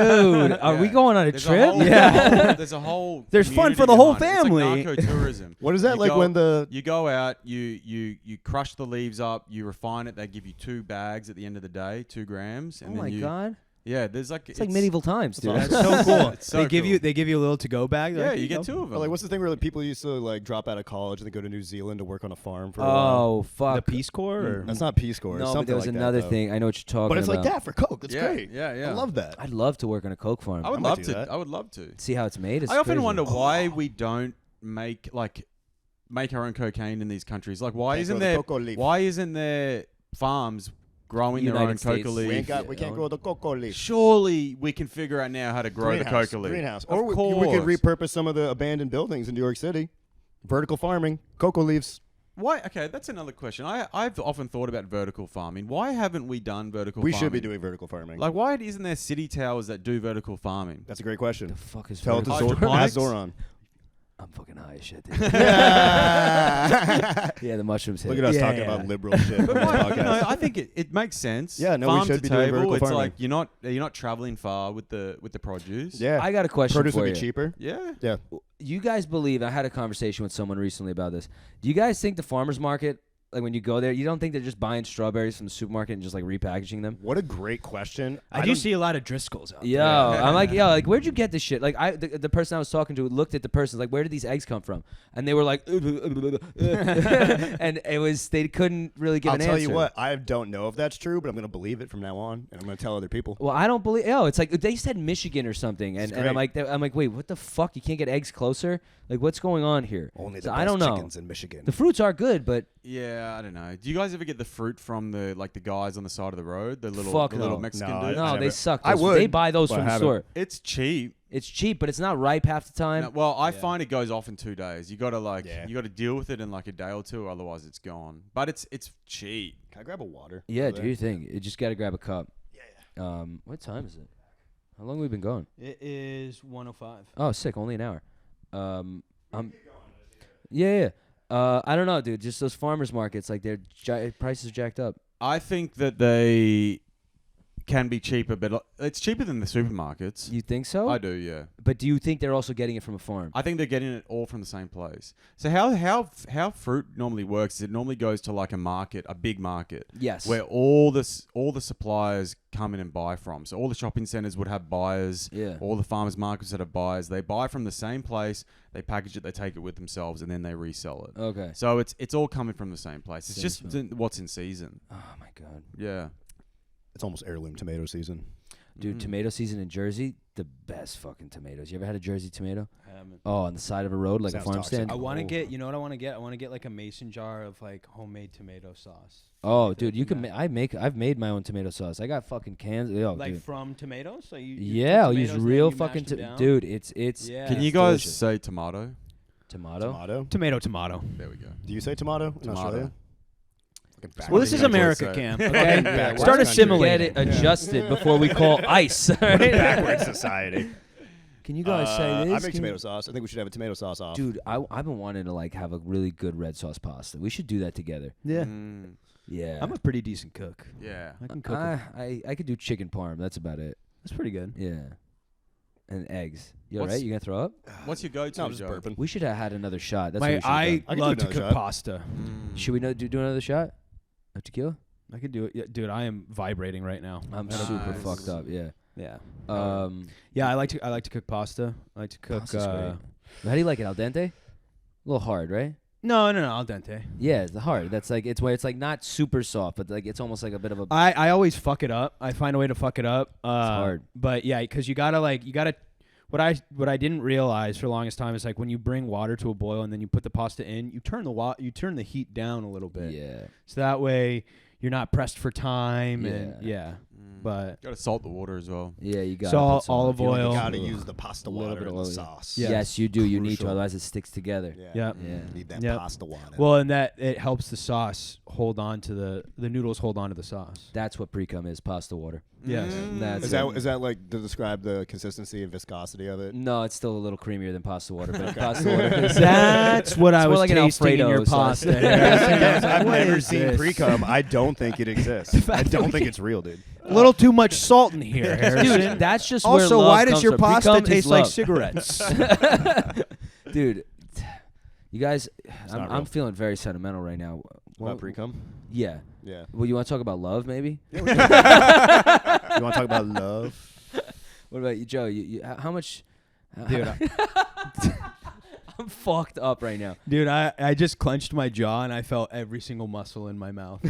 [SPEAKER 1] are we
[SPEAKER 4] Yeah.
[SPEAKER 1] going on a
[SPEAKER 4] There's
[SPEAKER 1] trip?
[SPEAKER 4] There's a whole.
[SPEAKER 2] There's fun
[SPEAKER 4] community
[SPEAKER 2] for the whole
[SPEAKER 4] behind it.
[SPEAKER 2] family.
[SPEAKER 4] It's like narco-tourism.
[SPEAKER 3] What is that
[SPEAKER 4] You
[SPEAKER 3] like
[SPEAKER 4] go-
[SPEAKER 3] when the
[SPEAKER 4] You go out, you crush the leaves up, you refine it. They give you 2 bags at the end of the day, 2 grams.
[SPEAKER 1] Oh
[SPEAKER 4] And then
[SPEAKER 1] my
[SPEAKER 4] you,
[SPEAKER 1] god.
[SPEAKER 4] Yeah, there's like
[SPEAKER 1] It's like medieval times, dude.
[SPEAKER 2] That's so cool.
[SPEAKER 4] It's so
[SPEAKER 2] they give
[SPEAKER 4] cool.
[SPEAKER 2] you a little to-go bag.
[SPEAKER 4] Yeah,
[SPEAKER 2] Like,
[SPEAKER 4] you get
[SPEAKER 2] go.
[SPEAKER 4] 2 of them.
[SPEAKER 3] like what's the thing where like, people used to like drop out of college and they go to New Zealand to work on a farm for a while?
[SPEAKER 1] Oh, fuck.
[SPEAKER 2] The Peace Corps. Or?
[SPEAKER 3] That's not Peace Corps.
[SPEAKER 1] No,
[SPEAKER 3] it's
[SPEAKER 1] but
[SPEAKER 3] something
[SPEAKER 1] there was
[SPEAKER 3] like
[SPEAKER 1] another
[SPEAKER 3] that,
[SPEAKER 1] thing. I know what you're talking
[SPEAKER 3] But it's
[SPEAKER 1] about.
[SPEAKER 3] like that for coke. It's
[SPEAKER 4] Yeah,
[SPEAKER 3] great.
[SPEAKER 4] yeah.
[SPEAKER 3] I love that.
[SPEAKER 1] I'd love to work on a coke farm.
[SPEAKER 4] I would
[SPEAKER 3] might
[SPEAKER 4] love
[SPEAKER 3] do
[SPEAKER 4] to.
[SPEAKER 3] that.
[SPEAKER 4] I would love to.
[SPEAKER 1] See how it's made. It's
[SPEAKER 4] I often
[SPEAKER 1] crazy.
[SPEAKER 4] wonder why we don't make our own cocaine in these countries. Like, why
[SPEAKER 3] Can't grow
[SPEAKER 4] isn't
[SPEAKER 3] the
[SPEAKER 4] there?
[SPEAKER 3] cocoa leaf.
[SPEAKER 4] Why isn't there farms growing their
[SPEAKER 1] United
[SPEAKER 4] own
[SPEAKER 1] States.
[SPEAKER 4] coca
[SPEAKER 3] We
[SPEAKER 4] leaf?
[SPEAKER 3] we can't grow the cocoa leaf.
[SPEAKER 4] Surely we can figure out now how to grow the
[SPEAKER 3] Greenhouse,
[SPEAKER 4] coca leaf.
[SPEAKER 3] greenhouse.
[SPEAKER 4] Of
[SPEAKER 3] Or we
[SPEAKER 4] course.
[SPEAKER 3] could repurpose some of the abandoned buildings in New York City. Vertical farming, cocoa leaves.
[SPEAKER 4] Why? Okay, that's another question. I've often thought about vertical farming. Why haven't we done vertical
[SPEAKER 3] We
[SPEAKER 4] farming?
[SPEAKER 3] should be doing vertical farming.
[SPEAKER 4] Like, why isn't there city towers that do vertical farming?
[SPEAKER 3] That's a great question.
[SPEAKER 1] The fuck is
[SPEAKER 3] Tell it to
[SPEAKER 1] vertical
[SPEAKER 3] Zor-
[SPEAKER 4] Hydroponics?
[SPEAKER 3] ask Zoran.
[SPEAKER 1] I'm fucking high as shit, dude.
[SPEAKER 3] Yeah.
[SPEAKER 1] Yeah, the mushrooms hit.
[SPEAKER 3] Look at us
[SPEAKER 2] Yeah,
[SPEAKER 3] talking
[SPEAKER 2] yeah.
[SPEAKER 3] about liberal shit on this podcast.
[SPEAKER 4] No, I think it makes sense.
[SPEAKER 3] Yeah, no, we
[SPEAKER 4] Farm
[SPEAKER 3] should
[SPEAKER 4] to
[SPEAKER 3] be doing
[SPEAKER 4] table.
[SPEAKER 3] vertical
[SPEAKER 4] It's
[SPEAKER 3] farming.
[SPEAKER 4] like you're not traveling far with the produce.
[SPEAKER 3] Yeah.
[SPEAKER 1] I got a question
[SPEAKER 3] Produce
[SPEAKER 1] for
[SPEAKER 3] would
[SPEAKER 1] you.
[SPEAKER 3] be cheaper.
[SPEAKER 4] Yeah.
[SPEAKER 3] Yeah.
[SPEAKER 1] You guys believe? I had a conversation with someone recently about this. Do you guys think the farmers market, like when you go there, you don't think they're just buying strawberries from the supermarket and just like repackaging them?
[SPEAKER 3] What a great question.
[SPEAKER 2] I do
[SPEAKER 3] don't-
[SPEAKER 2] see a lot of Driscolls out
[SPEAKER 1] Yo,
[SPEAKER 2] there.
[SPEAKER 1] I'm like, yo, like, where'd you get this shit? Like, the person I was talking to looked at the person, like, where did these eggs come from? And they were like, and it was, they couldn't really give
[SPEAKER 3] I'll
[SPEAKER 1] an
[SPEAKER 3] tell
[SPEAKER 1] answer.
[SPEAKER 3] you what. I don't know if that's true, but I'm going to believe it from now on, and I'm going to tell other people.
[SPEAKER 1] Well, I don't believe. Oh, it's like they said Michigan or something, and I'm
[SPEAKER 3] great.
[SPEAKER 1] like, wait, what the fuck? You can't get eggs closer? Like, what's going on here?
[SPEAKER 3] Only
[SPEAKER 1] So
[SPEAKER 3] the
[SPEAKER 1] I
[SPEAKER 3] best
[SPEAKER 1] don't know.
[SPEAKER 3] chickens in Michigan.
[SPEAKER 1] The fruits are good, but
[SPEAKER 4] Yeah, I don't know. Do you guys ever get the fruit from the guys on the side of the road? The little
[SPEAKER 1] Fuck
[SPEAKER 4] the little
[SPEAKER 1] no.
[SPEAKER 4] Mexican
[SPEAKER 3] No,
[SPEAKER 4] dudes?
[SPEAKER 1] no,
[SPEAKER 3] never-
[SPEAKER 1] they suck.
[SPEAKER 3] I
[SPEAKER 1] Those-
[SPEAKER 3] would,
[SPEAKER 1] They buy those
[SPEAKER 3] but I
[SPEAKER 1] from the
[SPEAKER 3] haven't.
[SPEAKER 1] store.
[SPEAKER 4] It's cheap.
[SPEAKER 1] It's cheap, but it's not ripe half the time.
[SPEAKER 4] No, well, I
[SPEAKER 2] Yeah.
[SPEAKER 4] find it goes off in 2 days. You gotta
[SPEAKER 3] Yeah.
[SPEAKER 4] you gotta deal with it in like a day or two, otherwise it's gone. But it's cheap.
[SPEAKER 3] Can I grab a water?
[SPEAKER 1] Yeah,
[SPEAKER 3] over
[SPEAKER 1] do
[SPEAKER 3] there?
[SPEAKER 1] your thing. You just got to grab a cup. Yeah. What time is it? How long have we been going?
[SPEAKER 2] It is 1:05.
[SPEAKER 1] Oh, sick. Only an hour. Yeah. I don't know, dude. Just those farmers markets, like their prices jacked up.
[SPEAKER 4] I think that they can be cheaper, but it's cheaper than the supermarkets.
[SPEAKER 1] You think so?
[SPEAKER 4] I do, yeah.
[SPEAKER 1] But do you think they're also getting it from a farm?
[SPEAKER 4] I think they're getting it all from the same place. So how fruit normally works is it normally goes to like a market, a big market,
[SPEAKER 1] Yes.
[SPEAKER 4] where all the suppliers come in and buy from. So all the shopping centers would have buyers.
[SPEAKER 1] Yeah.
[SPEAKER 4] All the farmers markets that have buyers. They buy from the same place. They package it. They take it with themselves, and then they resell it.
[SPEAKER 1] Okay.
[SPEAKER 4] So it's all coming from the same place. It's
[SPEAKER 1] Same
[SPEAKER 4] just
[SPEAKER 1] smell.
[SPEAKER 4] what's in season.
[SPEAKER 1] Oh my god,
[SPEAKER 4] Yeah.
[SPEAKER 3] It's almost heirloom tomato season.
[SPEAKER 1] dude! Tomato season in Jersey, the best fucking tomatoes. You ever had a Jersey tomato?
[SPEAKER 2] I haven't.
[SPEAKER 1] Oh, on the side of a road, like
[SPEAKER 3] Sounds
[SPEAKER 1] a farm
[SPEAKER 3] toxic.
[SPEAKER 1] stand.
[SPEAKER 2] I want to
[SPEAKER 3] Oh.
[SPEAKER 2] get. You know what I want to get? I want to get like a mason jar of like homemade tomato sauce.
[SPEAKER 1] Oh,
[SPEAKER 2] Like
[SPEAKER 1] dude,
[SPEAKER 2] that-
[SPEAKER 1] you can.
[SPEAKER 2] that-
[SPEAKER 1] I've made my own tomato sauce. I got fucking cans. Yo,
[SPEAKER 2] like
[SPEAKER 1] dude.
[SPEAKER 2] from tomatoes. So you
[SPEAKER 1] Yeah, I'll use
[SPEAKER 2] tomatoes and then
[SPEAKER 1] real
[SPEAKER 2] you
[SPEAKER 1] fucking.
[SPEAKER 2] mash them down?
[SPEAKER 1] Dude, it's
[SPEAKER 2] Yeah.
[SPEAKER 4] Can you
[SPEAKER 1] it's
[SPEAKER 4] guys
[SPEAKER 1] delicious.
[SPEAKER 4] say tomato?
[SPEAKER 1] Tomato?
[SPEAKER 2] Tomato.
[SPEAKER 4] There we go.
[SPEAKER 3] Do you say tomato in
[SPEAKER 4] Tomato.
[SPEAKER 3] Australia? Fucking
[SPEAKER 2] Well, this is
[SPEAKER 4] Fucking
[SPEAKER 2] America,
[SPEAKER 4] backwards,
[SPEAKER 2] Cam.
[SPEAKER 4] right?
[SPEAKER 2] Okay,
[SPEAKER 3] Backwards
[SPEAKER 2] start
[SPEAKER 3] country.
[SPEAKER 2] assimilating.
[SPEAKER 1] Get it adjusted before we call ICE. all right?
[SPEAKER 3] backwards society.
[SPEAKER 1] Can you guys say this?
[SPEAKER 3] I make
[SPEAKER 1] Can-
[SPEAKER 3] tomato sauce. I think we should have a tomato sauce off.
[SPEAKER 1] Dude, I've been wanting to like have a really good red sauce pasta. We should do that together.
[SPEAKER 2] Yeah,
[SPEAKER 4] Mm,
[SPEAKER 1] Yeah.
[SPEAKER 2] I'm a pretty decent cook.
[SPEAKER 4] yeah.
[SPEAKER 2] I can cook. 'em.
[SPEAKER 1] I could do chicken parm. That's about it.
[SPEAKER 2] That's pretty good.
[SPEAKER 1] Yeah. And eggs. You
[SPEAKER 4] What's-
[SPEAKER 1] alright? You gonna throw up?
[SPEAKER 4] What's your go-to?
[SPEAKER 3] no, I'm just
[SPEAKER 4] Joe?
[SPEAKER 3] burping.
[SPEAKER 1] We should have had another shot. That's what we should
[SPEAKER 2] I
[SPEAKER 1] have
[SPEAKER 3] I can do
[SPEAKER 2] love to
[SPEAKER 3] another
[SPEAKER 2] cook
[SPEAKER 3] shot.
[SPEAKER 2] pasta.
[SPEAKER 4] Mm.
[SPEAKER 1] Should we do another shot of tequila?
[SPEAKER 2] I could do it, yeah, dude. I am vibrating right now.
[SPEAKER 1] I'm
[SPEAKER 4] Nice.
[SPEAKER 1] super fucked up. Yeah.
[SPEAKER 2] Yeah,
[SPEAKER 1] Yeah.
[SPEAKER 2] I like to cook pasta. I like to cook.
[SPEAKER 1] Pasta's great. How do you like it? Al dente? A little hard, right?
[SPEAKER 2] No, al dente.
[SPEAKER 1] Yeah, it's hard. That's like it's where it's like not super soft, but like it's almost like a bit of a.
[SPEAKER 2] I always fuck it up. I find a way to fuck it up.
[SPEAKER 1] hard.
[SPEAKER 2] But yeah, because you gotta. What I didn't realize for the longest time is like when you bring water to a boil and then you put the pasta in, you turn the heat down a little bit.
[SPEAKER 1] Yeah.
[SPEAKER 2] So that way you're not pressed for time and
[SPEAKER 1] Yeah.
[SPEAKER 2] yeah. But
[SPEAKER 4] Got to salt the water as well.
[SPEAKER 1] Yeah, you got
[SPEAKER 2] Salt, olive
[SPEAKER 3] You
[SPEAKER 2] oil.
[SPEAKER 3] gotta use the pasta
[SPEAKER 1] A little
[SPEAKER 3] water
[SPEAKER 1] bit
[SPEAKER 3] in
[SPEAKER 1] of
[SPEAKER 3] the
[SPEAKER 1] oil, yeah.
[SPEAKER 3] sauce.
[SPEAKER 2] Yeah.
[SPEAKER 1] Yes, you do. You need to,
[SPEAKER 3] Crucial.
[SPEAKER 1] otherwise it sticks together.
[SPEAKER 3] Yeah.
[SPEAKER 2] Yep.
[SPEAKER 1] Yeah.
[SPEAKER 3] Need that
[SPEAKER 2] Yep.
[SPEAKER 3] pasta water.
[SPEAKER 2] Well, and that it helps the sauce hold on to the noodles hold on to the sauce.
[SPEAKER 1] That's what precum is, pasta water.
[SPEAKER 2] Yes.
[SPEAKER 1] That's
[SPEAKER 3] is that like to describe the consistency and viscosity of it?
[SPEAKER 1] No, it's still a little creamier than pasta water, but pasta water is
[SPEAKER 2] That's what I
[SPEAKER 1] It's more
[SPEAKER 2] was
[SPEAKER 1] like an
[SPEAKER 2] tasting in your
[SPEAKER 1] Alfredo sauce.
[SPEAKER 2] pasta. Harrison.
[SPEAKER 3] I've
[SPEAKER 2] What
[SPEAKER 3] never
[SPEAKER 2] is
[SPEAKER 3] seen
[SPEAKER 2] this?
[SPEAKER 3] pre-cum. I don't think it exists. I
[SPEAKER 2] fact that
[SPEAKER 3] don't
[SPEAKER 2] we
[SPEAKER 3] think
[SPEAKER 2] can-
[SPEAKER 3] it's real, dude.
[SPEAKER 2] A little too much salt in here, Harrison.
[SPEAKER 1] Dude, that's just where
[SPEAKER 2] Also,
[SPEAKER 1] love
[SPEAKER 2] why does
[SPEAKER 1] comes
[SPEAKER 2] your
[SPEAKER 1] from.
[SPEAKER 2] pasta
[SPEAKER 1] Precum is
[SPEAKER 2] taste like
[SPEAKER 1] love.
[SPEAKER 2] cigarettes?
[SPEAKER 1] Dude, you guys,
[SPEAKER 3] not
[SPEAKER 1] I'm
[SPEAKER 3] real.
[SPEAKER 1] feeling very sentimental right now.
[SPEAKER 3] About pre-cum?
[SPEAKER 1] Yeah.
[SPEAKER 3] Yeah.
[SPEAKER 1] Well, you want to talk about love, maybe?
[SPEAKER 3] You want to talk about love?
[SPEAKER 1] What about you, Joe? How much?
[SPEAKER 2] Dude,
[SPEAKER 1] I'm fucked up right now.
[SPEAKER 2] Dude, I just clenched my jaw and I felt every single muscle in my mouth.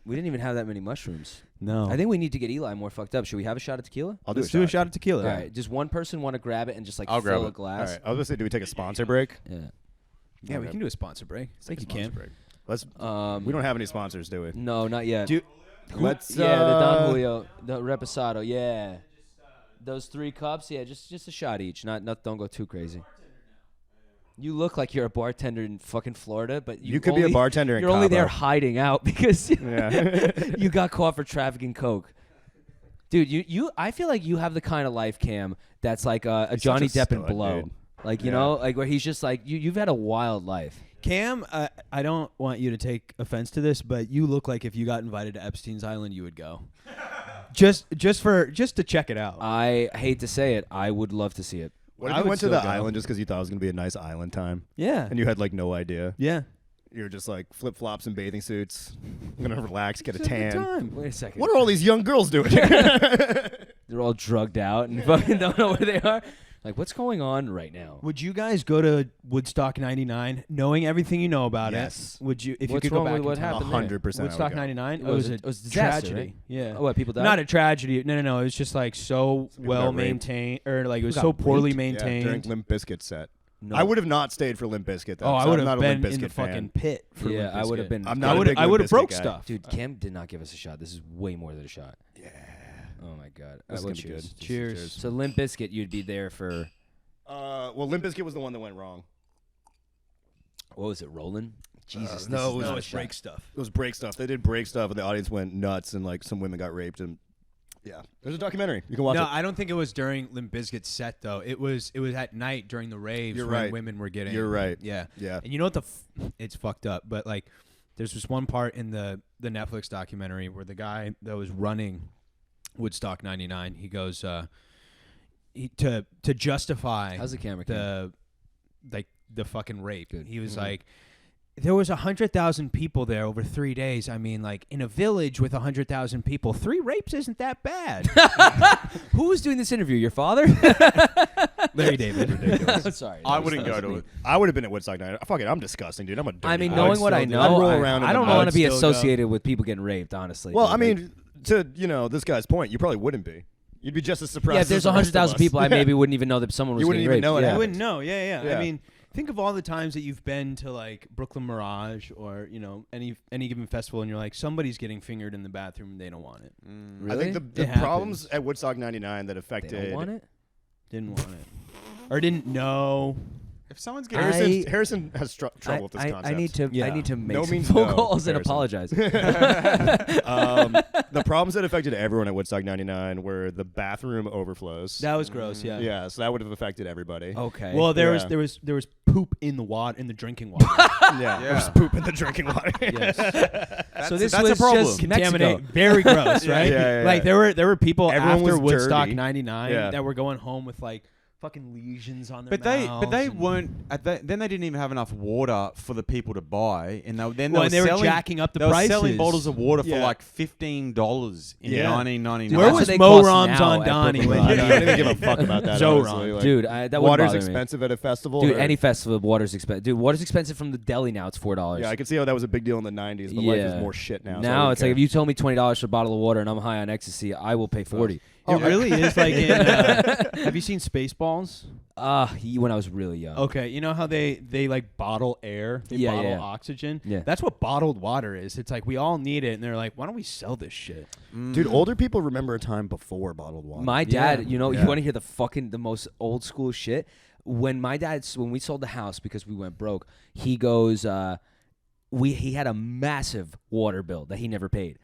[SPEAKER 1] We didn't even have that many mushrooms.
[SPEAKER 2] No.
[SPEAKER 1] I think we need to get Eli more fucked up. Should we have a shot of tequila?
[SPEAKER 3] I'll do
[SPEAKER 2] Let's do a shot of tequila.
[SPEAKER 1] All right. Does one person want to grab it and just like
[SPEAKER 4] I'll
[SPEAKER 1] fill
[SPEAKER 4] grab
[SPEAKER 1] a
[SPEAKER 4] it.
[SPEAKER 1] glass?
[SPEAKER 3] All right. I was gonna say, do we take a sponsor break?
[SPEAKER 1] Yeah.
[SPEAKER 2] Yeah, we can do a sponsor break. Thank you, Cam.
[SPEAKER 3] Let's.
[SPEAKER 1] Um,
[SPEAKER 3] We don't have any sponsors, do we?
[SPEAKER 1] No, not yet.
[SPEAKER 2] Do-
[SPEAKER 3] Let's.
[SPEAKER 1] Yeah, the Don Julio, the Reposado. Yeah. Those 3 cups. Yeah, just a shot each. Not. Don't go too crazy. You look like you're a bartender in fucking Florida, but
[SPEAKER 3] You could be a bartender in
[SPEAKER 1] You're only
[SPEAKER 3] Cabo.
[SPEAKER 1] there hiding out because
[SPEAKER 3] Yeah.
[SPEAKER 1] you got caught for trafficking coke. Dude, I feel like you have the kind of life, Cam, that's like a Johnny
[SPEAKER 3] such a
[SPEAKER 1] Depp and
[SPEAKER 3] stud,
[SPEAKER 1] Blow.
[SPEAKER 3] dude.
[SPEAKER 1] Like, you know, like where he's just like, you've had a wild life.
[SPEAKER 2] Cam, I don't want you to take offense to this, but you look like if you got invited to Epstein's Island, you would go. just to check it out.
[SPEAKER 1] I hate to say it, I would love to see it.
[SPEAKER 3] What if
[SPEAKER 2] I
[SPEAKER 3] you
[SPEAKER 2] would
[SPEAKER 3] went to
[SPEAKER 2] still
[SPEAKER 3] the
[SPEAKER 2] go.
[SPEAKER 3] island just because you thought it was going to be a nice island time?
[SPEAKER 2] Yeah.
[SPEAKER 3] And you had like no idea.
[SPEAKER 2] Yeah.
[SPEAKER 3] You're just like flip-flops and bathing suits. I'm going to relax, get a
[SPEAKER 2] It's a good
[SPEAKER 3] tan.
[SPEAKER 2] time.
[SPEAKER 1] Wait a second.
[SPEAKER 3] What are all these young girls doing?
[SPEAKER 1] They're all drugged out and fucking don't know where they are. Like, what's going on right now?
[SPEAKER 2] Would you guys go to Woodstock 99 knowing everything you know about
[SPEAKER 3] Yes.
[SPEAKER 2] it? Would you if
[SPEAKER 1] What's
[SPEAKER 2] you could
[SPEAKER 1] wrong
[SPEAKER 2] go back
[SPEAKER 1] with what
[SPEAKER 2] in time?
[SPEAKER 1] happened there?
[SPEAKER 3] 100%.
[SPEAKER 2] Woodstock 99?
[SPEAKER 1] Oh, it was a disaster,
[SPEAKER 2] tragedy.
[SPEAKER 1] right?
[SPEAKER 2] Yeah.
[SPEAKER 1] Oh, what, people died?
[SPEAKER 2] Not a tragedy. No. It was just like so
[SPEAKER 3] people got
[SPEAKER 2] well
[SPEAKER 3] raped.
[SPEAKER 2] maintained, or like it was
[SPEAKER 1] got
[SPEAKER 2] so poorly
[SPEAKER 1] raped?
[SPEAKER 2] maintained.
[SPEAKER 3] Yeah, during Limp Bizkit set.
[SPEAKER 1] No.
[SPEAKER 3] I would have not stayed for Limp Bizkit though.
[SPEAKER 2] Oh, I
[SPEAKER 3] so
[SPEAKER 2] would
[SPEAKER 3] I'm
[SPEAKER 2] have
[SPEAKER 3] not a
[SPEAKER 2] been
[SPEAKER 3] Limp
[SPEAKER 2] in the
[SPEAKER 3] Bizkit fan.
[SPEAKER 2] fucking pit for
[SPEAKER 1] Yeah,
[SPEAKER 2] Limp
[SPEAKER 1] I would have
[SPEAKER 2] Bizkit.
[SPEAKER 1] been.
[SPEAKER 3] I'm not a big
[SPEAKER 2] I would
[SPEAKER 3] Limp
[SPEAKER 2] have broke
[SPEAKER 3] Bizkit guy.
[SPEAKER 2] stuff.
[SPEAKER 1] Dude, Cam did not give us a shot. This is way more than a shot.
[SPEAKER 3] Yeah.
[SPEAKER 1] Oh my god.
[SPEAKER 3] This is
[SPEAKER 1] Well,
[SPEAKER 3] gonna be
[SPEAKER 1] cheers.
[SPEAKER 3] good.
[SPEAKER 2] Cheers.
[SPEAKER 1] So Limp Bizkit, you'd be there for
[SPEAKER 3] Well, Limp Bizkit was the one that went wrong.
[SPEAKER 1] what was it? Rolling? Jesus.
[SPEAKER 3] no,
[SPEAKER 1] this is
[SPEAKER 3] it was
[SPEAKER 1] not a
[SPEAKER 2] it's
[SPEAKER 1] shot.
[SPEAKER 2] break stuff.
[SPEAKER 3] It was break stuff. They did break stuff, and the audience went nuts, and like some women got raped, and yeah, there's a documentary. You can watch
[SPEAKER 2] No,
[SPEAKER 3] it.
[SPEAKER 2] I don't think it was during Limp Bizkit's set though. It was at night during the raves
[SPEAKER 3] You're
[SPEAKER 2] when
[SPEAKER 3] right.
[SPEAKER 2] women were getting.
[SPEAKER 3] You're right.
[SPEAKER 2] Yeah.
[SPEAKER 3] Yeah.
[SPEAKER 2] And you know what it's fucked up, but like there's this one part in the Netflix documentary where the guy that was running Woodstock 99, he goes to justify
[SPEAKER 1] How's the camera? Cam?
[SPEAKER 2] the fucking rape.
[SPEAKER 1] Good.
[SPEAKER 2] He was
[SPEAKER 3] Mm-hmm.
[SPEAKER 2] like, there was 100,000 people there over 3 days. I mean, like in a village with 100,000 people, 3 rapes isn't that bad.
[SPEAKER 1] Who was doing this interview? Your father?
[SPEAKER 2] Larry David.
[SPEAKER 3] Ridiculous.
[SPEAKER 1] Sorry.
[SPEAKER 4] I
[SPEAKER 1] that
[SPEAKER 4] wouldn't
[SPEAKER 1] was
[SPEAKER 4] go to
[SPEAKER 1] me.
[SPEAKER 4] it.
[SPEAKER 3] I would have been at Woodstock night. Fuck it, I'm disgusting, dude. I'm a dirty
[SPEAKER 1] I mean,
[SPEAKER 3] guy.
[SPEAKER 1] knowing what I
[SPEAKER 3] I'd
[SPEAKER 1] know,
[SPEAKER 3] roll around in
[SPEAKER 1] I
[SPEAKER 3] the
[SPEAKER 1] don't
[SPEAKER 3] mud.
[SPEAKER 1] want to be
[SPEAKER 2] I'd still go.
[SPEAKER 1] associated with people getting raped, honestly.
[SPEAKER 3] Well,
[SPEAKER 1] dude.
[SPEAKER 3] I mean, to this guy's point, you probably wouldn't be. You'd be just as surprised.
[SPEAKER 1] yeah, if
[SPEAKER 3] as
[SPEAKER 1] there's
[SPEAKER 3] the rest of
[SPEAKER 1] 100,000
[SPEAKER 3] us.
[SPEAKER 1] people, I maybe wouldn't even know that someone was
[SPEAKER 3] You wouldn't
[SPEAKER 1] getting
[SPEAKER 3] even know
[SPEAKER 1] raped.
[SPEAKER 3] it
[SPEAKER 1] Yeah.
[SPEAKER 2] You wouldn't know. Yeah.
[SPEAKER 3] Yeah.
[SPEAKER 2] I mean, think of all the times that you've been to like Brooklyn Mirage or any given festival, and you're like, somebody's getting fingered in the bathroom, and they don't want it.
[SPEAKER 1] Really?
[SPEAKER 3] I think the
[SPEAKER 2] It
[SPEAKER 3] problems
[SPEAKER 2] happens.
[SPEAKER 3] at Woodstock 99 that
[SPEAKER 1] They
[SPEAKER 3] affected
[SPEAKER 1] don't want it?
[SPEAKER 2] Didn't want it, or didn't know.
[SPEAKER 4] If someone's getting
[SPEAKER 3] Harrison has trouble with this concept.
[SPEAKER 1] I need to
[SPEAKER 2] Yeah.
[SPEAKER 1] make
[SPEAKER 3] No
[SPEAKER 1] some
[SPEAKER 3] means
[SPEAKER 1] phone
[SPEAKER 3] no,
[SPEAKER 1] calls and
[SPEAKER 3] Harrison.
[SPEAKER 1] apologize.
[SPEAKER 3] The problems that affected everyone at Woodstock 99 were the bathroom overflows.
[SPEAKER 2] That was gross. Yeah.
[SPEAKER 3] Yeah, so that would have affected everybody.
[SPEAKER 1] Okay.
[SPEAKER 2] Well, there
[SPEAKER 3] Yeah.
[SPEAKER 2] was poop in the water, in the drinking water.
[SPEAKER 3] Yeah,
[SPEAKER 4] Yeah.
[SPEAKER 3] there's poop in the drinking water.
[SPEAKER 2] Yes.
[SPEAKER 1] so this
[SPEAKER 4] that's
[SPEAKER 1] was
[SPEAKER 4] a problem.
[SPEAKER 1] just
[SPEAKER 2] Contaminate.
[SPEAKER 1] Mexico.
[SPEAKER 2] Very gross, right?
[SPEAKER 3] Yeah.
[SPEAKER 2] Like there were people
[SPEAKER 3] Everyone
[SPEAKER 2] after
[SPEAKER 3] was
[SPEAKER 2] Woodstock
[SPEAKER 3] dirty.
[SPEAKER 2] 99
[SPEAKER 3] Yeah.
[SPEAKER 2] that were going home with like fucking lesions on their
[SPEAKER 4] But they
[SPEAKER 2] mouths and-
[SPEAKER 4] weren't then they didn't even have enough water for the people to buy, and they
[SPEAKER 2] were
[SPEAKER 4] selling,
[SPEAKER 2] jacking up the
[SPEAKER 4] they were selling
[SPEAKER 2] prices.
[SPEAKER 4] bottles of water for
[SPEAKER 3] Yeah.
[SPEAKER 4] like $15 in
[SPEAKER 3] Yeah.
[SPEAKER 4] 1999.
[SPEAKER 2] Where
[SPEAKER 1] That's
[SPEAKER 2] was
[SPEAKER 1] what they
[SPEAKER 2] Mo
[SPEAKER 1] cost
[SPEAKER 2] Rams
[SPEAKER 1] now
[SPEAKER 2] on
[SPEAKER 1] at
[SPEAKER 2] Donnie
[SPEAKER 1] Brooklyn
[SPEAKER 2] when
[SPEAKER 1] Mirage.
[SPEAKER 2] you
[SPEAKER 3] I don't even give a fuck about that.
[SPEAKER 2] Zoran.
[SPEAKER 3] honestly. Like,
[SPEAKER 1] Dude, that wouldn't
[SPEAKER 3] water's
[SPEAKER 1] bother me.
[SPEAKER 3] expensive at a festival.
[SPEAKER 1] Dude,
[SPEAKER 3] or-
[SPEAKER 1] any festival, water's expensive. Dude, water's expensive from the deli now. It's $4.
[SPEAKER 3] Yeah, I can see how that was a big deal in the 90s, but life is more shit now. so I
[SPEAKER 1] Now
[SPEAKER 3] wouldn't
[SPEAKER 1] it's like
[SPEAKER 3] care.
[SPEAKER 1] if you told me $20 for a bottle of water and I'm high on ecstasy, I will pay $40.
[SPEAKER 2] It really is like in. Have you seen Spaceballs?
[SPEAKER 1] When I was really young.
[SPEAKER 2] Okay, you know how they like bottle air, they
[SPEAKER 1] Yeah,
[SPEAKER 2] bottle
[SPEAKER 1] yeah.
[SPEAKER 2] oxygen.
[SPEAKER 1] Yeah.
[SPEAKER 2] That's what bottled water is. It's like we all need it, and they're like, why don't we sell this shit?
[SPEAKER 3] Dude, older people remember a time before bottled water.
[SPEAKER 1] My dad,
[SPEAKER 2] Yeah.
[SPEAKER 1] you
[SPEAKER 3] Yeah.
[SPEAKER 1] want to hear the most old school shit? When we sold the house because we went broke, he goes, he had a massive water bill that he never paid.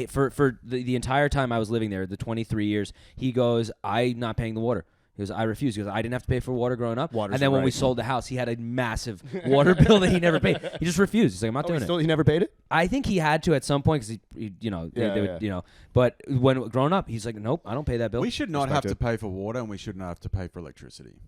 [SPEAKER 1] For the entire time I was living there, the 23 years, he goes, I'm not paying the water. He goes, I refuse. He goes, I didn't have to pay for water growing up.
[SPEAKER 3] Water's
[SPEAKER 1] And then when we
[SPEAKER 3] right.
[SPEAKER 1] sold the house, he had a massive water bill that he never paid. He just refused. He's like, I'm not doing it.
[SPEAKER 3] He never paid it?
[SPEAKER 1] I think he had to at some point because they would. But when growing up, he's like, nope, I don't pay that bill.
[SPEAKER 4] We should not have to
[SPEAKER 3] Respected.
[SPEAKER 4] pay for water, and we should not have to pay for electricity.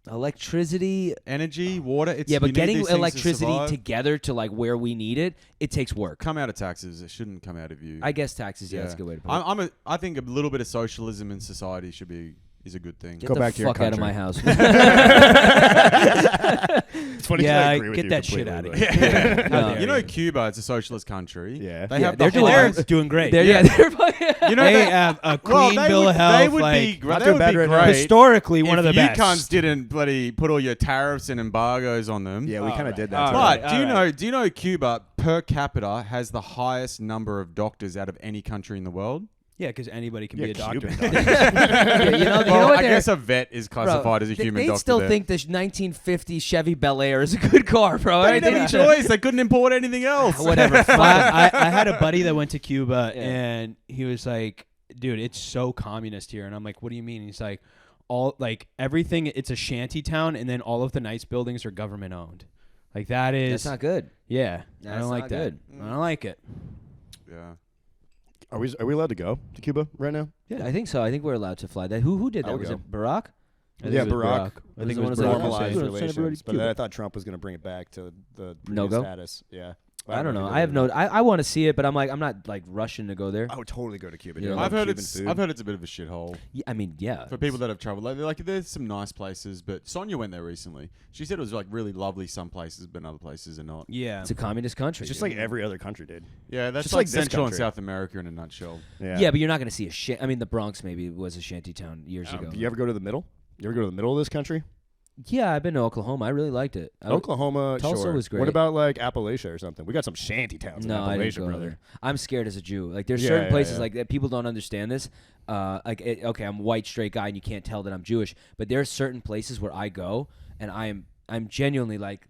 [SPEAKER 1] Electricity,
[SPEAKER 4] Energy, water. It's,
[SPEAKER 1] yeah,
[SPEAKER 4] you
[SPEAKER 1] but
[SPEAKER 4] need
[SPEAKER 1] getting
[SPEAKER 4] these things to
[SPEAKER 1] electricity
[SPEAKER 4] survive.
[SPEAKER 1] together to like where we need it, it takes work.
[SPEAKER 4] Come out of taxes. It shouldn't come out of you.
[SPEAKER 1] I guess taxes, yeah, that's a good way to put it.
[SPEAKER 4] I think a little bit of socialism in society is a good thing.
[SPEAKER 1] Get
[SPEAKER 3] Go
[SPEAKER 1] the
[SPEAKER 3] back to your
[SPEAKER 1] fuck out of
[SPEAKER 3] country.
[SPEAKER 1] my house.
[SPEAKER 3] It's funny 'cause
[SPEAKER 2] Yeah,
[SPEAKER 3] I agree with
[SPEAKER 2] get
[SPEAKER 3] you
[SPEAKER 2] that shit
[SPEAKER 3] completely,
[SPEAKER 2] outta here.
[SPEAKER 3] but-
[SPEAKER 1] No.
[SPEAKER 4] You know, Cuba, it's a socialist country.
[SPEAKER 3] Yeah.
[SPEAKER 4] They
[SPEAKER 1] Yeah,
[SPEAKER 4] have
[SPEAKER 1] they're
[SPEAKER 4] the
[SPEAKER 1] doing-
[SPEAKER 4] highest.
[SPEAKER 2] They're doing great.
[SPEAKER 1] they're fucking-
[SPEAKER 4] You know,
[SPEAKER 2] They
[SPEAKER 4] they,
[SPEAKER 2] have a
[SPEAKER 4] well,
[SPEAKER 2] clean
[SPEAKER 4] they
[SPEAKER 2] bill
[SPEAKER 4] would,
[SPEAKER 2] of health.
[SPEAKER 4] they would
[SPEAKER 2] like,
[SPEAKER 4] be,
[SPEAKER 3] Not
[SPEAKER 4] they
[SPEAKER 3] too
[SPEAKER 4] would
[SPEAKER 3] bad
[SPEAKER 4] be
[SPEAKER 3] right now.
[SPEAKER 4] great.
[SPEAKER 2] historically one
[SPEAKER 4] if
[SPEAKER 2] of the
[SPEAKER 4] you
[SPEAKER 2] best.
[SPEAKER 4] cunts didn't bloody put all your tariffs and embargoes on them.
[SPEAKER 3] Yeah, we kind of did that.
[SPEAKER 2] All
[SPEAKER 3] too.
[SPEAKER 2] right.
[SPEAKER 4] But do you know Cuba per capita has the highest number of doctors out of any country in the world?
[SPEAKER 2] Yeah, because anybody can be a
[SPEAKER 3] Yeah,
[SPEAKER 2] doctor.
[SPEAKER 3] Cuban.
[SPEAKER 1] Yeah, you know
[SPEAKER 4] Well,
[SPEAKER 1] what
[SPEAKER 4] I
[SPEAKER 1] they're-
[SPEAKER 4] guess a vet is classified as a human
[SPEAKER 1] they
[SPEAKER 4] doctor.
[SPEAKER 1] still
[SPEAKER 4] there.
[SPEAKER 1] think the 1950 Chevy Bel Air is a good car, bro.
[SPEAKER 4] they
[SPEAKER 1] Right?
[SPEAKER 4] didn't have a choice. They couldn't import anything else.
[SPEAKER 1] Whatever.
[SPEAKER 2] Well,
[SPEAKER 1] fuck 'em.
[SPEAKER 2] I had a buddy that went to Cuba,
[SPEAKER 1] Yeah.
[SPEAKER 2] and he was like, dude, it's so communist here. And I'm like, what do you mean? He's like, all like everything. It's a shanty town, and then all of the nice buildings are government owned. Like that is
[SPEAKER 1] That's not good.
[SPEAKER 2] Yeah,
[SPEAKER 1] That's
[SPEAKER 2] I don't like
[SPEAKER 1] not
[SPEAKER 2] that.
[SPEAKER 1] good.
[SPEAKER 2] I don't like it.
[SPEAKER 4] Yeah.
[SPEAKER 3] Are we allowed to go to Cuba right now?
[SPEAKER 1] Yeah, I think so. I think we're allowed to fly. That who did
[SPEAKER 3] I
[SPEAKER 1] that?
[SPEAKER 3] would
[SPEAKER 1] Was
[SPEAKER 3] go.
[SPEAKER 1] it Barack?
[SPEAKER 2] I think
[SPEAKER 3] Yeah,
[SPEAKER 2] it was
[SPEAKER 3] Barack.
[SPEAKER 2] I think it was
[SPEAKER 1] the one
[SPEAKER 2] Barack
[SPEAKER 1] who said,
[SPEAKER 3] Normalized
[SPEAKER 1] "Send everybody to
[SPEAKER 3] relations, but
[SPEAKER 1] Cuba."
[SPEAKER 3] I thought Trump was going to bring it back to the
[SPEAKER 1] No
[SPEAKER 3] previous
[SPEAKER 1] go?
[SPEAKER 3] status. Yeah.
[SPEAKER 1] I don't know. I have no. I want to see it, but I'm not like rushing to go there.
[SPEAKER 3] I would totally go to Cuba.
[SPEAKER 1] Yeah.
[SPEAKER 3] Dude. I
[SPEAKER 4] I've
[SPEAKER 3] love
[SPEAKER 4] heard
[SPEAKER 3] Cuban
[SPEAKER 4] it's
[SPEAKER 3] food.
[SPEAKER 4] I've heard it's a bit of a shithole
[SPEAKER 1] Yeah, I mean, yeah.
[SPEAKER 4] for people that have traveled. Like there's some nice places, but Sonia went there recently. She said it was like really lovely some places, but in other places are not.
[SPEAKER 2] Yeah.
[SPEAKER 1] It's a communist country.
[SPEAKER 3] It's just
[SPEAKER 1] dude.
[SPEAKER 3] like every other country, dude.
[SPEAKER 4] Yeah, that's
[SPEAKER 3] Just
[SPEAKER 4] like
[SPEAKER 3] like this
[SPEAKER 4] Central and
[SPEAKER 3] country.
[SPEAKER 4] South America in a nutshell.
[SPEAKER 1] Yeah, but you're not going to see a I mean, the Bronx maybe was a shanty town years ago.
[SPEAKER 3] Do you ever go to the middle? You ever go to the middle of this country?
[SPEAKER 1] Yeah, I've been to Oklahoma. I really liked it.
[SPEAKER 3] Oklahoma,
[SPEAKER 1] Tulsa
[SPEAKER 3] sure.
[SPEAKER 1] was great.
[SPEAKER 3] What about like Appalachia or something? We got some shanty towns
[SPEAKER 1] No,
[SPEAKER 3] in
[SPEAKER 1] I didn't
[SPEAKER 3] Appalachia,
[SPEAKER 1] go
[SPEAKER 3] brother.
[SPEAKER 1] there. I'm scared as a Jew. Like there's
[SPEAKER 3] Yeah,
[SPEAKER 1] certain
[SPEAKER 3] yeah,
[SPEAKER 1] places
[SPEAKER 3] yeah.
[SPEAKER 1] like that people don't understand this. Okay, I'm a white straight guy and you can't tell that I'm Jewish. But there are certain places where I go and I'm genuinely like,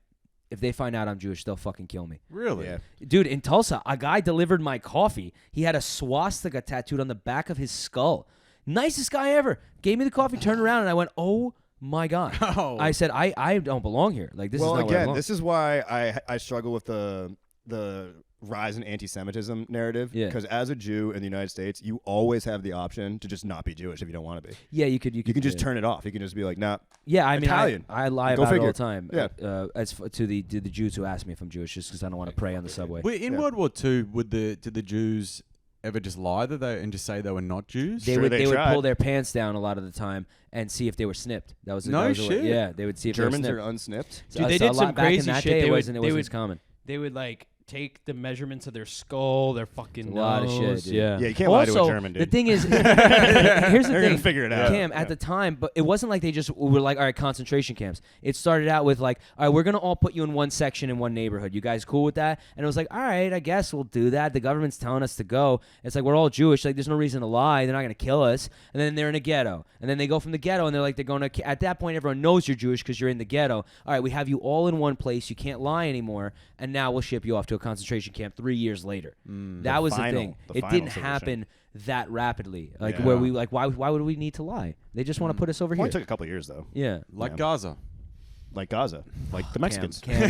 [SPEAKER 1] if they find out I'm Jewish, they'll fucking kill me.
[SPEAKER 4] Really?
[SPEAKER 3] Yeah.
[SPEAKER 1] Dude, in Tulsa, a guy delivered my coffee. He had a swastika tattooed on the back of his skull. Nicest guy ever. Gave me the coffee, turned around, and I went, oh my God.
[SPEAKER 4] Oh.
[SPEAKER 1] I said, I don't belong here. Like, this
[SPEAKER 3] Well,
[SPEAKER 1] is not where I
[SPEAKER 3] again,
[SPEAKER 1] belong.
[SPEAKER 3] this is why I struggle with the rise in anti-Semitism narrative.
[SPEAKER 1] Yeah.
[SPEAKER 3] Because as a Jew in the United States, you always have the option to just not be Jewish if you don't want to be.
[SPEAKER 1] Yeah, you could
[SPEAKER 3] You can just
[SPEAKER 1] yeah.
[SPEAKER 3] turn it off. You can just be like, nah.
[SPEAKER 1] Yeah, I mean,
[SPEAKER 3] Italian.
[SPEAKER 1] I lie
[SPEAKER 3] Go
[SPEAKER 1] about it all
[SPEAKER 3] figure.
[SPEAKER 1] the time.
[SPEAKER 3] Yeah.
[SPEAKER 1] To the Jews who ask me if I'm Jewish, just because I don't want to pray on the subway.
[SPEAKER 4] Wait, in
[SPEAKER 3] Yeah.
[SPEAKER 4] World War II, did the Jews ever just lie and just say they were not Jews?
[SPEAKER 1] They
[SPEAKER 3] Sure,
[SPEAKER 1] would
[SPEAKER 3] they
[SPEAKER 1] they would
[SPEAKER 3] tried.
[SPEAKER 1] pull their pants down a lot of the time and see if they were snipped. That was
[SPEAKER 4] No
[SPEAKER 1] that was the way-
[SPEAKER 4] shit.
[SPEAKER 1] Yeah, they would see if
[SPEAKER 3] Germans
[SPEAKER 1] they
[SPEAKER 3] are
[SPEAKER 1] were snipped.
[SPEAKER 3] unsnipped.
[SPEAKER 2] Dude, they
[SPEAKER 1] So a
[SPEAKER 2] did
[SPEAKER 1] lot
[SPEAKER 2] some
[SPEAKER 1] back in
[SPEAKER 2] crazy
[SPEAKER 1] that
[SPEAKER 2] shit.
[SPEAKER 1] day,
[SPEAKER 2] They
[SPEAKER 1] it
[SPEAKER 2] would-
[SPEAKER 1] wasn't
[SPEAKER 2] they
[SPEAKER 1] as
[SPEAKER 2] would-
[SPEAKER 1] common.
[SPEAKER 2] They would like take the measurements of their skull, their fucking
[SPEAKER 1] It's a lot of shit,
[SPEAKER 2] nose.
[SPEAKER 1] dude.
[SPEAKER 2] Yeah.
[SPEAKER 3] Yeah, you can't lie to
[SPEAKER 1] Also,
[SPEAKER 3] a German, dude.
[SPEAKER 1] the thing is, here's the
[SPEAKER 3] They're
[SPEAKER 1] thing.
[SPEAKER 3] gonna figure it out.
[SPEAKER 1] Cam,
[SPEAKER 3] Yeah.
[SPEAKER 1] at the time, but it wasn't like they just were like, all right, concentration camps. It started out with like, all right, we're going to all put you in one section in one neighborhood. You guys cool with that? And it was like, all right, I guess we'll do that. The government's telling us to go. It's like, we're all Jewish. Like, there's no reason to lie. They're not going to kill us. And then they're in a ghetto. And then they go from the ghetto and they're like, they're going to, at that point, everyone knows you're Jewish because you're in the ghetto. All right, we have you all in one place. You can't lie anymore. And now we'll ship you off to a concentration camp 3 years later. That was the thing.
[SPEAKER 3] the
[SPEAKER 1] It
[SPEAKER 3] final
[SPEAKER 1] didn't
[SPEAKER 3] solution.
[SPEAKER 1] happen that rapidly. Like
[SPEAKER 3] Yeah.
[SPEAKER 1] where we like why would we need to lie? They just want to put us over
[SPEAKER 3] Only
[SPEAKER 1] here.
[SPEAKER 3] took a couple years though,
[SPEAKER 1] Yeah.
[SPEAKER 4] Like
[SPEAKER 3] Yeah.
[SPEAKER 4] Gaza.
[SPEAKER 3] like Gaza, like the Mexicans.
[SPEAKER 1] Cam,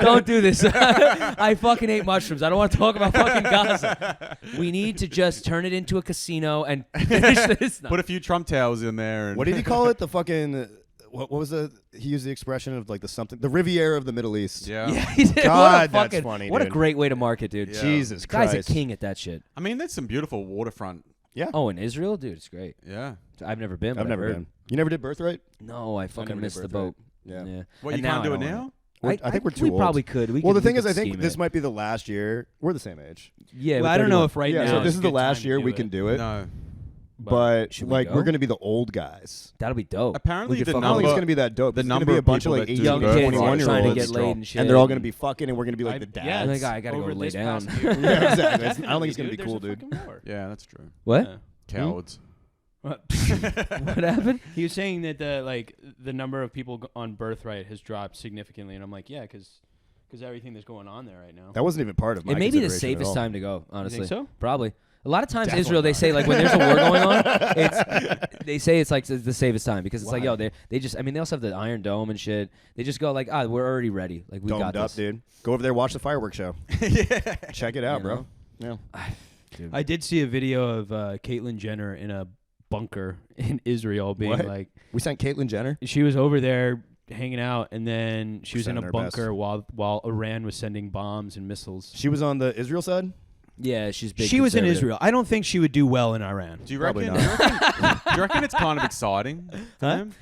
[SPEAKER 1] don't do this. I fucking ate mushrooms. I don't want to talk about fucking Gaza. We need to just turn it into a casino and finish this. No.
[SPEAKER 4] Put a few Trump towers in there. And
[SPEAKER 3] What did he call it? The fucking what was the? He used the expression of like the Riviera of the Middle East.
[SPEAKER 4] Yeah.
[SPEAKER 1] Yeah, he did.
[SPEAKER 3] God,
[SPEAKER 1] what a
[SPEAKER 3] that's
[SPEAKER 1] fucking,
[SPEAKER 3] funny,
[SPEAKER 1] What a
[SPEAKER 3] dude.
[SPEAKER 1] great way to market, dude.
[SPEAKER 4] Yeah.
[SPEAKER 3] Jesus
[SPEAKER 1] Guy's
[SPEAKER 3] Christ.
[SPEAKER 1] a king at that shit.
[SPEAKER 4] I mean, there's some beautiful waterfront.
[SPEAKER 3] Yeah.
[SPEAKER 1] Oh, in Israel, dude, it's great.
[SPEAKER 4] Yeah.
[SPEAKER 1] I've never been. But
[SPEAKER 3] I've never
[SPEAKER 1] heard.
[SPEAKER 3] been. You never did Birthright?
[SPEAKER 1] No, I fucking
[SPEAKER 3] never did
[SPEAKER 1] missed the
[SPEAKER 3] Birthright.
[SPEAKER 1] boat.
[SPEAKER 3] Yeah.
[SPEAKER 4] What,
[SPEAKER 1] And
[SPEAKER 4] you can't
[SPEAKER 1] now
[SPEAKER 4] do
[SPEAKER 1] I
[SPEAKER 4] it
[SPEAKER 1] don't
[SPEAKER 4] now?
[SPEAKER 3] I think we're too
[SPEAKER 1] We
[SPEAKER 3] old.
[SPEAKER 1] probably could.
[SPEAKER 3] Well, the thing is, I
[SPEAKER 1] could
[SPEAKER 3] think
[SPEAKER 1] scheme
[SPEAKER 3] this
[SPEAKER 1] it.
[SPEAKER 3] might be the last year. We're the same age.
[SPEAKER 1] Yeah,
[SPEAKER 2] Well,
[SPEAKER 1] with
[SPEAKER 2] I don't know
[SPEAKER 1] 31.
[SPEAKER 2] if right
[SPEAKER 3] yeah,
[SPEAKER 2] now.
[SPEAKER 3] so this
[SPEAKER 2] is
[SPEAKER 3] is
[SPEAKER 2] a
[SPEAKER 3] the
[SPEAKER 2] good
[SPEAKER 3] last
[SPEAKER 2] time to
[SPEAKER 3] year
[SPEAKER 2] do
[SPEAKER 3] we
[SPEAKER 2] it.
[SPEAKER 3] can do it.
[SPEAKER 4] No.
[SPEAKER 3] But
[SPEAKER 1] should we
[SPEAKER 3] like
[SPEAKER 1] go?
[SPEAKER 3] we're gonna be the old guys.
[SPEAKER 1] That'll be dope.
[SPEAKER 4] Apparently
[SPEAKER 1] We could
[SPEAKER 4] the
[SPEAKER 1] fuck
[SPEAKER 3] I don't think it's
[SPEAKER 4] number-
[SPEAKER 3] gonna be that dope.
[SPEAKER 4] the
[SPEAKER 3] It's gonna
[SPEAKER 4] number
[SPEAKER 3] be a
[SPEAKER 4] of
[SPEAKER 3] bunch of
[SPEAKER 4] people
[SPEAKER 3] like
[SPEAKER 4] that
[SPEAKER 3] 18,
[SPEAKER 4] do
[SPEAKER 1] young
[SPEAKER 4] birth
[SPEAKER 1] kids
[SPEAKER 3] 21
[SPEAKER 1] trying to
[SPEAKER 3] year
[SPEAKER 1] get
[SPEAKER 3] olds,
[SPEAKER 1] laid and shit.
[SPEAKER 3] and they're all gonna be fucking, and we're gonna be like the
[SPEAKER 2] Yeah,
[SPEAKER 3] dads.
[SPEAKER 1] I gotta
[SPEAKER 2] Over
[SPEAKER 1] go lay
[SPEAKER 2] this
[SPEAKER 1] down.
[SPEAKER 2] past year.
[SPEAKER 3] Yeah, exactly. I don't think it's gonna be
[SPEAKER 2] Dude,
[SPEAKER 3] cool,
[SPEAKER 2] there's a
[SPEAKER 3] dude.
[SPEAKER 2] fucking war.
[SPEAKER 4] Yeah, that's true.
[SPEAKER 1] What?
[SPEAKER 2] Yeah.
[SPEAKER 4] Cowards.
[SPEAKER 2] What?
[SPEAKER 1] What happened?
[SPEAKER 2] He was saying that the number of people on Birthright has dropped significantly, and I'm like, yeah, because everything that's going on there right now.
[SPEAKER 3] That wasn't even part of my
[SPEAKER 1] It may be the
[SPEAKER 3] consideration at
[SPEAKER 1] safest
[SPEAKER 3] all.
[SPEAKER 1] time to go. Honestly,
[SPEAKER 2] You think so?
[SPEAKER 1] Probably. A lot of times,
[SPEAKER 3] Definitely
[SPEAKER 1] Israel, they
[SPEAKER 3] not.
[SPEAKER 1] say like when there's a war going on, they say it's like the safest time because it's like yo, they just they also have the Iron Dome and shit. They just go like we're already ready, like we
[SPEAKER 3] Domed
[SPEAKER 1] got
[SPEAKER 3] up,
[SPEAKER 1] this.
[SPEAKER 3] dude. Go over there, watch the fireworks show. Check it out,
[SPEAKER 1] You
[SPEAKER 3] bro.
[SPEAKER 1] know?
[SPEAKER 3] Yeah.
[SPEAKER 1] Dude.
[SPEAKER 2] I did see a video of Caitlyn Jenner in a bunker in Israel being
[SPEAKER 3] What?
[SPEAKER 2] like,
[SPEAKER 3] We sent Caitlyn Jenner.
[SPEAKER 2] she was over there hanging out, and then she
[SPEAKER 3] We're
[SPEAKER 2] was in a
[SPEAKER 3] sending our best.
[SPEAKER 2] bunker while Iran was sending bombs and missiles.
[SPEAKER 3] She was on the Israel side.
[SPEAKER 1] Yeah, she's big.
[SPEAKER 2] She was in
[SPEAKER 1] conservative.
[SPEAKER 2] Israel. I don't think she would do well in Iran.
[SPEAKER 4] Do you
[SPEAKER 3] Probably
[SPEAKER 4] reckon?
[SPEAKER 3] not.
[SPEAKER 4] Do you reckon it's kind of exciting?
[SPEAKER 2] Huh?
[SPEAKER 4] Sam? Do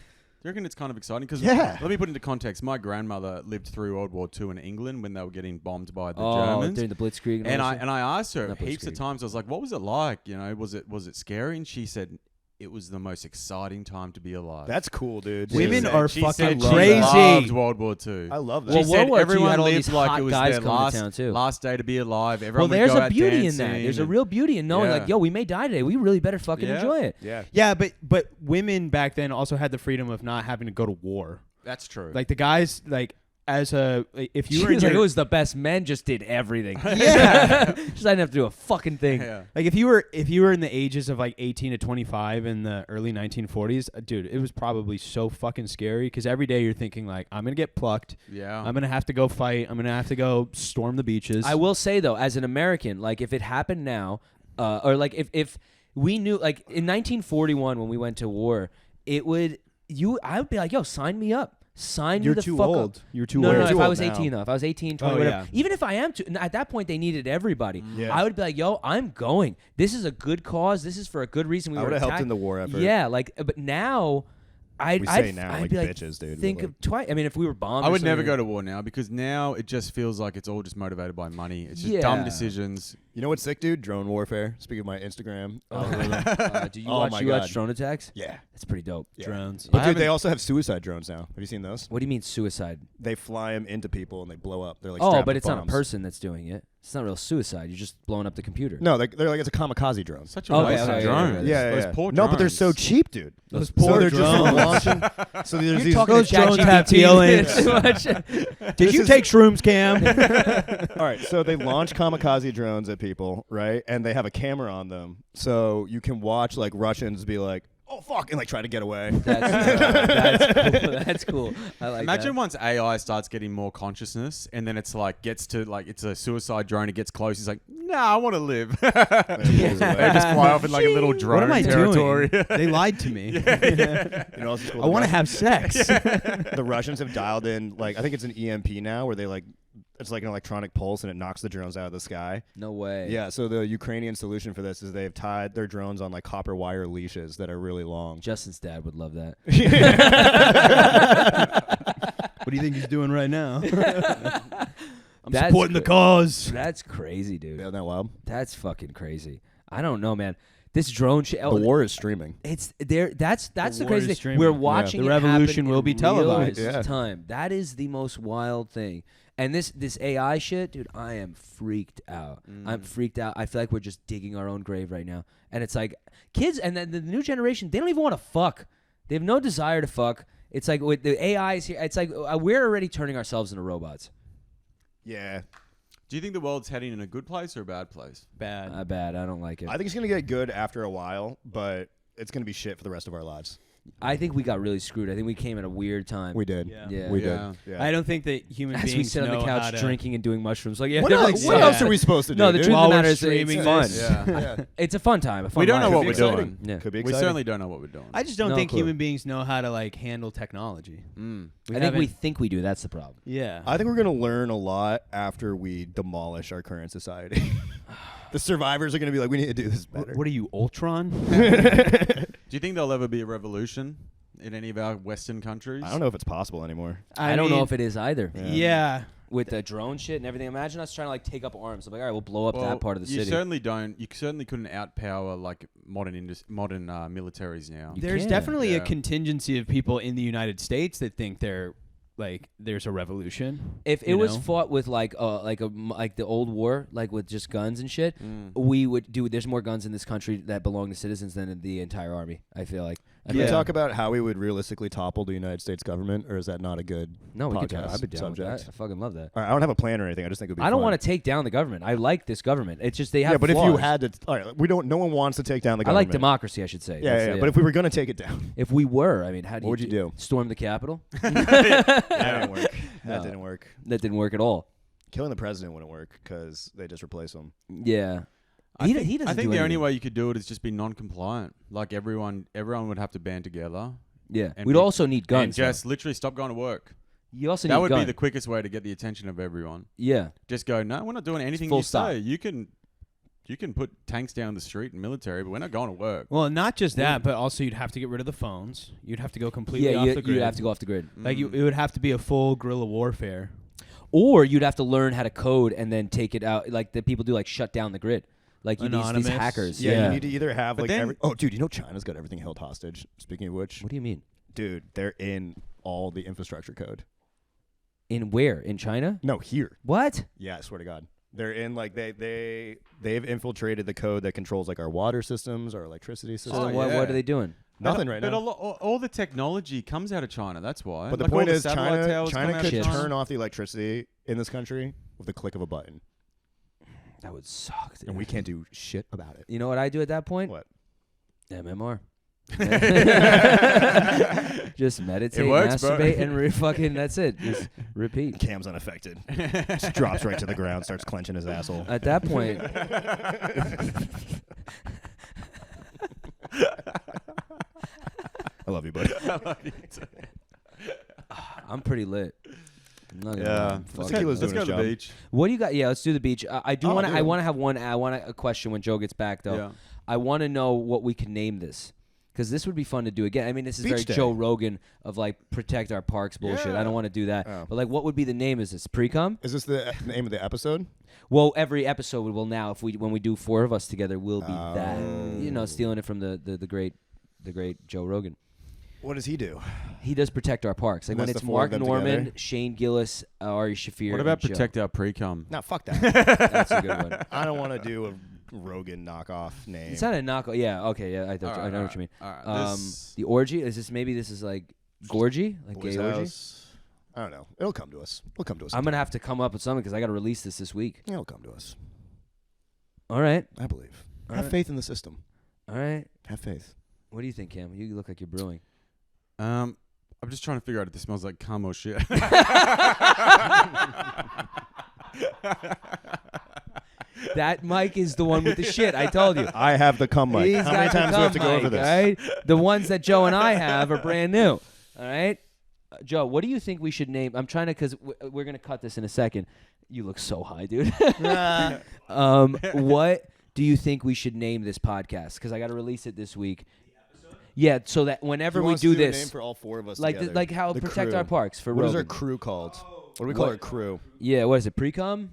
[SPEAKER 4] you reckon it's kind of exciting? Because
[SPEAKER 3] Yeah.
[SPEAKER 4] let me put into context. My grandmother lived through World War II in England when they were getting bombed by the
[SPEAKER 1] Oh,
[SPEAKER 4] Germans.
[SPEAKER 1] during the Blitzkrieg.
[SPEAKER 4] And
[SPEAKER 1] all
[SPEAKER 4] I
[SPEAKER 1] that
[SPEAKER 4] and I asked her
[SPEAKER 1] Not
[SPEAKER 4] heaps of
[SPEAKER 1] Blitzkrieg.
[SPEAKER 4] times. I was like, "What was it like? You know, was it scary?" And she said, "It was the most exciting time to be alive."
[SPEAKER 3] That's cool, dude.
[SPEAKER 2] Women
[SPEAKER 4] She
[SPEAKER 2] are
[SPEAKER 4] said
[SPEAKER 2] fucking
[SPEAKER 4] she
[SPEAKER 2] crazy.
[SPEAKER 4] loved World War II.
[SPEAKER 3] I love that.
[SPEAKER 1] Well,
[SPEAKER 4] She
[SPEAKER 1] World
[SPEAKER 4] said
[SPEAKER 1] War II, you
[SPEAKER 4] everyone
[SPEAKER 1] had all
[SPEAKER 4] lived
[SPEAKER 1] these
[SPEAKER 4] like
[SPEAKER 1] hot
[SPEAKER 4] it was
[SPEAKER 1] guys
[SPEAKER 4] their
[SPEAKER 1] coming to town, too.
[SPEAKER 4] last day to be alive.
[SPEAKER 1] Well,
[SPEAKER 4] Everyone would
[SPEAKER 1] there's
[SPEAKER 4] go
[SPEAKER 1] a
[SPEAKER 4] out
[SPEAKER 1] beauty in that.
[SPEAKER 4] dancing
[SPEAKER 1] There's a
[SPEAKER 4] and-
[SPEAKER 1] real beauty in knowing,
[SPEAKER 4] Yeah.
[SPEAKER 1] like, yo, we may die today. We really better fucking
[SPEAKER 4] Yeah.
[SPEAKER 1] enjoy it.
[SPEAKER 3] Yeah.
[SPEAKER 2] Yeah, but women back then also had the freedom of not having to go to war.
[SPEAKER 4] That's true.
[SPEAKER 2] Like the guys, like if you
[SPEAKER 1] She
[SPEAKER 2] were in
[SPEAKER 1] was like,
[SPEAKER 2] your,
[SPEAKER 1] it was the best men just did everything.
[SPEAKER 2] Yeah.
[SPEAKER 1] Just I didn't have to do a fucking thing.
[SPEAKER 4] Yeah.
[SPEAKER 2] like if you were in the ages of like 18 to 25 in the early 1940s, dude, it was probably so fucking scary because every day you're thinking like, I'm gonna get plucked.
[SPEAKER 4] Yeah.
[SPEAKER 2] I'm gonna have to go fight. I'm gonna have to go storm the beaches.
[SPEAKER 1] I will say though, as an American, like if it happened now, or like if we knew, like in 1941 when we went to war, I would be like, yo, sign me up. Sign
[SPEAKER 2] You're
[SPEAKER 1] me the
[SPEAKER 2] too
[SPEAKER 1] fuck
[SPEAKER 2] old.
[SPEAKER 1] up.
[SPEAKER 2] You're too
[SPEAKER 1] No,
[SPEAKER 2] old.
[SPEAKER 1] no, if
[SPEAKER 3] too
[SPEAKER 1] I
[SPEAKER 3] old
[SPEAKER 1] was
[SPEAKER 3] now.
[SPEAKER 1] 18 though, if I was 18, 20,
[SPEAKER 2] Oh,
[SPEAKER 1] whatever.
[SPEAKER 2] yeah.
[SPEAKER 1] Even if I am too, at that point they needed everybody.
[SPEAKER 3] Yeah.
[SPEAKER 1] I would be like, yo, I'm going. This is a good cause. This is for a good reason. We
[SPEAKER 3] I
[SPEAKER 1] were
[SPEAKER 3] would have helped
[SPEAKER 1] attacked.
[SPEAKER 3] in the war effort.
[SPEAKER 1] Yeah, like, but now, I'd
[SPEAKER 3] say now
[SPEAKER 1] I'd
[SPEAKER 3] like
[SPEAKER 1] be like,
[SPEAKER 3] bitches, dude.
[SPEAKER 1] think
[SPEAKER 3] but,
[SPEAKER 1] of twice. I mean, if we were bombed,
[SPEAKER 4] I
[SPEAKER 1] or
[SPEAKER 4] would never
[SPEAKER 1] something-
[SPEAKER 4] go to war now because now it just feels like it's all just motivated by money. It's just
[SPEAKER 1] Yeah.
[SPEAKER 4] dumb decisions.
[SPEAKER 3] you know what's sick, dude? Drone warfare. Speaking of my Instagram.
[SPEAKER 1] Do you
[SPEAKER 3] Oh
[SPEAKER 1] watch
[SPEAKER 3] my
[SPEAKER 1] you watch
[SPEAKER 3] God.
[SPEAKER 1] drone attacks?
[SPEAKER 3] Yeah.
[SPEAKER 1] That's pretty dope.
[SPEAKER 3] Yeah.
[SPEAKER 2] Drones.
[SPEAKER 3] But
[SPEAKER 4] I
[SPEAKER 3] dude, they
[SPEAKER 4] haven't-
[SPEAKER 3] also have suicide drones now. Have you seen those?
[SPEAKER 1] What do you mean suicide?
[SPEAKER 3] They fly them into people and they blow up. They're like
[SPEAKER 1] Oh,
[SPEAKER 3] strapped
[SPEAKER 1] but
[SPEAKER 3] with
[SPEAKER 1] it's not a
[SPEAKER 3] bombs.
[SPEAKER 1] person that's doing it. It's not real suicide. You're just blowing up the computer.
[SPEAKER 3] No, they're like it's a kamikaze drone.
[SPEAKER 4] Such a
[SPEAKER 1] Okay,
[SPEAKER 4] waste
[SPEAKER 1] okay,
[SPEAKER 4] of
[SPEAKER 1] yeah,
[SPEAKER 4] drones.
[SPEAKER 3] Yeah,
[SPEAKER 4] Those
[SPEAKER 3] yeah.
[SPEAKER 4] poor
[SPEAKER 3] No, but they're so
[SPEAKER 4] drones.
[SPEAKER 3] cheap, dude.
[SPEAKER 2] Those
[SPEAKER 3] So
[SPEAKER 2] poor
[SPEAKER 3] they're just
[SPEAKER 2] drones.
[SPEAKER 3] launching. So there's
[SPEAKER 1] You're
[SPEAKER 3] these.
[SPEAKER 1] talking
[SPEAKER 2] Those
[SPEAKER 1] to
[SPEAKER 2] drones have
[SPEAKER 1] ChatGPT
[SPEAKER 2] feelings.
[SPEAKER 1] too much.
[SPEAKER 2] Did you take shrooms, Cam?
[SPEAKER 3] All right, so they launch kamikaze drones at people, right? And they have a camera on them, so you can watch like Russians be like, "Oh fuck," and like try to get away.
[SPEAKER 1] That's cool. That's cool. I like
[SPEAKER 4] Imagine
[SPEAKER 1] that.
[SPEAKER 4] once AI starts getting more consciousness, and then it's like gets to like it's a suicide drone. It gets close. He's like, "Nah, I want to live." They just fly off in like a little drone
[SPEAKER 2] What am I
[SPEAKER 4] territory.
[SPEAKER 2] doing? They lied to me.
[SPEAKER 3] You know, what's cool?
[SPEAKER 2] I want to have sex.
[SPEAKER 3] The Russians have dialed in like I think it's an EMP now, where they like it's like an electronic pulse and it knocks the drones out of the sky.
[SPEAKER 1] No way.
[SPEAKER 3] Yeah, so the Ukrainian solution for this is they've tied their drones on like copper wire leashes that are really long.
[SPEAKER 1] Justin's dad would love that.
[SPEAKER 2] What do you think he's doing right now? I'm
[SPEAKER 1] That's
[SPEAKER 2] supporting the cause.
[SPEAKER 1] That's crazy, dude.
[SPEAKER 3] Isn't that wild?
[SPEAKER 1] That's fucking crazy. I don't know, man. This drone shit.
[SPEAKER 3] The war is streaming.
[SPEAKER 1] It's there. That's the
[SPEAKER 2] war
[SPEAKER 1] crazy
[SPEAKER 2] is
[SPEAKER 1] thing.
[SPEAKER 2] streaming.
[SPEAKER 1] We're
[SPEAKER 2] Yeah.
[SPEAKER 1] watching
[SPEAKER 2] The
[SPEAKER 1] it happen
[SPEAKER 2] revolution
[SPEAKER 1] in
[SPEAKER 2] will be
[SPEAKER 1] real
[SPEAKER 2] televised.
[SPEAKER 3] Yeah.
[SPEAKER 1] time. That is the most wild thing. And this AI shit, dude, I am freaked out. I'm freaked out. I feel like we're just digging our own grave right now. And it's like kids, and then the new generation, they don't even want to fuck. They have no desire to fuck. It's like with the AIs here. It's like we're already turning ourselves into robots.
[SPEAKER 3] Yeah.
[SPEAKER 4] Do you think the world's heading in a good place or a bad place?
[SPEAKER 2] Bad.
[SPEAKER 1] Bad. I don't like it.
[SPEAKER 3] I think it's gonna get good after a while, but it's gonna be shit for the rest of our lives.
[SPEAKER 1] I think we got really screwed. I think we came at a weird time.
[SPEAKER 3] We did.
[SPEAKER 1] Yeah.
[SPEAKER 3] We
[SPEAKER 4] Yeah.
[SPEAKER 3] did. Yeah.
[SPEAKER 2] I don't think that human
[SPEAKER 1] As
[SPEAKER 2] beings
[SPEAKER 1] we sit on
[SPEAKER 2] know
[SPEAKER 1] the
[SPEAKER 2] how
[SPEAKER 1] couch
[SPEAKER 2] to
[SPEAKER 1] drinking and doing mushrooms, like yeah,
[SPEAKER 3] What,
[SPEAKER 1] everything's
[SPEAKER 3] else, what
[SPEAKER 1] fun.
[SPEAKER 3] else are we supposed to do?
[SPEAKER 1] No, the
[SPEAKER 3] dude?
[SPEAKER 1] truth of
[SPEAKER 2] While
[SPEAKER 1] the
[SPEAKER 2] we're
[SPEAKER 1] matter is
[SPEAKER 2] streaming
[SPEAKER 1] it's fun.
[SPEAKER 2] this.
[SPEAKER 3] Yeah.
[SPEAKER 1] It's a fun time. A fun
[SPEAKER 4] We don't know
[SPEAKER 1] life.
[SPEAKER 4] what
[SPEAKER 3] Could
[SPEAKER 4] we're
[SPEAKER 3] be exciting.
[SPEAKER 4] doing.
[SPEAKER 1] Yeah.
[SPEAKER 3] Could be
[SPEAKER 4] We
[SPEAKER 3] exciting.
[SPEAKER 4] certainly don't know what we're doing.
[SPEAKER 2] I just don't
[SPEAKER 1] No
[SPEAKER 2] think
[SPEAKER 1] clue.
[SPEAKER 2] human beings know how to like handle technology.
[SPEAKER 1] I think we think we do. That's the problem.
[SPEAKER 2] Yeah.
[SPEAKER 3] I think we're gonna learn a lot after we demolish our current society. The survivors are gonna be like, we need to do this better.
[SPEAKER 2] What are you, Ultron?
[SPEAKER 4] Do you think there'll ever be a revolution in any of our Western countries?
[SPEAKER 3] I don't know if it's possible anymore.
[SPEAKER 1] I don't know if it is either.
[SPEAKER 2] Yeah.
[SPEAKER 1] With the drone shit and everything. Imagine us trying to like take up arms. I'm like, all right, we'll blow up
[SPEAKER 4] Well,
[SPEAKER 1] that part of the
[SPEAKER 4] you
[SPEAKER 1] city.
[SPEAKER 4] certainly don't. You certainly couldn't outpower like modern militaries now.
[SPEAKER 1] You
[SPEAKER 2] There's
[SPEAKER 1] can.
[SPEAKER 2] definitely a
[SPEAKER 4] Yeah.
[SPEAKER 2] contingency of people in the United States that think they're like there's a revolution.
[SPEAKER 1] If it
[SPEAKER 2] you
[SPEAKER 1] was
[SPEAKER 2] know?
[SPEAKER 1] fought with like the old war, like with just guns and shit, we would do. There's more guns in this country that belong to citizens than in the entire army. I feel like.
[SPEAKER 3] Can we talk about how we would realistically topple the United States government, or is that not a good
[SPEAKER 1] No, we could.
[SPEAKER 3] podcast
[SPEAKER 1] I'd be down
[SPEAKER 3] subject?
[SPEAKER 1] with that. I fucking love that.
[SPEAKER 3] All right, I don't have a plan or anything. I just think it would be
[SPEAKER 1] I don't
[SPEAKER 3] fun.
[SPEAKER 1] want to take down the government. I like this government. It's just they have.
[SPEAKER 3] Yeah, but if you
[SPEAKER 1] flaws.
[SPEAKER 3] had to, all right, we don't. No one wants to take down the
[SPEAKER 1] I
[SPEAKER 3] government.
[SPEAKER 1] like democracy. I should say.
[SPEAKER 3] Yeah,
[SPEAKER 1] That's-
[SPEAKER 3] yeah. But if we were gonna take it down,
[SPEAKER 1] if we were, I mean, how do
[SPEAKER 3] What would you do?
[SPEAKER 1] Storm the Capitol?
[SPEAKER 3] that didn't work. That
[SPEAKER 1] No.
[SPEAKER 3] didn't work.
[SPEAKER 1] That didn't work at all.
[SPEAKER 3] Killing the president wouldn't work because they just replace him.
[SPEAKER 1] Yeah.
[SPEAKER 4] I
[SPEAKER 1] He
[SPEAKER 4] think
[SPEAKER 1] doesn't
[SPEAKER 4] the
[SPEAKER 1] do
[SPEAKER 4] only
[SPEAKER 1] anything.
[SPEAKER 4] way you could do it is just be non-compliant. Like everyone would have to band together
[SPEAKER 1] Yeah.
[SPEAKER 4] and
[SPEAKER 1] We'd
[SPEAKER 4] be-
[SPEAKER 1] also need guns.
[SPEAKER 4] and just literally stop going to work.
[SPEAKER 1] though. You also
[SPEAKER 4] That
[SPEAKER 1] need
[SPEAKER 4] would
[SPEAKER 1] guns.
[SPEAKER 4] be the quickest way to get the attention of everyone.
[SPEAKER 1] Yeah.
[SPEAKER 4] Just go, no, we're not doing anything
[SPEAKER 1] full
[SPEAKER 4] you
[SPEAKER 1] stop.
[SPEAKER 4] say. You can put tanks down the street and military, but we're not going to work.
[SPEAKER 2] Well, not just that, but also you'd have to get rid of the phones. You'd have to go completely
[SPEAKER 1] Yeah,
[SPEAKER 2] off the grid.
[SPEAKER 1] you'd have to go off the grid.
[SPEAKER 2] Like it would have to be a full guerrilla warfare.
[SPEAKER 1] Or you'd have to learn how to code and then take it out. Like the people do, like shut down the grid. Like these
[SPEAKER 2] Anonymous.
[SPEAKER 1] hackers.
[SPEAKER 3] Yeah,
[SPEAKER 1] Yeah.
[SPEAKER 3] you need to either have
[SPEAKER 4] But
[SPEAKER 3] like
[SPEAKER 4] then-
[SPEAKER 3] oh, dude, you know China's got everything held hostage. Speaking of which,
[SPEAKER 1] What do you mean?
[SPEAKER 3] dude, they're in all the infrastructure code.
[SPEAKER 1] In where? In China?
[SPEAKER 3] No, here.
[SPEAKER 1] What?
[SPEAKER 3] Yeah, I swear to God. They're in like they've infiltrated the code that controls like our water systems, our electricity systems.
[SPEAKER 1] So
[SPEAKER 4] Oh,
[SPEAKER 1] what
[SPEAKER 4] yeah.
[SPEAKER 1] are they doing?
[SPEAKER 3] Nothing right
[SPEAKER 4] but
[SPEAKER 3] now.
[SPEAKER 4] all the technology comes out of China. That's why.
[SPEAKER 3] But the
[SPEAKER 4] Like, all
[SPEAKER 3] point is,
[SPEAKER 4] satellite
[SPEAKER 3] China
[SPEAKER 4] towers come out of
[SPEAKER 3] could
[SPEAKER 1] China.
[SPEAKER 3] turn off the electricity in this country with the click of a button,
[SPEAKER 1] That would suck, dude.
[SPEAKER 3] and we can't do shit about it.
[SPEAKER 1] You know what I do at that point?
[SPEAKER 3] What?
[SPEAKER 1] MMR. Just meditate,
[SPEAKER 4] It works, bro.
[SPEAKER 1] masturbate, and fucking that's it. Just repeat.
[SPEAKER 3] Cam's unaffected. Just drops right to the ground, starts clenching his asshole.
[SPEAKER 1] At that point,
[SPEAKER 3] I love you, buddy.
[SPEAKER 1] I'm pretty lit. I'm not gonna lie,
[SPEAKER 3] Yeah.
[SPEAKER 1] I'm fucking
[SPEAKER 3] Tequila's
[SPEAKER 1] lit.
[SPEAKER 4] Let's
[SPEAKER 3] doing
[SPEAKER 4] go
[SPEAKER 3] his
[SPEAKER 4] to the
[SPEAKER 3] job.
[SPEAKER 4] beach.
[SPEAKER 1] What do you got? Yeah, let's do the beach. I do
[SPEAKER 3] Oh,
[SPEAKER 1] want to. I
[SPEAKER 3] dude.
[SPEAKER 1] want to have one. I want a question when Joe gets back, though.
[SPEAKER 4] Yeah.
[SPEAKER 1] I want to know what we can name this. Because this would be fun to do again. I mean, this is
[SPEAKER 3] Beach
[SPEAKER 1] very
[SPEAKER 3] Day.
[SPEAKER 1] Joe Rogan of like protect our parks bullshit. I don't want to do that.
[SPEAKER 3] Oh.
[SPEAKER 1] But like, what would be the name? Is this precum?
[SPEAKER 3] Is this the name of the episode?
[SPEAKER 1] Well, every episode will now, if when we do 4 of us together, will be that. You know, stealing it from the great Joe Rogan.
[SPEAKER 3] What does he do?
[SPEAKER 1] He does protect our parks. Like
[SPEAKER 3] And
[SPEAKER 1] when
[SPEAKER 3] that's
[SPEAKER 1] it's
[SPEAKER 3] the 4 of
[SPEAKER 1] Mark
[SPEAKER 3] them
[SPEAKER 1] Norman,
[SPEAKER 3] together?
[SPEAKER 1] Shane Gillis, Ari Shafir.
[SPEAKER 4] What about
[SPEAKER 1] and Joe.
[SPEAKER 4] protect our precum?
[SPEAKER 3] No, fuck that.
[SPEAKER 1] That's a good one.
[SPEAKER 3] I don't want to do a Rogan knockoff name.
[SPEAKER 1] It's not a knockoff. Yeah. Okay. Yeah. I know what you mean. The orgy is this? Maybe this is like gorgy, like
[SPEAKER 3] Boys
[SPEAKER 1] gay orgy.
[SPEAKER 3] House. I don't know. It'll come to us. It'll come to us.
[SPEAKER 1] I'm gonna have to come up with something because I got to release this week.
[SPEAKER 3] It'll come to us.
[SPEAKER 1] All right.
[SPEAKER 3] I believe.
[SPEAKER 1] All
[SPEAKER 3] Have
[SPEAKER 1] right.
[SPEAKER 3] faith in the system.
[SPEAKER 1] All right.
[SPEAKER 3] Have faith.
[SPEAKER 1] What do you think, Cam? You look like you're brewing.
[SPEAKER 4] I'm just trying to figure out if this smells like cum or shit.
[SPEAKER 1] That mic is the one with the shit. I told you.
[SPEAKER 3] I have the cum mic.
[SPEAKER 1] He's
[SPEAKER 3] How many
[SPEAKER 1] got the
[SPEAKER 3] times do we have to
[SPEAKER 1] cum
[SPEAKER 3] go over
[SPEAKER 1] mic,
[SPEAKER 3] this?
[SPEAKER 1] All right? The ones that Joe and I have are brand new. All right? Joe, what do you think we should name? I'm trying to, because we're going to cut this in a second. You look so high, dude. What do you think we should name this podcast? Because I got to release it this week. Yeah, so that whenever
[SPEAKER 3] He
[SPEAKER 1] we
[SPEAKER 3] wants
[SPEAKER 1] do
[SPEAKER 3] to a
[SPEAKER 1] this,
[SPEAKER 3] name for all 4 of us
[SPEAKER 1] like
[SPEAKER 3] together.
[SPEAKER 1] like how
[SPEAKER 3] The
[SPEAKER 1] protect
[SPEAKER 3] crew.
[SPEAKER 1] our parks for
[SPEAKER 3] What is our
[SPEAKER 1] Rogan.
[SPEAKER 3] crew called? What do we call
[SPEAKER 1] What?
[SPEAKER 3] our crew?
[SPEAKER 1] Yeah, what is it? Precum?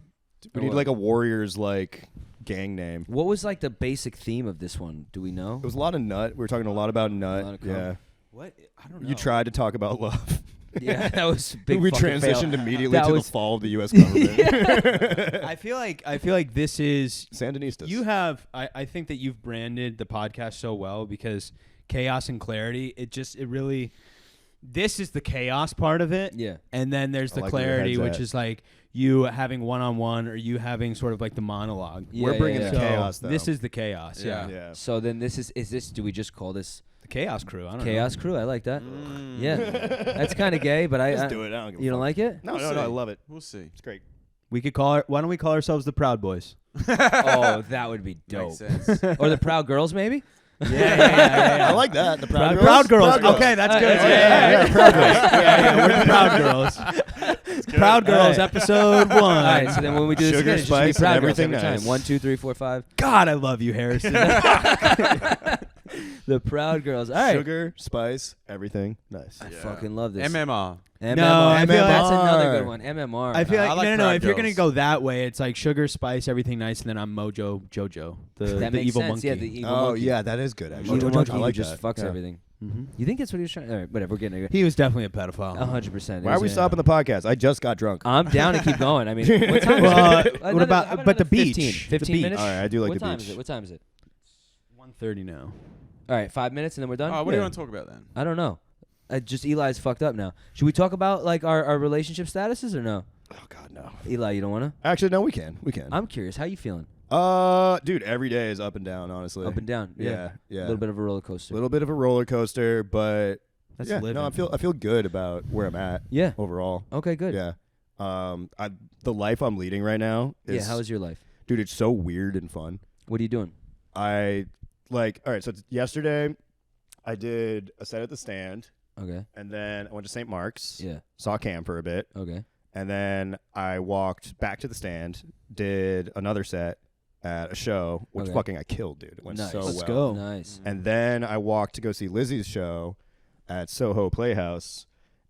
[SPEAKER 3] We need like a Warriors like gang name.
[SPEAKER 1] What was like the basic theme of this one? Do we know?
[SPEAKER 3] It was a lot of nut. We were talking a lot about nut.
[SPEAKER 1] lot of cum.
[SPEAKER 3] Yeah.
[SPEAKER 2] What? I don't know.
[SPEAKER 3] You tried to talk about love.
[SPEAKER 1] Yeah, that was a big.
[SPEAKER 3] We
[SPEAKER 1] fucking fail.
[SPEAKER 3] transitioned immediately
[SPEAKER 1] That
[SPEAKER 3] to
[SPEAKER 1] was-
[SPEAKER 3] the fall of the U.S. government.
[SPEAKER 2] I feel like this is
[SPEAKER 3] Sandinistas.
[SPEAKER 2] you have. I think that you've branded the podcast so well because chaos and clarity. It really. This is the chaos part of it.
[SPEAKER 1] Yeah.
[SPEAKER 2] And then there's
[SPEAKER 3] I
[SPEAKER 2] the
[SPEAKER 3] like where your
[SPEAKER 2] clarity,
[SPEAKER 3] head's
[SPEAKER 2] which
[SPEAKER 3] at.
[SPEAKER 2] is like you having one-on-one or you having sort of like the monologue.
[SPEAKER 1] Yeah,
[SPEAKER 3] We're bringing
[SPEAKER 1] yeah,
[SPEAKER 3] the
[SPEAKER 1] yeah.
[SPEAKER 3] chaos, though.
[SPEAKER 2] This is the chaos. Yeah.
[SPEAKER 3] Yeah.
[SPEAKER 1] So then this is this? Do we just call this
[SPEAKER 2] The chaos crew. I don't
[SPEAKER 1] Chaos
[SPEAKER 2] know.
[SPEAKER 1] Crew? I like that. Yeah, that's kind of gay, but
[SPEAKER 3] Let's
[SPEAKER 1] I
[SPEAKER 3] do it. I don't give a
[SPEAKER 1] you don't
[SPEAKER 3] fuck.
[SPEAKER 1] like it?
[SPEAKER 3] No,
[SPEAKER 4] We'll
[SPEAKER 3] no, I
[SPEAKER 4] see.
[SPEAKER 3] love it.
[SPEAKER 4] We'll see.
[SPEAKER 3] It's great.
[SPEAKER 2] We could call why don't we call ourselves the Proud Boys?
[SPEAKER 1] Oh, that would be dope.
[SPEAKER 4] Makes sense.
[SPEAKER 1] Or the Proud Girls, maybe?
[SPEAKER 2] Yeah.
[SPEAKER 3] I like that. The
[SPEAKER 2] Proud,
[SPEAKER 3] Proud
[SPEAKER 2] Girls.
[SPEAKER 3] Girls.
[SPEAKER 2] Okay, that's good.
[SPEAKER 3] Yeah, Proud Girls.
[SPEAKER 2] Yeah, we're the Proud Girls. Proud Girls, episode 1.
[SPEAKER 1] All right. So then when we do this
[SPEAKER 3] Sugar,
[SPEAKER 1] again, it's just gonna be
[SPEAKER 3] spice, and
[SPEAKER 1] Proud Girls
[SPEAKER 3] everything
[SPEAKER 1] every time.
[SPEAKER 3] nice.
[SPEAKER 1] 1, 2, 3, 4, 5.
[SPEAKER 2] God, I love you, Harrison.
[SPEAKER 1] The Proud Girls. All right.
[SPEAKER 3] Sugar, spice, everything. Nice.
[SPEAKER 1] I fucking love this.
[SPEAKER 4] MMR.
[SPEAKER 1] MMR.
[SPEAKER 2] No, I feel like-
[SPEAKER 1] That's another good one. MMR.
[SPEAKER 2] I feel
[SPEAKER 4] I
[SPEAKER 2] like,
[SPEAKER 4] like
[SPEAKER 2] no.
[SPEAKER 4] Proud
[SPEAKER 2] If you're gonna
[SPEAKER 4] Girls.
[SPEAKER 2] go that way, it's like sugar, spice, everything nice, and then I'm Mojo Jojo, the
[SPEAKER 1] that makes
[SPEAKER 2] evil
[SPEAKER 1] sense.
[SPEAKER 2] monkey.
[SPEAKER 1] Yeah, the evil
[SPEAKER 3] Oh,
[SPEAKER 1] monkey.
[SPEAKER 3] yeah, that is good, actually.
[SPEAKER 1] Evil
[SPEAKER 3] I
[SPEAKER 1] monkey
[SPEAKER 3] like
[SPEAKER 1] who just
[SPEAKER 3] that.
[SPEAKER 1] fucks
[SPEAKER 3] Yeah.
[SPEAKER 1] everything.
[SPEAKER 2] Mhm.
[SPEAKER 1] You think that's what he was trying? All right, whatever. We're getting it.
[SPEAKER 2] He was definitely a pedophile.
[SPEAKER 1] 100%.
[SPEAKER 3] Why are we stopping the podcast? I just got drunk.
[SPEAKER 1] I'm down to keep going. I mean, what time
[SPEAKER 2] Well,
[SPEAKER 1] is it?
[SPEAKER 2] what about-
[SPEAKER 1] how about
[SPEAKER 2] but the
[SPEAKER 1] another
[SPEAKER 2] beach?
[SPEAKER 1] 15,
[SPEAKER 2] The
[SPEAKER 1] 15
[SPEAKER 2] beach.
[SPEAKER 1] minutes?
[SPEAKER 3] All right, I do like
[SPEAKER 1] What
[SPEAKER 3] the
[SPEAKER 1] time
[SPEAKER 3] beach.
[SPEAKER 1] is it? What time is it?
[SPEAKER 2] 1:30 now.
[SPEAKER 1] All right, 5 minutes and then we're done?
[SPEAKER 4] Oh, what do you
[SPEAKER 1] Yeah.
[SPEAKER 4] want to talk about then?
[SPEAKER 1] I don't know. Just Eli's fucked up now. Should we talk about like our relationship statuses or no?
[SPEAKER 3] Oh, God, no.
[SPEAKER 1] Eli, you don't want to?
[SPEAKER 3] Actually, no, we can. We can.
[SPEAKER 1] I'm curious. How you feeling?
[SPEAKER 3] Dude, every day is up and down, honestly.
[SPEAKER 1] Up and down.
[SPEAKER 3] Yeah,
[SPEAKER 1] A
[SPEAKER 3] yeah.
[SPEAKER 1] little bit of a roller coaster.
[SPEAKER 3] Little bit of a roller coaster, but
[SPEAKER 2] That's
[SPEAKER 3] yeah,
[SPEAKER 2] living.
[SPEAKER 3] no, I feel good about where I'm at
[SPEAKER 1] Yeah.
[SPEAKER 3] overall.
[SPEAKER 1] Okay, good.
[SPEAKER 3] Yeah. The life I'm leading right now is
[SPEAKER 1] Yeah, how is your life?
[SPEAKER 3] dude, it's so weird and fun.
[SPEAKER 1] What are you doing?
[SPEAKER 3] All right, so yesterday I did a set at the Stand,
[SPEAKER 1] Okay.
[SPEAKER 3] and then I went to St. Mark's,
[SPEAKER 1] Yeah.
[SPEAKER 3] saw Cam for a bit,
[SPEAKER 1] Okay.
[SPEAKER 3] and then I walked back to the Stand, did another set at a show, which
[SPEAKER 1] Okay.
[SPEAKER 3] fucking I killed, dude. It went
[SPEAKER 1] Nice.
[SPEAKER 3] so
[SPEAKER 2] Let's
[SPEAKER 3] well.
[SPEAKER 2] go.
[SPEAKER 1] Nice.
[SPEAKER 3] And then I walked to go see Lizzie's show at Soho Playhouse.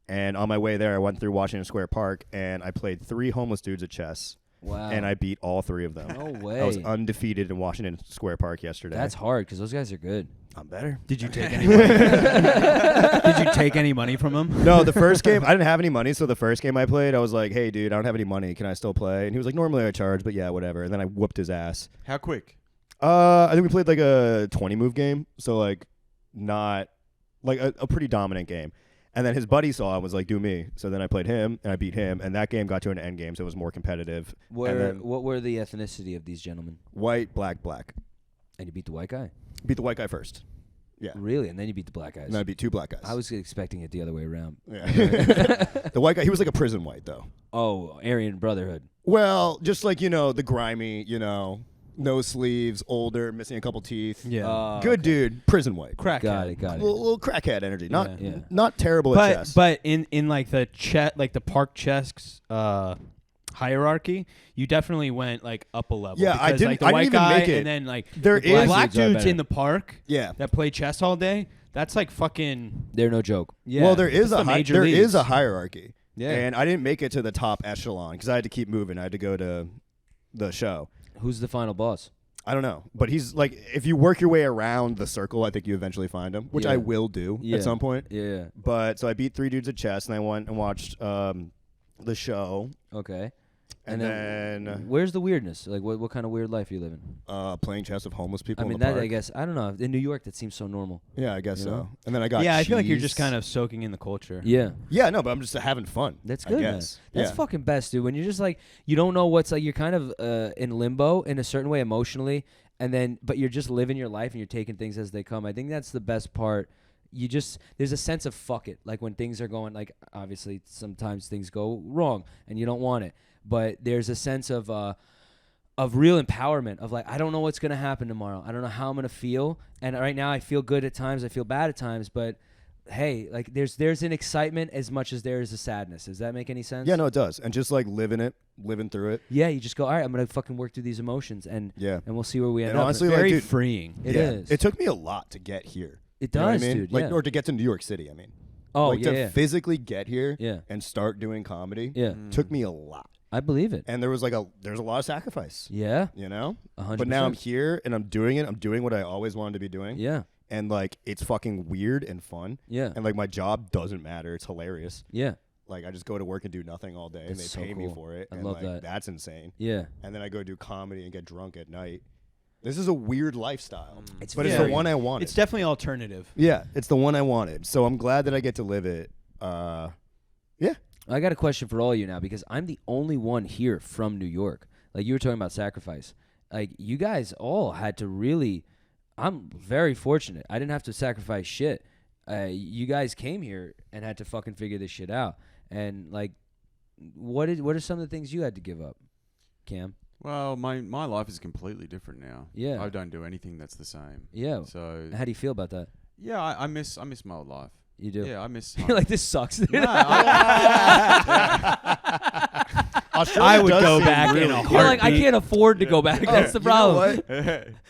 [SPEAKER 3] And on my way there, I went through Washington Square Park, and I played 3 homeless dudes at chess,
[SPEAKER 1] Wow.
[SPEAKER 3] and I beat all 3 of them.
[SPEAKER 1] No way.
[SPEAKER 3] I was undefeated in Washington Square Park yesterday.
[SPEAKER 1] That's hard because those guys are good.
[SPEAKER 3] I'm better.
[SPEAKER 2] Did you take any money? Did you take any money from him?
[SPEAKER 3] No, the first game, I didn't have any money, so the first game I played, I was like, hey, dude, I don't have any money. Can I still play? And he was like, normally I charge, but yeah, whatever. And then I whooped his ass.
[SPEAKER 4] How quick?
[SPEAKER 3] I think we played like a 20-move game, so like not like a pretty dominant game. And then his buddy saw it and was like, do me. So then I played him, and I beat him, and that game got to an end game, so it was more competitive.
[SPEAKER 1] What were the ethnicity of these gentlemen?
[SPEAKER 3] White, black.
[SPEAKER 1] And you beat the white guy?
[SPEAKER 3] Beat the white guy first. Yeah.
[SPEAKER 1] Really? And then you beat the black guys?
[SPEAKER 3] And then I beat 2 black guys.
[SPEAKER 1] I was expecting it the other way around.
[SPEAKER 3] Yeah. The white guy, he was like a prison white, though.
[SPEAKER 1] Oh, Aryan Brotherhood.
[SPEAKER 3] Well, just like, the grimy, no sleeves, older, missing a couple teeth.
[SPEAKER 2] Yeah.
[SPEAKER 3] Good dude, prison white.
[SPEAKER 2] Crackhead.
[SPEAKER 1] Got it.
[SPEAKER 3] Little crackhead energy. Not
[SPEAKER 1] Yeah.
[SPEAKER 3] not terrible at chess.
[SPEAKER 2] But in like the the park chess hierarchy, you definitely went like up a level.
[SPEAKER 3] Yeah,
[SPEAKER 2] because,
[SPEAKER 3] I didn't-
[SPEAKER 2] Like, the
[SPEAKER 3] I didn't
[SPEAKER 2] white
[SPEAKER 3] even
[SPEAKER 2] guy
[SPEAKER 3] make it.
[SPEAKER 2] And then like
[SPEAKER 3] There
[SPEAKER 2] the
[SPEAKER 3] is-
[SPEAKER 2] black
[SPEAKER 1] dudes are
[SPEAKER 2] dudes
[SPEAKER 1] better.
[SPEAKER 2] in the park
[SPEAKER 3] Yeah.
[SPEAKER 2] that play chess all day. That's like fucking.
[SPEAKER 1] They're no joke.
[SPEAKER 2] Yeah.
[SPEAKER 3] Well, there is
[SPEAKER 2] That's the major leagues.
[SPEAKER 3] a hierarchy.
[SPEAKER 2] Yeah.
[SPEAKER 3] And I didn't make it to the top echelon because I had to keep moving. I had to go to the show.
[SPEAKER 1] Who's the final boss?
[SPEAKER 3] I don't know, but he's like, if you work your way around the circle, I think you eventually find him, which
[SPEAKER 1] Yeah.
[SPEAKER 3] I will do
[SPEAKER 1] Yeah.
[SPEAKER 3] at some point.
[SPEAKER 1] Yeah.
[SPEAKER 3] But so I beat 3 dudes at chess, and I went and watched the show,
[SPEAKER 1] Okay.
[SPEAKER 3] and then
[SPEAKER 1] where's the weirdness? Like, what kind of weird life are you living?
[SPEAKER 3] playing chess with homeless people.
[SPEAKER 1] I mean,
[SPEAKER 3] in the
[SPEAKER 1] that
[SPEAKER 3] park.
[SPEAKER 1] I guess I don't know. In New York, that seems so normal.
[SPEAKER 3] Yeah, I guess
[SPEAKER 1] You
[SPEAKER 3] so.
[SPEAKER 1] know?
[SPEAKER 3] And then I got
[SPEAKER 2] I feel like you're
[SPEAKER 3] cheese.
[SPEAKER 2] just kind of soaking in the culture.
[SPEAKER 1] Yeah.
[SPEAKER 3] Yeah, no, but I'm just having fun.
[SPEAKER 1] That's
[SPEAKER 3] I
[SPEAKER 1] good, man.
[SPEAKER 3] guess.
[SPEAKER 1] That's
[SPEAKER 3] Yeah.
[SPEAKER 1] fucking best, dude. When you're just like, you don't know what's like, you're kind of in limbo in a certain way emotionally, but you're just living your life and you're taking things as they come. I think that's the best part. There's a sense of fuck it. Like when things are going, like obviously sometimes things go wrong and you don't want it, but there's a sense of real empowerment of like, I don't know what's going to happen tomorrow. I don't know how I'm going to feel. And right now I feel good at times. I feel bad at times, but hey, like there's an excitement as much as there is a sadness. Does that make any sense?
[SPEAKER 3] Yeah, no, it does. And just like living through it.
[SPEAKER 1] Yeah, you just go, all right, I'm going to fucking work through these emotions and
[SPEAKER 3] Yeah.
[SPEAKER 1] we'll see where we end
[SPEAKER 3] And
[SPEAKER 1] up.
[SPEAKER 3] honestly,
[SPEAKER 2] Very
[SPEAKER 3] like, dude,
[SPEAKER 2] freeing.
[SPEAKER 1] It
[SPEAKER 3] yeah.
[SPEAKER 1] is.
[SPEAKER 3] It took me a lot to get here.
[SPEAKER 1] It
[SPEAKER 3] You know what
[SPEAKER 1] does,
[SPEAKER 3] I mean?
[SPEAKER 1] dude.
[SPEAKER 3] Like,
[SPEAKER 1] yeah.
[SPEAKER 3] or to get to New York City, I mean.
[SPEAKER 1] Oh,
[SPEAKER 3] like
[SPEAKER 1] yeah,
[SPEAKER 3] to
[SPEAKER 1] yeah.
[SPEAKER 3] physically get here
[SPEAKER 1] Yeah.
[SPEAKER 3] and start doing comedy
[SPEAKER 1] Yeah.
[SPEAKER 3] took me a lot.
[SPEAKER 1] I believe it.
[SPEAKER 3] And there's a lot of sacrifice.
[SPEAKER 1] Yeah.
[SPEAKER 3] 100%.
[SPEAKER 1] 100%.
[SPEAKER 3] But now I'm here and I'm doing it. I'm doing what I always wanted to be doing.
[SPEAKER 1] Yeah.
[SPEAKER 3] And like it's fucking weird and fun.
[SPEAKER 1] Yeah.
[SPEAKER 3] And like my job doesn't matter. It's hilarious.
[SPEAKER 1] Yeah.
[SPEAKER 3] Like I just go to work and do nothing all day
[SPEAKER 1] That's
[SPEAKER 3] and
[SPEAKER 1] so
[SPEAKER 3] they pay me
[SPEAKER 1] cool.
[SPEAKER 3] for it.
[SPEAKER 1] I
[SPEAKER 3] and
[SPEAKER 1] love
[SPEAKER 3] like
[SPEAKER 1] that.
[SPEAKER 3] that's insane.
[SPEAKER 1] Yeah.
[SPEAKER 3] And then I go do comedy and get drunk at night. This is a weird lifestyle.
[SPEAKER 1] It's
[SPEAKER 3] but it's
[SPEAKER 2] very-
[SPEAKER 3] the one I wanted.
[SPEAKER 2] It's definitely alternative.
[SPEAKER 3] Yeah, it's the one I wanted. So I'm glad that I get to live it. Yeah.
[SPEAKER 1] I got a question for all of you now because I'm the only one here from New York. Like you were talking about sacrifice. Like you guys all had to really. I'm very fortunate. I didn't have to sacrifice shit. You guys came here and had to fucking figure this shit out. And like, what are some of the things you had to give up, Cam?
[SPEAKER 4] Well, my life is completely different now.
[SPEAKER 1] Yeah.
[SPEAKER 4] I don't do anything that's the same.
[SPEAKER 1] Yeah.
[SPEAKER 4] So
[SPEAKER 1] How do you feel about that?
[SPEAKER 4] yeah, I miss my old life.
[SPEAKER 1] You do.
[SPEAKER 4] Yeah, I miss.
[SPEAKER 1] You're like, this sucks.
[SPEAKER 3] Australia
[SPEAKER 2] I would
[SPEAKER 3] does
[SPEAKER 2] go
[SPEAKER 3] seem
[SPEAKER 2] back in
[SPEAKER 3] really
[SPEAKER 2] a
[SPEAKER 3] cool.
[SPEAKER 1] You're like, I
[SPEAKER 2] heartbeat.
[SPEAKER 1] can't afford to go back. That's the problem.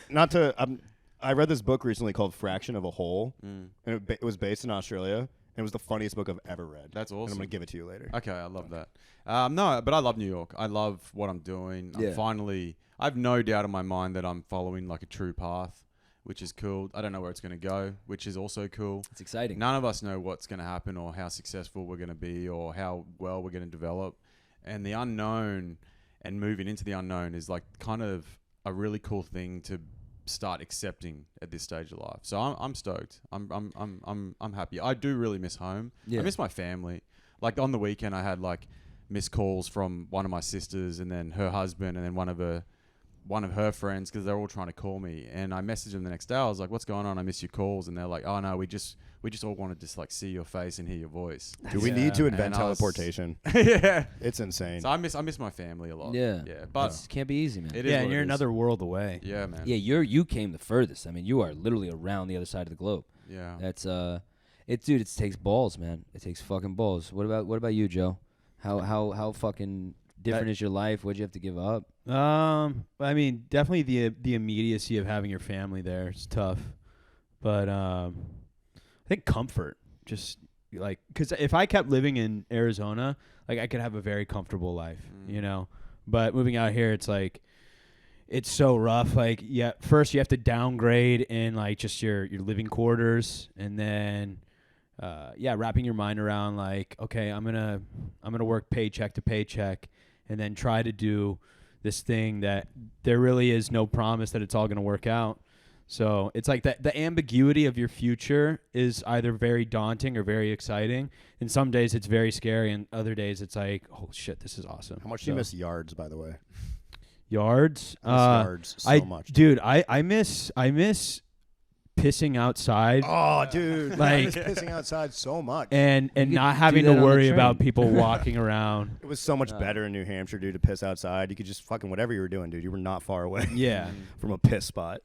[SPEAKER 3] Not to. I read this book recently called Fraction of a Whole,
[SPEAKER 4] Mm.
[SPEAKER 3] and it was based in Australia. And it was the funniest book I've ever read.
[SPEAKER 4] That's
[SPEAKER 3] And I'm
[SPEAKER 4] awesome.
[SPEAKER 3] gonna give it to you later.
[SPEAKER 4] Okay, I love that. No, but I love New York. I love what I'm doing.
[SPEAKER 1] Yeah.
[SPEAKER 4] I have no doubt in my mind that I'm following like a true path, which is cool. I don't know where it's going to go, which is also cool.
[SPEAKER 1] It's exciting.
[SPEAKER 4] None of us know what's going to happen or how successful we're going to be or how well we're going to develop. And the unknown and moving into the unknown is like kind of a really cool thing to start accepting at this stage of life. So I'm stoked. I'm happy. I do really miss home.
[SPEAKER 1] Yeah.
[SPEAKER 4] I miss my family. Like on the weekend I had like missed calls from one of my sisters and then her husband and then one of her friends because they're all trying to call me, and I messaged them the next day. I was like, "What's going on? I miss your calls," and they're like, "Oh no, we just all wanted to just like see your face and hear your voice."
[SPEAKER 3] Do we need to
[SPEAKER 4] And
[SPEAKER 3] invent
[SPEAKER 4] I was-
[SPEAKER 3] teleportation?
[SPEAKER 4] Yeah,
[SPEAKER 3] It's insane.
[SPEAKER 4] so I miss my family a lot.
[SPEAKER 1] Yeah.
[SPEAKER 4] yeah, but
[SPEAKER 1] It can't be easy, man.
[SPEAKER 4] it is
[SPEAKER 2] Yeah,
[SPEAKER 4] what
[SPEAKER 2] and you're
[SPEAKER 4] it is.
[SPEAKER 2] another world away.
[SPEAKER 4] Yeah, man.
[SPEAKER 1] Yeah, you came the furthest. I mean, you are literally around the other side of the globe.
[SPEAKER 4] Yeah.
[SPEAKER 1] That's dude, it takes balls, man. It takes fucking balls. What about you, Joe? How fucking different is your life? What'd you have to give up?
[SPEAKER 2] I mean, definitely the immediacy of having your family there is tough, but I think comfort. Just like, because if I kept living in Arizona, like I could have a very comfortable life, you know. But moving out here, it's like it's so rough. Like, yeah, first you have to downgrade in like just your living quarters, and then wrapping your mind around like, okay, I'm gonna work paycheck to paycheck, and then try to do this thing that there really is no promise that it's all gonna work out. So it's like the ambiguity of your future is either very daunting or very exciting. And some days it's very scary, and other days it's like, oh shit, this is awesome.
[SPEAKER 3] How much do you miss yards, by the way?
[SPEAKER 2] Yards?
[SPEAKER 3] I miss yards so much.
[SPEAKER 2] Dude, I miss pissing outside.
[SPEAKER 3] Oh, dude.
[SPEAKER 2] Like-
[SPEAKER 3] I miss pissing outside so much.
[SPEAKER 2] And
[SPEAKER 1] You
[SPEAKER 2] not
[SPEAKER 1] could
[SPEAKER 2] having
[SPEAKER 1] do that
[SPEAKER 2] to
[SPEAKER 1] on the
[SPEAKER 2] worry
[SPEAKER 1] train.
[SPEAKER 2] about people walking around.
[SPEAKER 3] It was so much better in New Hampshire, dude, to piss outside. You could just fucking whatever you were doing, dude. You were not far away
[SPEAKER 2] Yeah.
[SPEAKER 3] from a piss spot.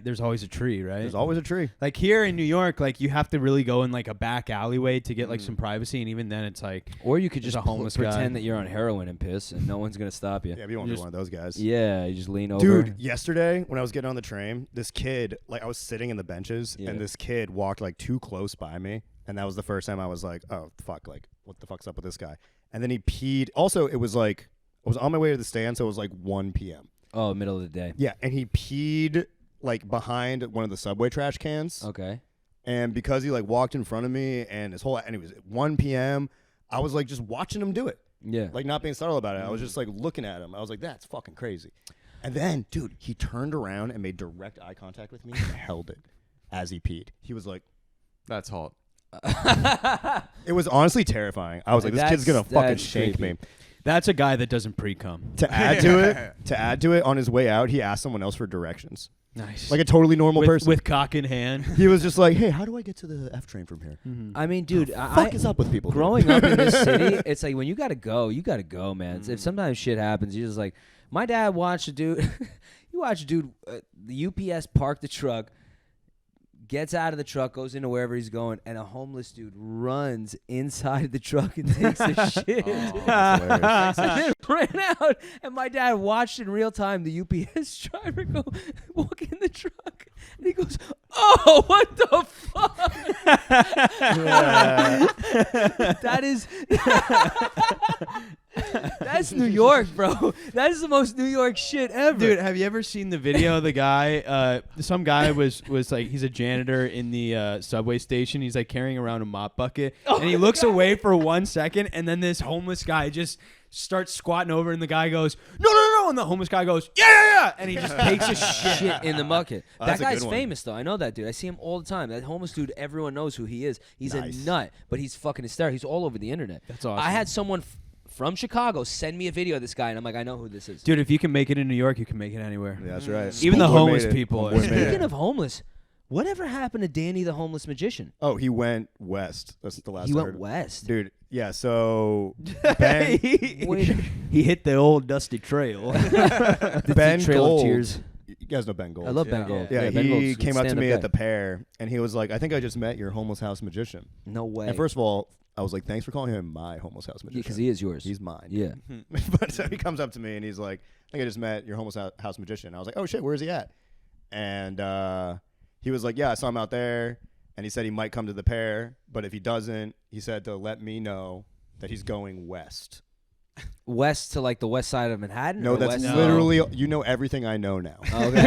[SPEAKER 2] There's always a tree, right?
[SPEAKER 3] There's always a tree.
[SPEAKER 2] Like here in New York, like you have to really go in like a back alleyway to get like some privacy, and even then it's like,
[SPEAKER 1] Or you could
[SPEAKER 2] There's
[SPEAKER 1] just
[SPEAKER 2] a homeless guy.
[SPEAKER 1] pretend that you're on heroin and piss, and no one's gonna stop you.
[SPEAKER 3] Yeah, you won't be one of those guys.
[SPEAKER 1] Yeah, you just lean over.
[SPEAKER 3] Dude, yesterday when I was getting on the train, this kid, like I was sitting in the benches,
[SPEAKER 1] Yeah.
[SPEAKER 3] and this kid walked like too close by me, and that was the first time I was like, oh fuck, like what the fuck's up with this guy? And then he peed. Also, it was like I was on my way to the stand, so it was like 1 p.m.
[SPEAKER 1] Oh, middle of the day.
[SPEAKER 3] Yeah, and he peed like behind one of the subway trash cans.
[SPEAKER 1] Okay.
[SPEAKER 3] And because he like walked in front of me and his whole, and it was 1 p.m., I was like just watching him do it.
[SPEAKER 1] Yeah.
[SPEAKER 3] Like not being subtle about it. I was just like looking at him. I was like, that's fucking crazy. And then, dude, he turned around and made direct eye contact with me and held it as he peed. He was like,
[SPEAKER 4] That's hot.
[SPEAKER 3] it was honestly terrifying. I was like, this kid's gonna fucking
[SPEAKER 1] That's
[SPEAKER 3] shake
[SPEAKER 1] creepy.
[SPEAKER 3] me.
[SPEAKER 2] that's a guy that doesn't pre-cum.
[SPEAKER 3] To add to it, on his way out, he asked someone else for directions.
[SPEAKER 2] Nice.
[SPEAKER 3] Like a totally normal person.
[SPEAKER 2] with cock in hand.
[SPEAKER 3] He was just like, hey, how do I get to the F train from here?
[SPEAKER 1] I mean, dude,
[SPEAKER 3] Fuck is up with people? dude?
[SPEAKER 1] growing up in this city, it's like when you gotta go, man. If sometimes shit happens, you're just like, my dad watched a dude. You watch a dude, the UPS park the truck, gets out of the truck, goes into wherever he's going, and a homeless dude runs inside the truck and takes a shit.
[SPEAKER 3] That's hilarious.
[SPEAKER 1] And then ran out, and my dad watched in real time the UPS driver go walk in the truck, and he goes, "Oh, what the fuck?" That is, that's New York, bro. That is the most New York shit ever,
[SPEAKER 2] Dude, have you ever seen the video of the guy? Some guy was like, he's a janitor in the subway station. He's like carrying around a mop bucket, and he looks away for 1 second, and then this homeless guy just starts squatting over, and the guy goes, no, and the homeless guy goes, yeah, and he just takes a
[SPEAKER 1] shit in the bucket.
[SPEAKER 3] Oh,
[SPEAKER 1] That
[SPEAKER 3] that's a
[SPEAKER 1] guy's
[SPEAKER 3] good one.
[SPEAKER 1] famous though. I know that dude. I see him all the time. That homeless dude, everyone knows who he is. He's
[SPEAKER 3] Nice.
[SPEAKER 1] a nut, but he's fucking hysterical. He's all over the internet.
[SPEAKER 2] That's awesome.
[SPEAKER 1] I had someone from Chicago send me a video of this guy, and I'm like, I know who this is.
[SPEAKER 2] Dude, if you can make it in New York, you can make it anywhere.
[SPEAKER 3] Yeah, that's right.
[SPEAKER 2] Even the
[SPEAKER 3] Homeboy
[SPEAKER 2] homeless
[SPEAKER 3] made it.
[SPEAKER 2] people
[SPEAKER 3] Homeboy
[SPEAKER 2] are-
[SPEAKER 3] made it.
[SPEAKER 1] Speaking of homeless, whatever happened to Danny the homeless magician?
[SPEAKER 3] Oh, he went west. That's the last
[SPEAKER 1] He
[SPEAKER 3] I
[SPEAKER 1] went
[SPEAKER 3] heard.
[SPEAKER 1] west.
[SPEAKER 3] Dude, yeah, so Ben,
[SPEAKER 2] He hit the old dusty trail.
[SPEAKER 1] The
[SPEAKER 3] Ben
[SPEAKER 1] deep trail
[SPEAKER 3] Gold.
[SPEAKER 1] of tears.
[SPEAKER 3] You guys know Ben Gold.
[SPEAKER 1] I love Ben
[SPEAKER 4] Yeah.
[SPEAKER 1] Gold.
[SPEAKER 3] Yeah,
[SPEAKER 1] Ben
[SPEAKER 3] he
[SPEAKER 1] Gold's a
[SPEAKER 3] came up to
[SPEAKER 1] stand-up
[SPEAKER 3] me
[SPEAKER 1] guy.
[SPEAKER 3] at the Pear, and he was like, I think I just met your homeless house magician.
[SPEAKER 1] No way.
[SPEAKER 3] And first of all, I was like, thanks for calling him my homeless house magician.
[SPEAKER 1] because he is yours.
[SPEAKER 3] He's mine.
[SPEAKER 1] Yeah.
[SPEAKER 3] But so he comes up to me, and he's like, I think I just met your homeless house magician. I was like, oh, shit, where's he at? And he was like, yeah, I saw him out there. And he said he might come to the Pear, but if he doesn't, he said to let me know that he's going west.
[SPEAKER 1] West to like the west side of Manhattan?
[SPEAKER 3] No,
[SPEAKER 1] or
[SPEAKER 3] that's
[SPEAKER 1] west?
[SPEAKER 3] literally, you know everything I know now.
[SPEAKER 1] Oh, okay.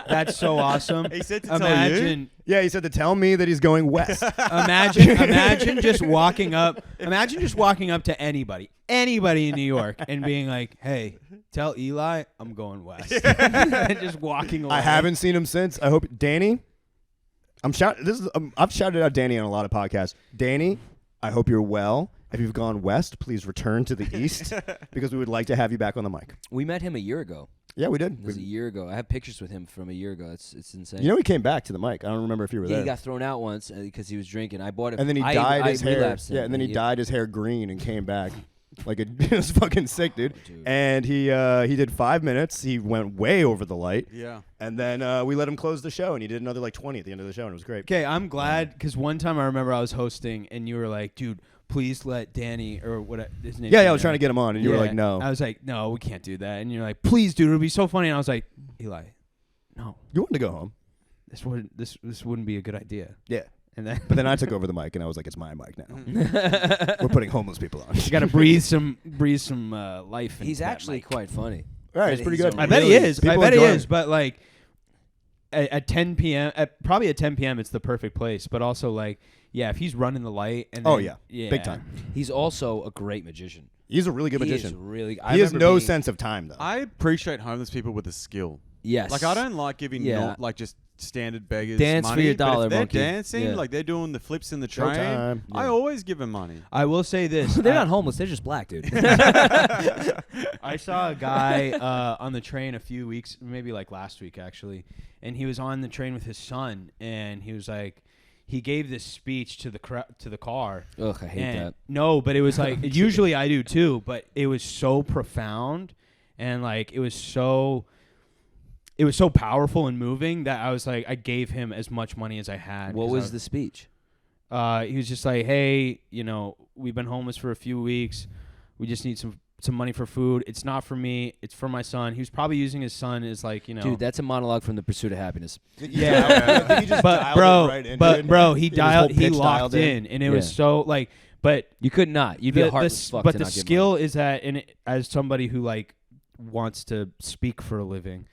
[SPEAKER 2] That's so awesome.
[SPEAKER 4] He said to tell you?
[SPEAKER 2] Imagine,
[SPEAKER 3] Yeah, he said to tell me that he's going west.
[SPEAKER 2] imagine just walking up. Imagine just walking up to anybody in New York, and being like, "Hey, tell Eli I'm going west," and just walking away.
[SPEAKER 3] I haven't seen him since. I hope Danny. I've shouted out Danny on a lot of podcasts. Danny, I hope you're well. If you've gone west, please return to the east because we would like to have you back on the mic.
[SPEAKER 1] We met him a year ago.
[SPEAKER 3] Yeah, we did.
[SPEAKER 1] It was a year ago. I have pictures with him from a year ago. It's insane.
[SPEAKER 3] You know, he came back to the mic. I don't remember if you were
[SPEAKER 1] Yeah,
[SPEAKER 3] there.
[SPEAKER 1] he got thrown out once because he was drinking. I bought it.
[SPEAKER 3] And then he
[SPEAKER 1] I
[SPEAKER 3] dyed his hair.
[SPEAKER 1] relapsed him,
[SPEAKER 3] Yeah, and then he
[SPEAKER 1] he-
[SPEAKER 3] dyed his hair green and came back. Like it was fucking sick, dude.
[SPEAKER 1] Dude.
[SPEAKER 3] And he did 5 minutes. He went way over the light.
[SPEAKER 4] Yeah.
[SPEAKER 3] And then we let him close the show, and he did another like 20 at the end of the show, and it was great.
[SPEAKER 2] Okay, I'm glad because one time I remember I was hosting, and you were like, "Dude, please let Danny or what his name."
[SPEAKER 3] Yeah, I was trying to get him on, and you were like, no.
[SPEAKER 2] I was like, "No, we can't do that." And you're like, "Please, dude, it'll be so funny." And I was like, "Eli, no,
[SPEAKER 3] You wanted to go home.
[SPEAKER 2] this wouldn't be a good idea."
[SPEAKER 3] Yeah.
[SPEAKER 2] And then
[SPEAKER 3] But then I took over the mic, and I was like, it's my mic now. We're putting homeless people on.
[SPEAKER 2] you got to breathe some life.
[SPEAKER 1] He's
[SPEAKER 2] into that
[SPEAKER 1] actually
[SPEAKER 2] mic.
[SPEAKER 1] quite funny.
[SPEAKER 3] All right, it's pretty
[SPEAKER 1] He's
[SPEAKER 3] good.
[SPEAKER 1] a
[SPEAKER 2] I bet he
[SPEAKER 1] really-
[SPEAKER 2] is. I
[SPEAKER 3] people
[SPEAKER 2] bet he
[SPEAKER 3] enjoy
[SPEAKER 2] is.
[SPEAKER 3] him.
[SPEAKER 2] But like at 10 p.m. Probably at 10 p.m. it's the perfect place. But also like, yeah, if he's running the light and
[SPEAKER 3] Oh,
[SPEAKER 2] then-
[SPEAKER 3] yeah. Big time.
[SPEAKER 1] He's also a great magician.
[SPEAKER 3] He's a really good
[SPEAKER 1] He is
[SPEAKER 3] magician.
[SPEAKER 1] really.
[SPEAKER 3] He has no sense of time, though.
[SPEAKER 4] I appreciate homeless people with a skill.
[SPEAKER 1] Yes.
[SPEAKER 4] Like I don't like giving
[SPEAKER 1] Yeah.
[SPEAKER 4] like just standard beggars
[SPEAKER 1] Dance for
[SPEAKER 4] money,
[SPEAKER 1] your
[SPEAKER 4] but if
[SPEAKER 1] dollar,
[SPEAKER 4] they're
[SPEAKER 1] monkey.
[SPEAKER 4] dancing,
[SPEAKER 1] Yeah.
[SPEAKER 4] like they're doing the flips in the train.
[SPEAKER 3] Showtime.
[SPEAKER 4] I
[SPEAKER 1] Yeah.
[SPEAKER 4] always give them money.
[SPEAKER 2] I will say this.
[SPEAKER 1] They're not homeless. They're just black, dude.
[SPEAKER 2] I saw a guy on the train a few weeks, maybe like last week actually, and he was on the train with his son, and he was like, he gave this speech to the car.
[SPEAKER 1] Ugh, I hate
[SPEAKER 2] And
[SPEAKER 1] that.
[SPEAKER 2] no, but it was like usually I do too, but it was so profound and like it was so powerful and moving that I was like I gave him as much money as I had.
[SPEAKER 1] What was the speech?
[SPEAKER 2] He was just like, hey, you know, we've been homeless for a few weeks. We just need some money for food. It's not for me. It's for my son. He was probably using his son as like, you know.
[SPEAKER 1] Dude, that's a monologue from The Pursuit of Happiness.
[SPEAKER 2] Yeah.
[SPEAKER 3] I think he just
[SPEAKER 2] but
[SPEAKER 3] dialed
[SPEAKER 2] bro,
[SPEAKER 3] it right into
[SPEAKER 2] but
[SPEAKER 3] it.
[SPEAKER 2] bro, he
[SPEAKER 3] His whole
[SPEAKER 2] he
[SPEAKER 3] pitch
[SPEAKER 2] locked
[SPEAKER 3] dialed
[SPEAKER 2] in, and it was so like, but
[SPEAKER 1] You could not. You'd be a heartless fuck
[SPEAKER 2] but
[SPEAKER 1] to
[SPEAKER 2] the
[SPEAKER 1] not give
[SPEAKER 2] skill is that, and as somebody who like wants to speak for a living,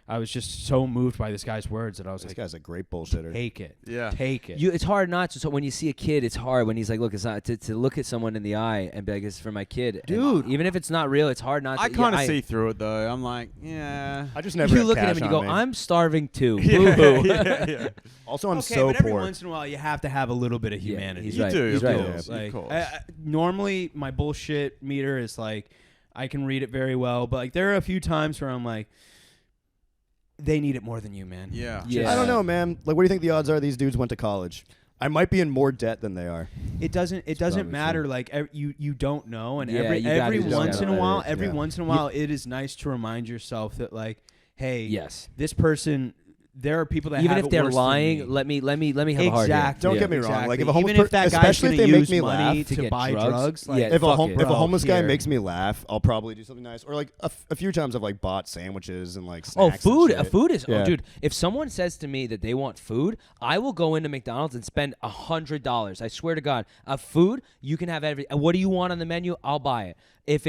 [SPEAKER 2] I was just so moved by this guy's words that I was
[SPEAKER 3] This
[SPEAKER 2] like,
[SPEAKER 3] guy's a great bullshitter.
[SPEAKER 2] take it,
[SPEAKER 4] Yeah.
[SPEAKER 2] take it.
[SPEAKER 1] money. It's hard not to. So when you see a kid, it's hard when he's like, look, it's not to look at someone in the eye and be like, it's for my kid. And
[SPEAKER 2] Dude.
[SPEAKER 1] even if it's not real, it's hard not to.
[SPEAKER 4] I kind of see through it though. I'm like, yeah.
[SPEAKER 3] I just never
[SPEAKER 1] You
[SPEAKER 3] have
[SPEAKER 1] look at him
[SPEAKER 3] cash
[SPEAKER 1] and you
[SPEAKER 3] on
[SPEAKER 1] go,
[SPEAKER 3] me.
[SPEAKER 1] I'm starving too.
[SPEAKER 4] Yeah,
[SPEAKER 1] Boo-hoo.
[SPEAKER 4] yeah.
[SPEAKER 3] Also, I'm
[SPEAKER 2] okay,
[SPEAKER 3] so
[SPEAKER 2] but every
[SPEAKER 3] poor.
[SPEAKER 2] once in a while you have to have a little bit of
[SPEAKER 1] Yeah,
[SPEAKER 2] humanity.
[SPEAKER 1] he's
[SPEAKER 4] You
[SPEAKER 1] right.
[SPEAKER 4] do,
[SPEAKER 1] He's
[SPEAKER 4] of
[SPEAKER 1] right.
[SPEAKER 4] course,
[SPEAKER 2] Like,
[SPEAKER 4] of course.
[SPEAKER 2] normally my bullshit meter is like, I can read it very well, but like there are a few times where I'm like, they need it more than you, man.
[SPEAKER 4] Yeah.
[SPEAKER 1] Yeah.
[SPEAKER 3] I don't know, man. Like, what do you think the odds are these dudes went to college? I might be in more debt than they are.
[SPEAKER 2] It doesn't
[SPEAKER 1] probably
[SPEAKER 2] matter. Like you don't know, and
[SPEAKER 1] Yeah,
[SPEAKER 2] every
[SPEAKER 1] you gotta just
[SPEAKER 2] once
[SPEAKER 1] gotta
[SPEAKER 2] in a
[SPEAKER 1] let
[SPEAKER 2] while,
[SPEAKER 1] it,
[SPEAKER 2] every
[SPEAKER 3] yeah.
[SPEAKER 2] once in a while, it is nice to remind yourself that like, hey,
[SPEAKER 1] Yes.
[SPEAKER 2] this person. There are people that
[SPEAKER 1] Even
[SPEAKER 2] have
[SPEAKER 1] if
[SPEAKER 2] it
[SPEAKER 1] they're
[SPEAKER 2] worse than
[SPEAKER 1] lying,
[SPEAKER 2] me.
[SPEAKER 1] let me have a heart. Here.
[SPEAKER 2] Exactly.
[SPEAKER 3] Don't
[SPEAKER 1] Yeah.
[SPEAKER 3] get me wrong. Like, if a
[SPEAKER 2] Exactly.
[SPEAKER 3] homeless
[SPEAKER 2] Even if that guy's
[SPEAKER 3] especially if
[SPEAKER 2] gonna
[SPEAKER 3] they make
[SPEAKER 2] use
[SPEAKER 3] me
[SPEAKER 2] money
[SPEAKER 3] laugh
[SPEAKER 2] to
[SPEAKER 1] get
[SPEAKER 2] buy
[SPEAKER 1] drugs,
[SPEAKER 2] like,
[SPEAKER 1] yeah,
[SPEAKER 3] if
[SPEAKER 1] fuck
[SPEAKER 3] a
[SPEAKER 1] it.
[SPEAKER 3] if a homeless guy
[SPEAKER 2] here.
[SPEAKER 3] makes me laugh, I'll probably do something nice. Or like a few times I've like bought sandwiches and like
[SPEAKER 1] Oh,
[SPEAKER 3] snacks and
[SPEAKER 1] food!
[SPEAKER 3] shit.
[SPEAKER 1] Food is.
[SPEAKER 3] Yeah.
[SPEAKER 1] Oh, dude. If someone says to me that they want food, I will go into McDonald's and spend $100. I swear to God, food you can have every. What do you want on the menu? I'll buy it. If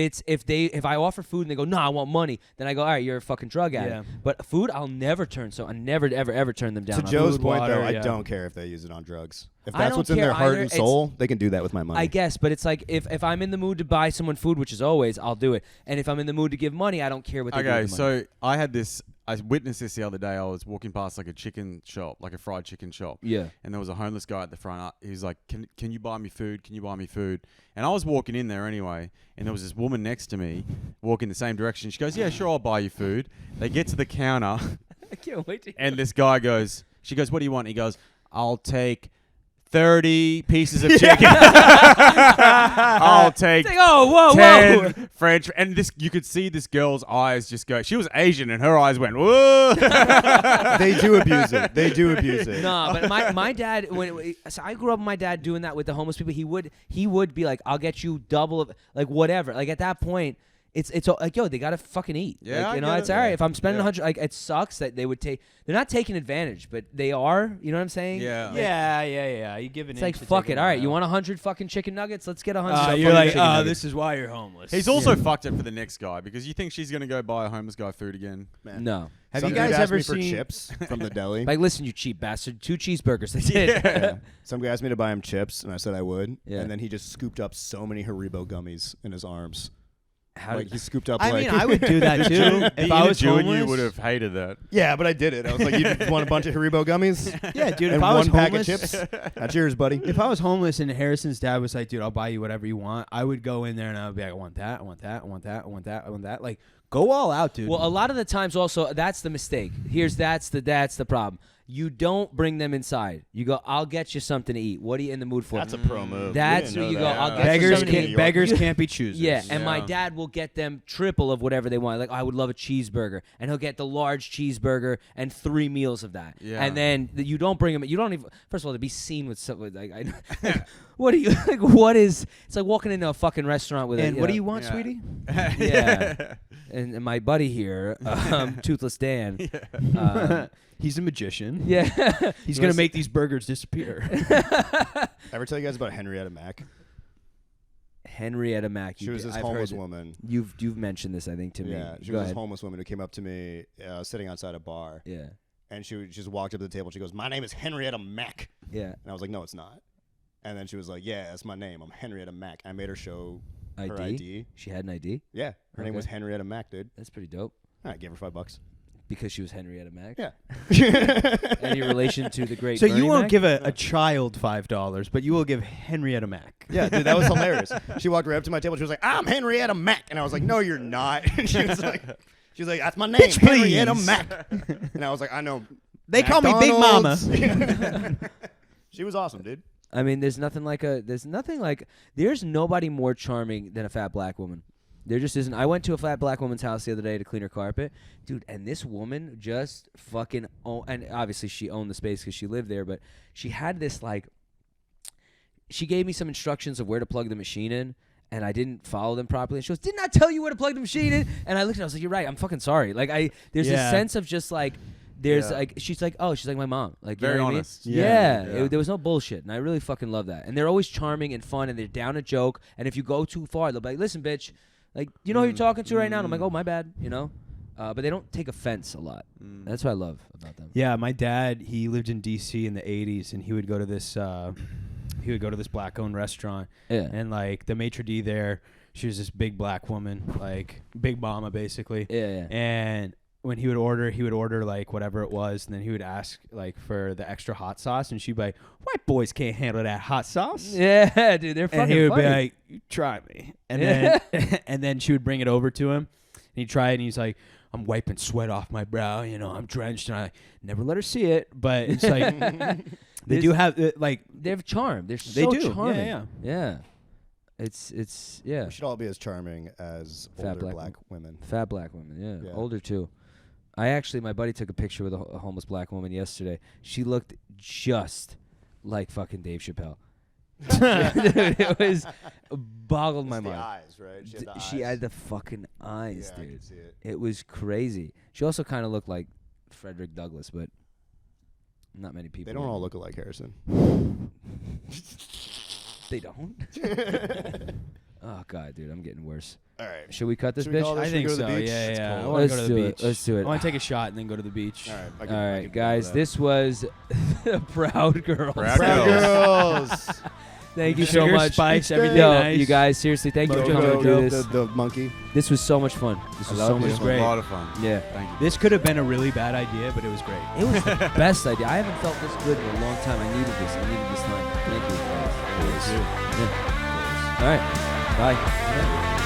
[SPEAKER 1] I offer food and they go, no, I want money, then I go, all right, you're a fucking drug addict.
[SPEAKER 2] Yeah.
[SPEAKER 1] But food, I'll never turn. So I never ever turn them down.
[SPEAKER 3] To
[SPEAKER 1] on
[SPEAKER 3] Joe's
[SPEAKER 1] food.
[SPEAKER 3] point,
[SPEAKER 2] water,
[SPEAKER 3] though, I
[SPEAKER 2] yeah.
[SPEAKER 3] don't care if they use it on drugs. If
[SPEAKER 1] I
[SPEAKER 3] that's
[SPEAKER 1] don't
[SPEAKER 3] what's in
[SPEAKER 1] care
[SPEAKER 3] their heart
[SPEAKER 1] either.
[SPEAKER 3] and soul, they can do that with my money.
[SPEAKER 1] I guess, but it's like if I'm in the mood to buy someone food, which is always, I'll do it. And if I'm in the mood to give money, I don't care what they do
[SPEAKER 4] Okay,
[SPEAKER 1] with the money.
[SPEAKER 4] so I had this. I witnessed this the other day. I was walking past like a chicken shop, like a fried chicken shop.
[SPEAKER 1] Yeah.
[SPEAKER 4] And there was a homeless guy at the front. He was like, "Can you buy me food? Can you buy me food?" And I was walking in there anyway, and there was this woman next to me, walking the same direction. She goes, "Yeah, sure, I'll buy you food." They get to the counter,
[SPEAKER 1] I can't wait to.
[SPEAKER 4] and this guy goes, she goes, "What do you want?" He goes, "I'll take 30 pieces of chicken. I'll take
[SPEAKER 1] It's like, oh, whoa,
[SPEAKER 4] 10
[SPEAKER 1] whoa.
[SPEAKER 4] French." And this, you could see this girl's eyes just go. She was Asian, and her eyes went, whoa.
[SPEAKER 3] They do abuse it. They do abuse it.
[SPEAKER 1] Nah, but my dad, so I grew up with my dad doing that with the homeless people. He would be like, I'll get you double of, like, whatever. Like, at that point, it's like, yo, they gotta fucking eat.
[SPEAKER 4] Yeah,
[SPEAKER 1] like,
[SPEAKER 4] I
[SPEAKER 1] you know,
[SPEAKER 4] get
[SPEAKER 1] it's
[SPEAKER 4] it.
[SPEAKER 1] all right. If I'm spending
[SPEAKER 4] Yeah.
[SPEAKER 1] 100, like, it sucks that they would take. They're not taking advantage, but they are. You know what I'm saying?
[SPEAKER 4] Yeah.
[SPEAKER 2] Yeah. You give an
[SPEAKER 1] It's like,
[SPEAKER 2] inch to
[SPEAKER 1] fuck
[SPEAKER 2] take
[SPEAKER 1] it.
[SPEAKER 2] a
[SPEAKER 1] All right,
[SPEAKER 2] mile.
[SPEAKER 1] you want 100 fucking chicken nuggets? Let's get 100.
[SPEAKER 2] You're like,
[SPEAKER 1] chicken
[SPEAKER 2] oh,
[SPEAKER 1] nuggets.
[SPEAKER 2] this is why you're homeless.
[SPEAKER 4] He's also fucked it for the next guy, because you think she's going to go buy a homeless guy food again.
[SPEAKER 3] Man.
[SPEAKER 1] No.
[SPEAKER 2] Have
[SPEAKER 3] Some
[SPEAKER 2] you
[SPEAKER 3] dude
[SPEAKER 2] guys
[SPEAKER 3] asked
[SPEAKER 2] ever
[SPEAKER 3] me for
[SPEAKER 2] seen
[SPEAKER 3] chips from the deli?
[SPEAKER 1] Like, listen, you cheap bastard. 2 cheeseburgers. They did.
[SPEAKER 3] Yeah. Some guy asked me to buy him chips, and I said I would.
[SPEAKER 1] Yeah.
[SPEAKER 3] And then he just scooped up so many Haribo gummies in his arms.
[SPEAKER 1] How
[SPEAKER 3] Like,
[SPEAKER 1] did,
[SPEAKER 3] he scooped up
[SPEAKER 2] I
[SPEAKER 3] like...
[SPEAKER 2] mean, I would do that too. If
[SPEAKER 4] The
[SPEAKER 2] I
[SPEAKER 4] inner
[SPEAKER 2] was
[SPEAKER 4] Jew in
[SPEAKER 2] homeless,
[SPEAKER 4] you would have hated that.
[SPEAKER 3] Yeah, but I did it. I was like, you just want a bunch of Haribo gummies?
[SPEAKER 2] yeah, dude.
[SPEAKER 3] And
[SPEAKER 2] If I was
[SPEAKER 3] one pack
[SPEAKER 2] homeless,
[SPEAKER 3] of chips? That's yours, buddy.
[SPEAKER 2] if I was homeless and Harrison's dad was like, dude, I'll buy you whatever you want, I would go in there and I would be like, I want that, I want that, I want that, I want that, I want that. Like, go all out, dude.
[SPEAKER 1] well, a lot of the times also, that's the mistake. That's the problem. You don't bring them inside. You go, I'll get you something to eat. What are you in the mood for?
[SPEAKER 3] That's a pro move.
[SPEAKER 1] That's
[SPEAKER 3] We
[SPEAKER 1] what
[SPEAKER 3] didn't
[SPEAKER 1] you
[SPEAKER 3] know
[SPEAKER 1] go,
[SPEAKER 3] that.
[SPEAKER 1] I'll get
[SPEAKER 2] beggars
[SPEAKER 1] you something to
[SPEAKER 2] can't
[SPEAKER 1] eat.
[SPEAKER 2] beggars can't be choosers.
[SPEAKER 1] Yeah, and my
[SPEAKER 4] Yeah.
[SPEAKER 1] dad will get them triple of whatever they want. Like, I would love a cheeseburger, and he'll get the large cheeseburger and 3 meals of that.
[SPEAKER 4] Yeah.
[SPEAKER 1] And then you don't bring them. You don't even. First of all, to be seen with someone like, what are you like? What is? It's like walking into a fucking restaurant with.
[SPEAKER 2] And what do you
[SPEAKER 1] know,
[SPEAKER 2] want,
[SPEAKER 4] Yeah.
[SPEAKER 2] sweetie?
[SPEAKER 1] Yeah. and my buddy here, Toothless Dan.
[SPEAKER 2] He's a magician.
[SPEAKER 1] Yeah.
[SPEAKER 2] He's gonna make these burgers disappear.
[SPEAKER 3] Ever tell you guys about Henrietta Mack?
[SPEAKER 1] Henrietta Mack.
[SPEAKER 3] She was this
[SPEAKER 1] I've
[SPEAKER 3] homeless
[SPEAKER 1] heard it.
[SPEAKER 3] woman.
[SPEAKER 1] You've mentioned this, I think, to me.
[SPEAKER 3] Yeah, she
[SPEAKER 1] Go
[SPEAKER 3] was this
[SPEAKER 1] ahead.
[SPEAKER 3] homeless woman who came up to me sitting outside a bar.
[SPEAKER 1] Yeah.
[SPEAKER 3] And she just walked up to the table. She goes, "My name is Henrietta Mack."
[SPEAKER 1] Yeah.
[SPEAKER 3] And I was like, "No, it's not." And then she was like, "Yeah, that's my name. I'm Henrietta Mack." I made her show her ID.
[SPEAKER 1] She had an ID.
[SPEAKER 3] Yeah, her name
[SPEAKER 1] Okay.
[SPEAKER 3] was Henrietta Mack, dude.
[SPEAKER 1] That's pretty dope.
[SPEAKER 3] I gave her $5.
[SPEAKER 1] Because she was Henrietta Mack.
[SPEAKER 3] Yeah.
[SPEAKER 1] Any relation to the great?
[SPEAKER 2] So
[SPEAKER 1] Bernie
[SPEAKER 2] you won't
[SPEAKER 1] Mac?
[SPEAKER 2] give a child $5, but you will give Henrietta Mack.
[SPEAKER 3] Yeah, dude, that was hilarious. She walked right up to my table. She was like, "I'm Henrietta Mack," and I was like, "No, you're not." she was like, "That's my name,
[SPEAKER 2] Bitch,
[SPEAKER 3] Henrietta
[SPEAKER 2] please.
[SPEAKER 3] Mack." And I was like, "I know."
[SPEAKER 2] They call me Big Mama.
[SPEAKER 3] McDonald's. She was awesome, dude.
[SPEAKER 1] I mean, there's nobody more charming than a fat black woman. There just isn't. I went to a fat black woman's house the other day to clean her carpet, dude, and this woman just fucking and obviously she owned the space because she lived there, but she had this she gave me some instructions of where to plug the machine in, and I didn't follow them properly. And she goes, "Didn't I tell you where to plug the machine in?" And I looked at her, I was like, "You're right. I'm fucking sorry." There's this sense of just there's she's like my mom. Like,
[SPEAKER 4] Very
[SPEAKER 1] you know what
[SPEAKER 4] honest.
[SPEAKER 1] I mean?
[SPEAKER 4] Yeah.
[SPEAKER 1] There was no bullshit, and I really fucking love that. And they're always charming and fun, and they're down to joke. And if you go too far, they'll be like, "Listen, bitch, like, you know who you're talking to right now?" And I'm like, "Oh, my bad," you know. But they don't take offense a lot. That's what I love about them.
[SPEAKER 2] Yeah, my dad, he lived in D.C. in the 80s, and he would go to this black-owned restaurant.
[SPEAKER 1] Yeah.
[SPEAKER 2] And, like, the maitre d' there, she was this big black woman, like, Big Mama, basically.
[SPEAKER 1] Yeah.
[SPEAKER 2] And when he would order, like, whatever it was, and then he would ask, like, for the extra hot sauce, and she'd be like, "White boys can't handle that hot sauce."
[SPEAKER 1] Yeah, dude, they're fucking
[SPEAKER 2] And he would
[SPEAKER 1] funny.
[SPEAKER 2] be like, "You try me." And then and then she would bring it over to him, and he'd try it, and he's like, "I'm wiping sweat off my brow, you know, I'm drenched," and I never let her see it, but it's like they do have like
[SPEAKER 1] they have charm. They're
[SPEAKER 2] They
[SPEAKER 1] so
[SPEAKER 2] do.
[SPEAKER 1] charming.
[SPEAKER 2] Yeah.
[SPEAKER 1] It's yeah.
[SPEAKER 3] We should all be as charming as
[SPEAKER 1] Fat
[SPEAKER 3] older
[SPEAKER 1] black
[SPEAKER 3] black women.
[SPEAKER 1] Fat black women, yeah.
[SPEAKER 3] Yeah.
[SPEAKER 1] Older too. My buddy took a picture with a homeless black woman yesterday. She looked just like fucking Dave Chappelle. It was boggled my
[SPEAKER 3] It's the
[SPEAKER 1] mind.
[SPEAKER 3] eyes, right? She had the
[SPEAKER 1] She
[SPEAKER 3] eyes.
[SPEAKER 1] had the fucking eyes,
[SPEAKER 3] Yeah, I
[SPEAKER 1] dude.
[SPEAKER 3] can see it.
[SPEAKER 1] It was crazy. She also kind of looked like Frederick Douglass, but not many people.
[SPEAKER 3] They don't all look alike, Harrison.
[SPEAKER 1] They don't. Oh god, dude, I'm getting worse.
[SPEAKER 3] All right.
[SPEAKER 1] Should we cut this
[SPEAKER 3] Should we
[SPEAKER 1] bitch?
[SPEAKER 3] call this?
[SPEAKER 2] I
[SPEAKER 3] Should we
[SPEAKER 2] think
[SPEAKER 3] go to
[SPEAKER 2] so.
[SPEAKER 3] the beach?
[SPEAKER 2] Yeah,
[SPEAKER 3] It's
[SPEAKER 2] yeah. I
[SPEAKER 3] cold.
[SPEAKER 2] want to go to
[SPEAKER 1] Let's
[SPEAKER 2] the
[SPEAKER 1] do it.
[SPEAKER 2] beach.
[SPEAKER 1] Let's do it.
[SPEAKER 2] I want to take a shot and then go to the beach.
[SPEAKER 3] All right. I
[SPEAKER 1] All
[SPEAKER 3] can- I
[SPEAKER 1] right,
[SPEAKER 3] can
[SPEAKER 1] guys,
[SPEAKER 3] do that.
[SPEAKER 1] this was Proud Girls.
[SPEAKER 4] Proud
[SPEAKER 3] Proud Girls.
[SPEAKER 1] Thank you so
[SPEAKER 2] Sugar,
[SPEAKER 1] much.
[SPEAKER 2] spice, everything
[SPEAKER 1] Yo,
[SPEAKER 2] nice.
[SPEAKER 1] you guys, seriously, thank you for
[SPEAKER 3] Go,
[SPEAKER 1] coming
[SPEAKER 3] go,
[SPEAKER 1] to do
[SPEAKER 3] go,
[SPEAKER 1] this.
[SPEAKER 3] the monkey.
[SPEAKER 1] This was so much fun. This was so much
[SPEAKER 2] you.
[SPEAKER 1] fun.
[SPEAKER 2] Great.
[SPEAKER 4] A lot of fun.
[SPEAKER 1] Yeah.
[SPEAKER 4] Thank you.
[SPEAKER 2] This could have been a really bad idea, but it was great.
[SPEAKER 1] It was the best idea. I haven't felt this good in a long time. I needed this. I needed this time. Thank you. Guys. Yeah. All right. Bye.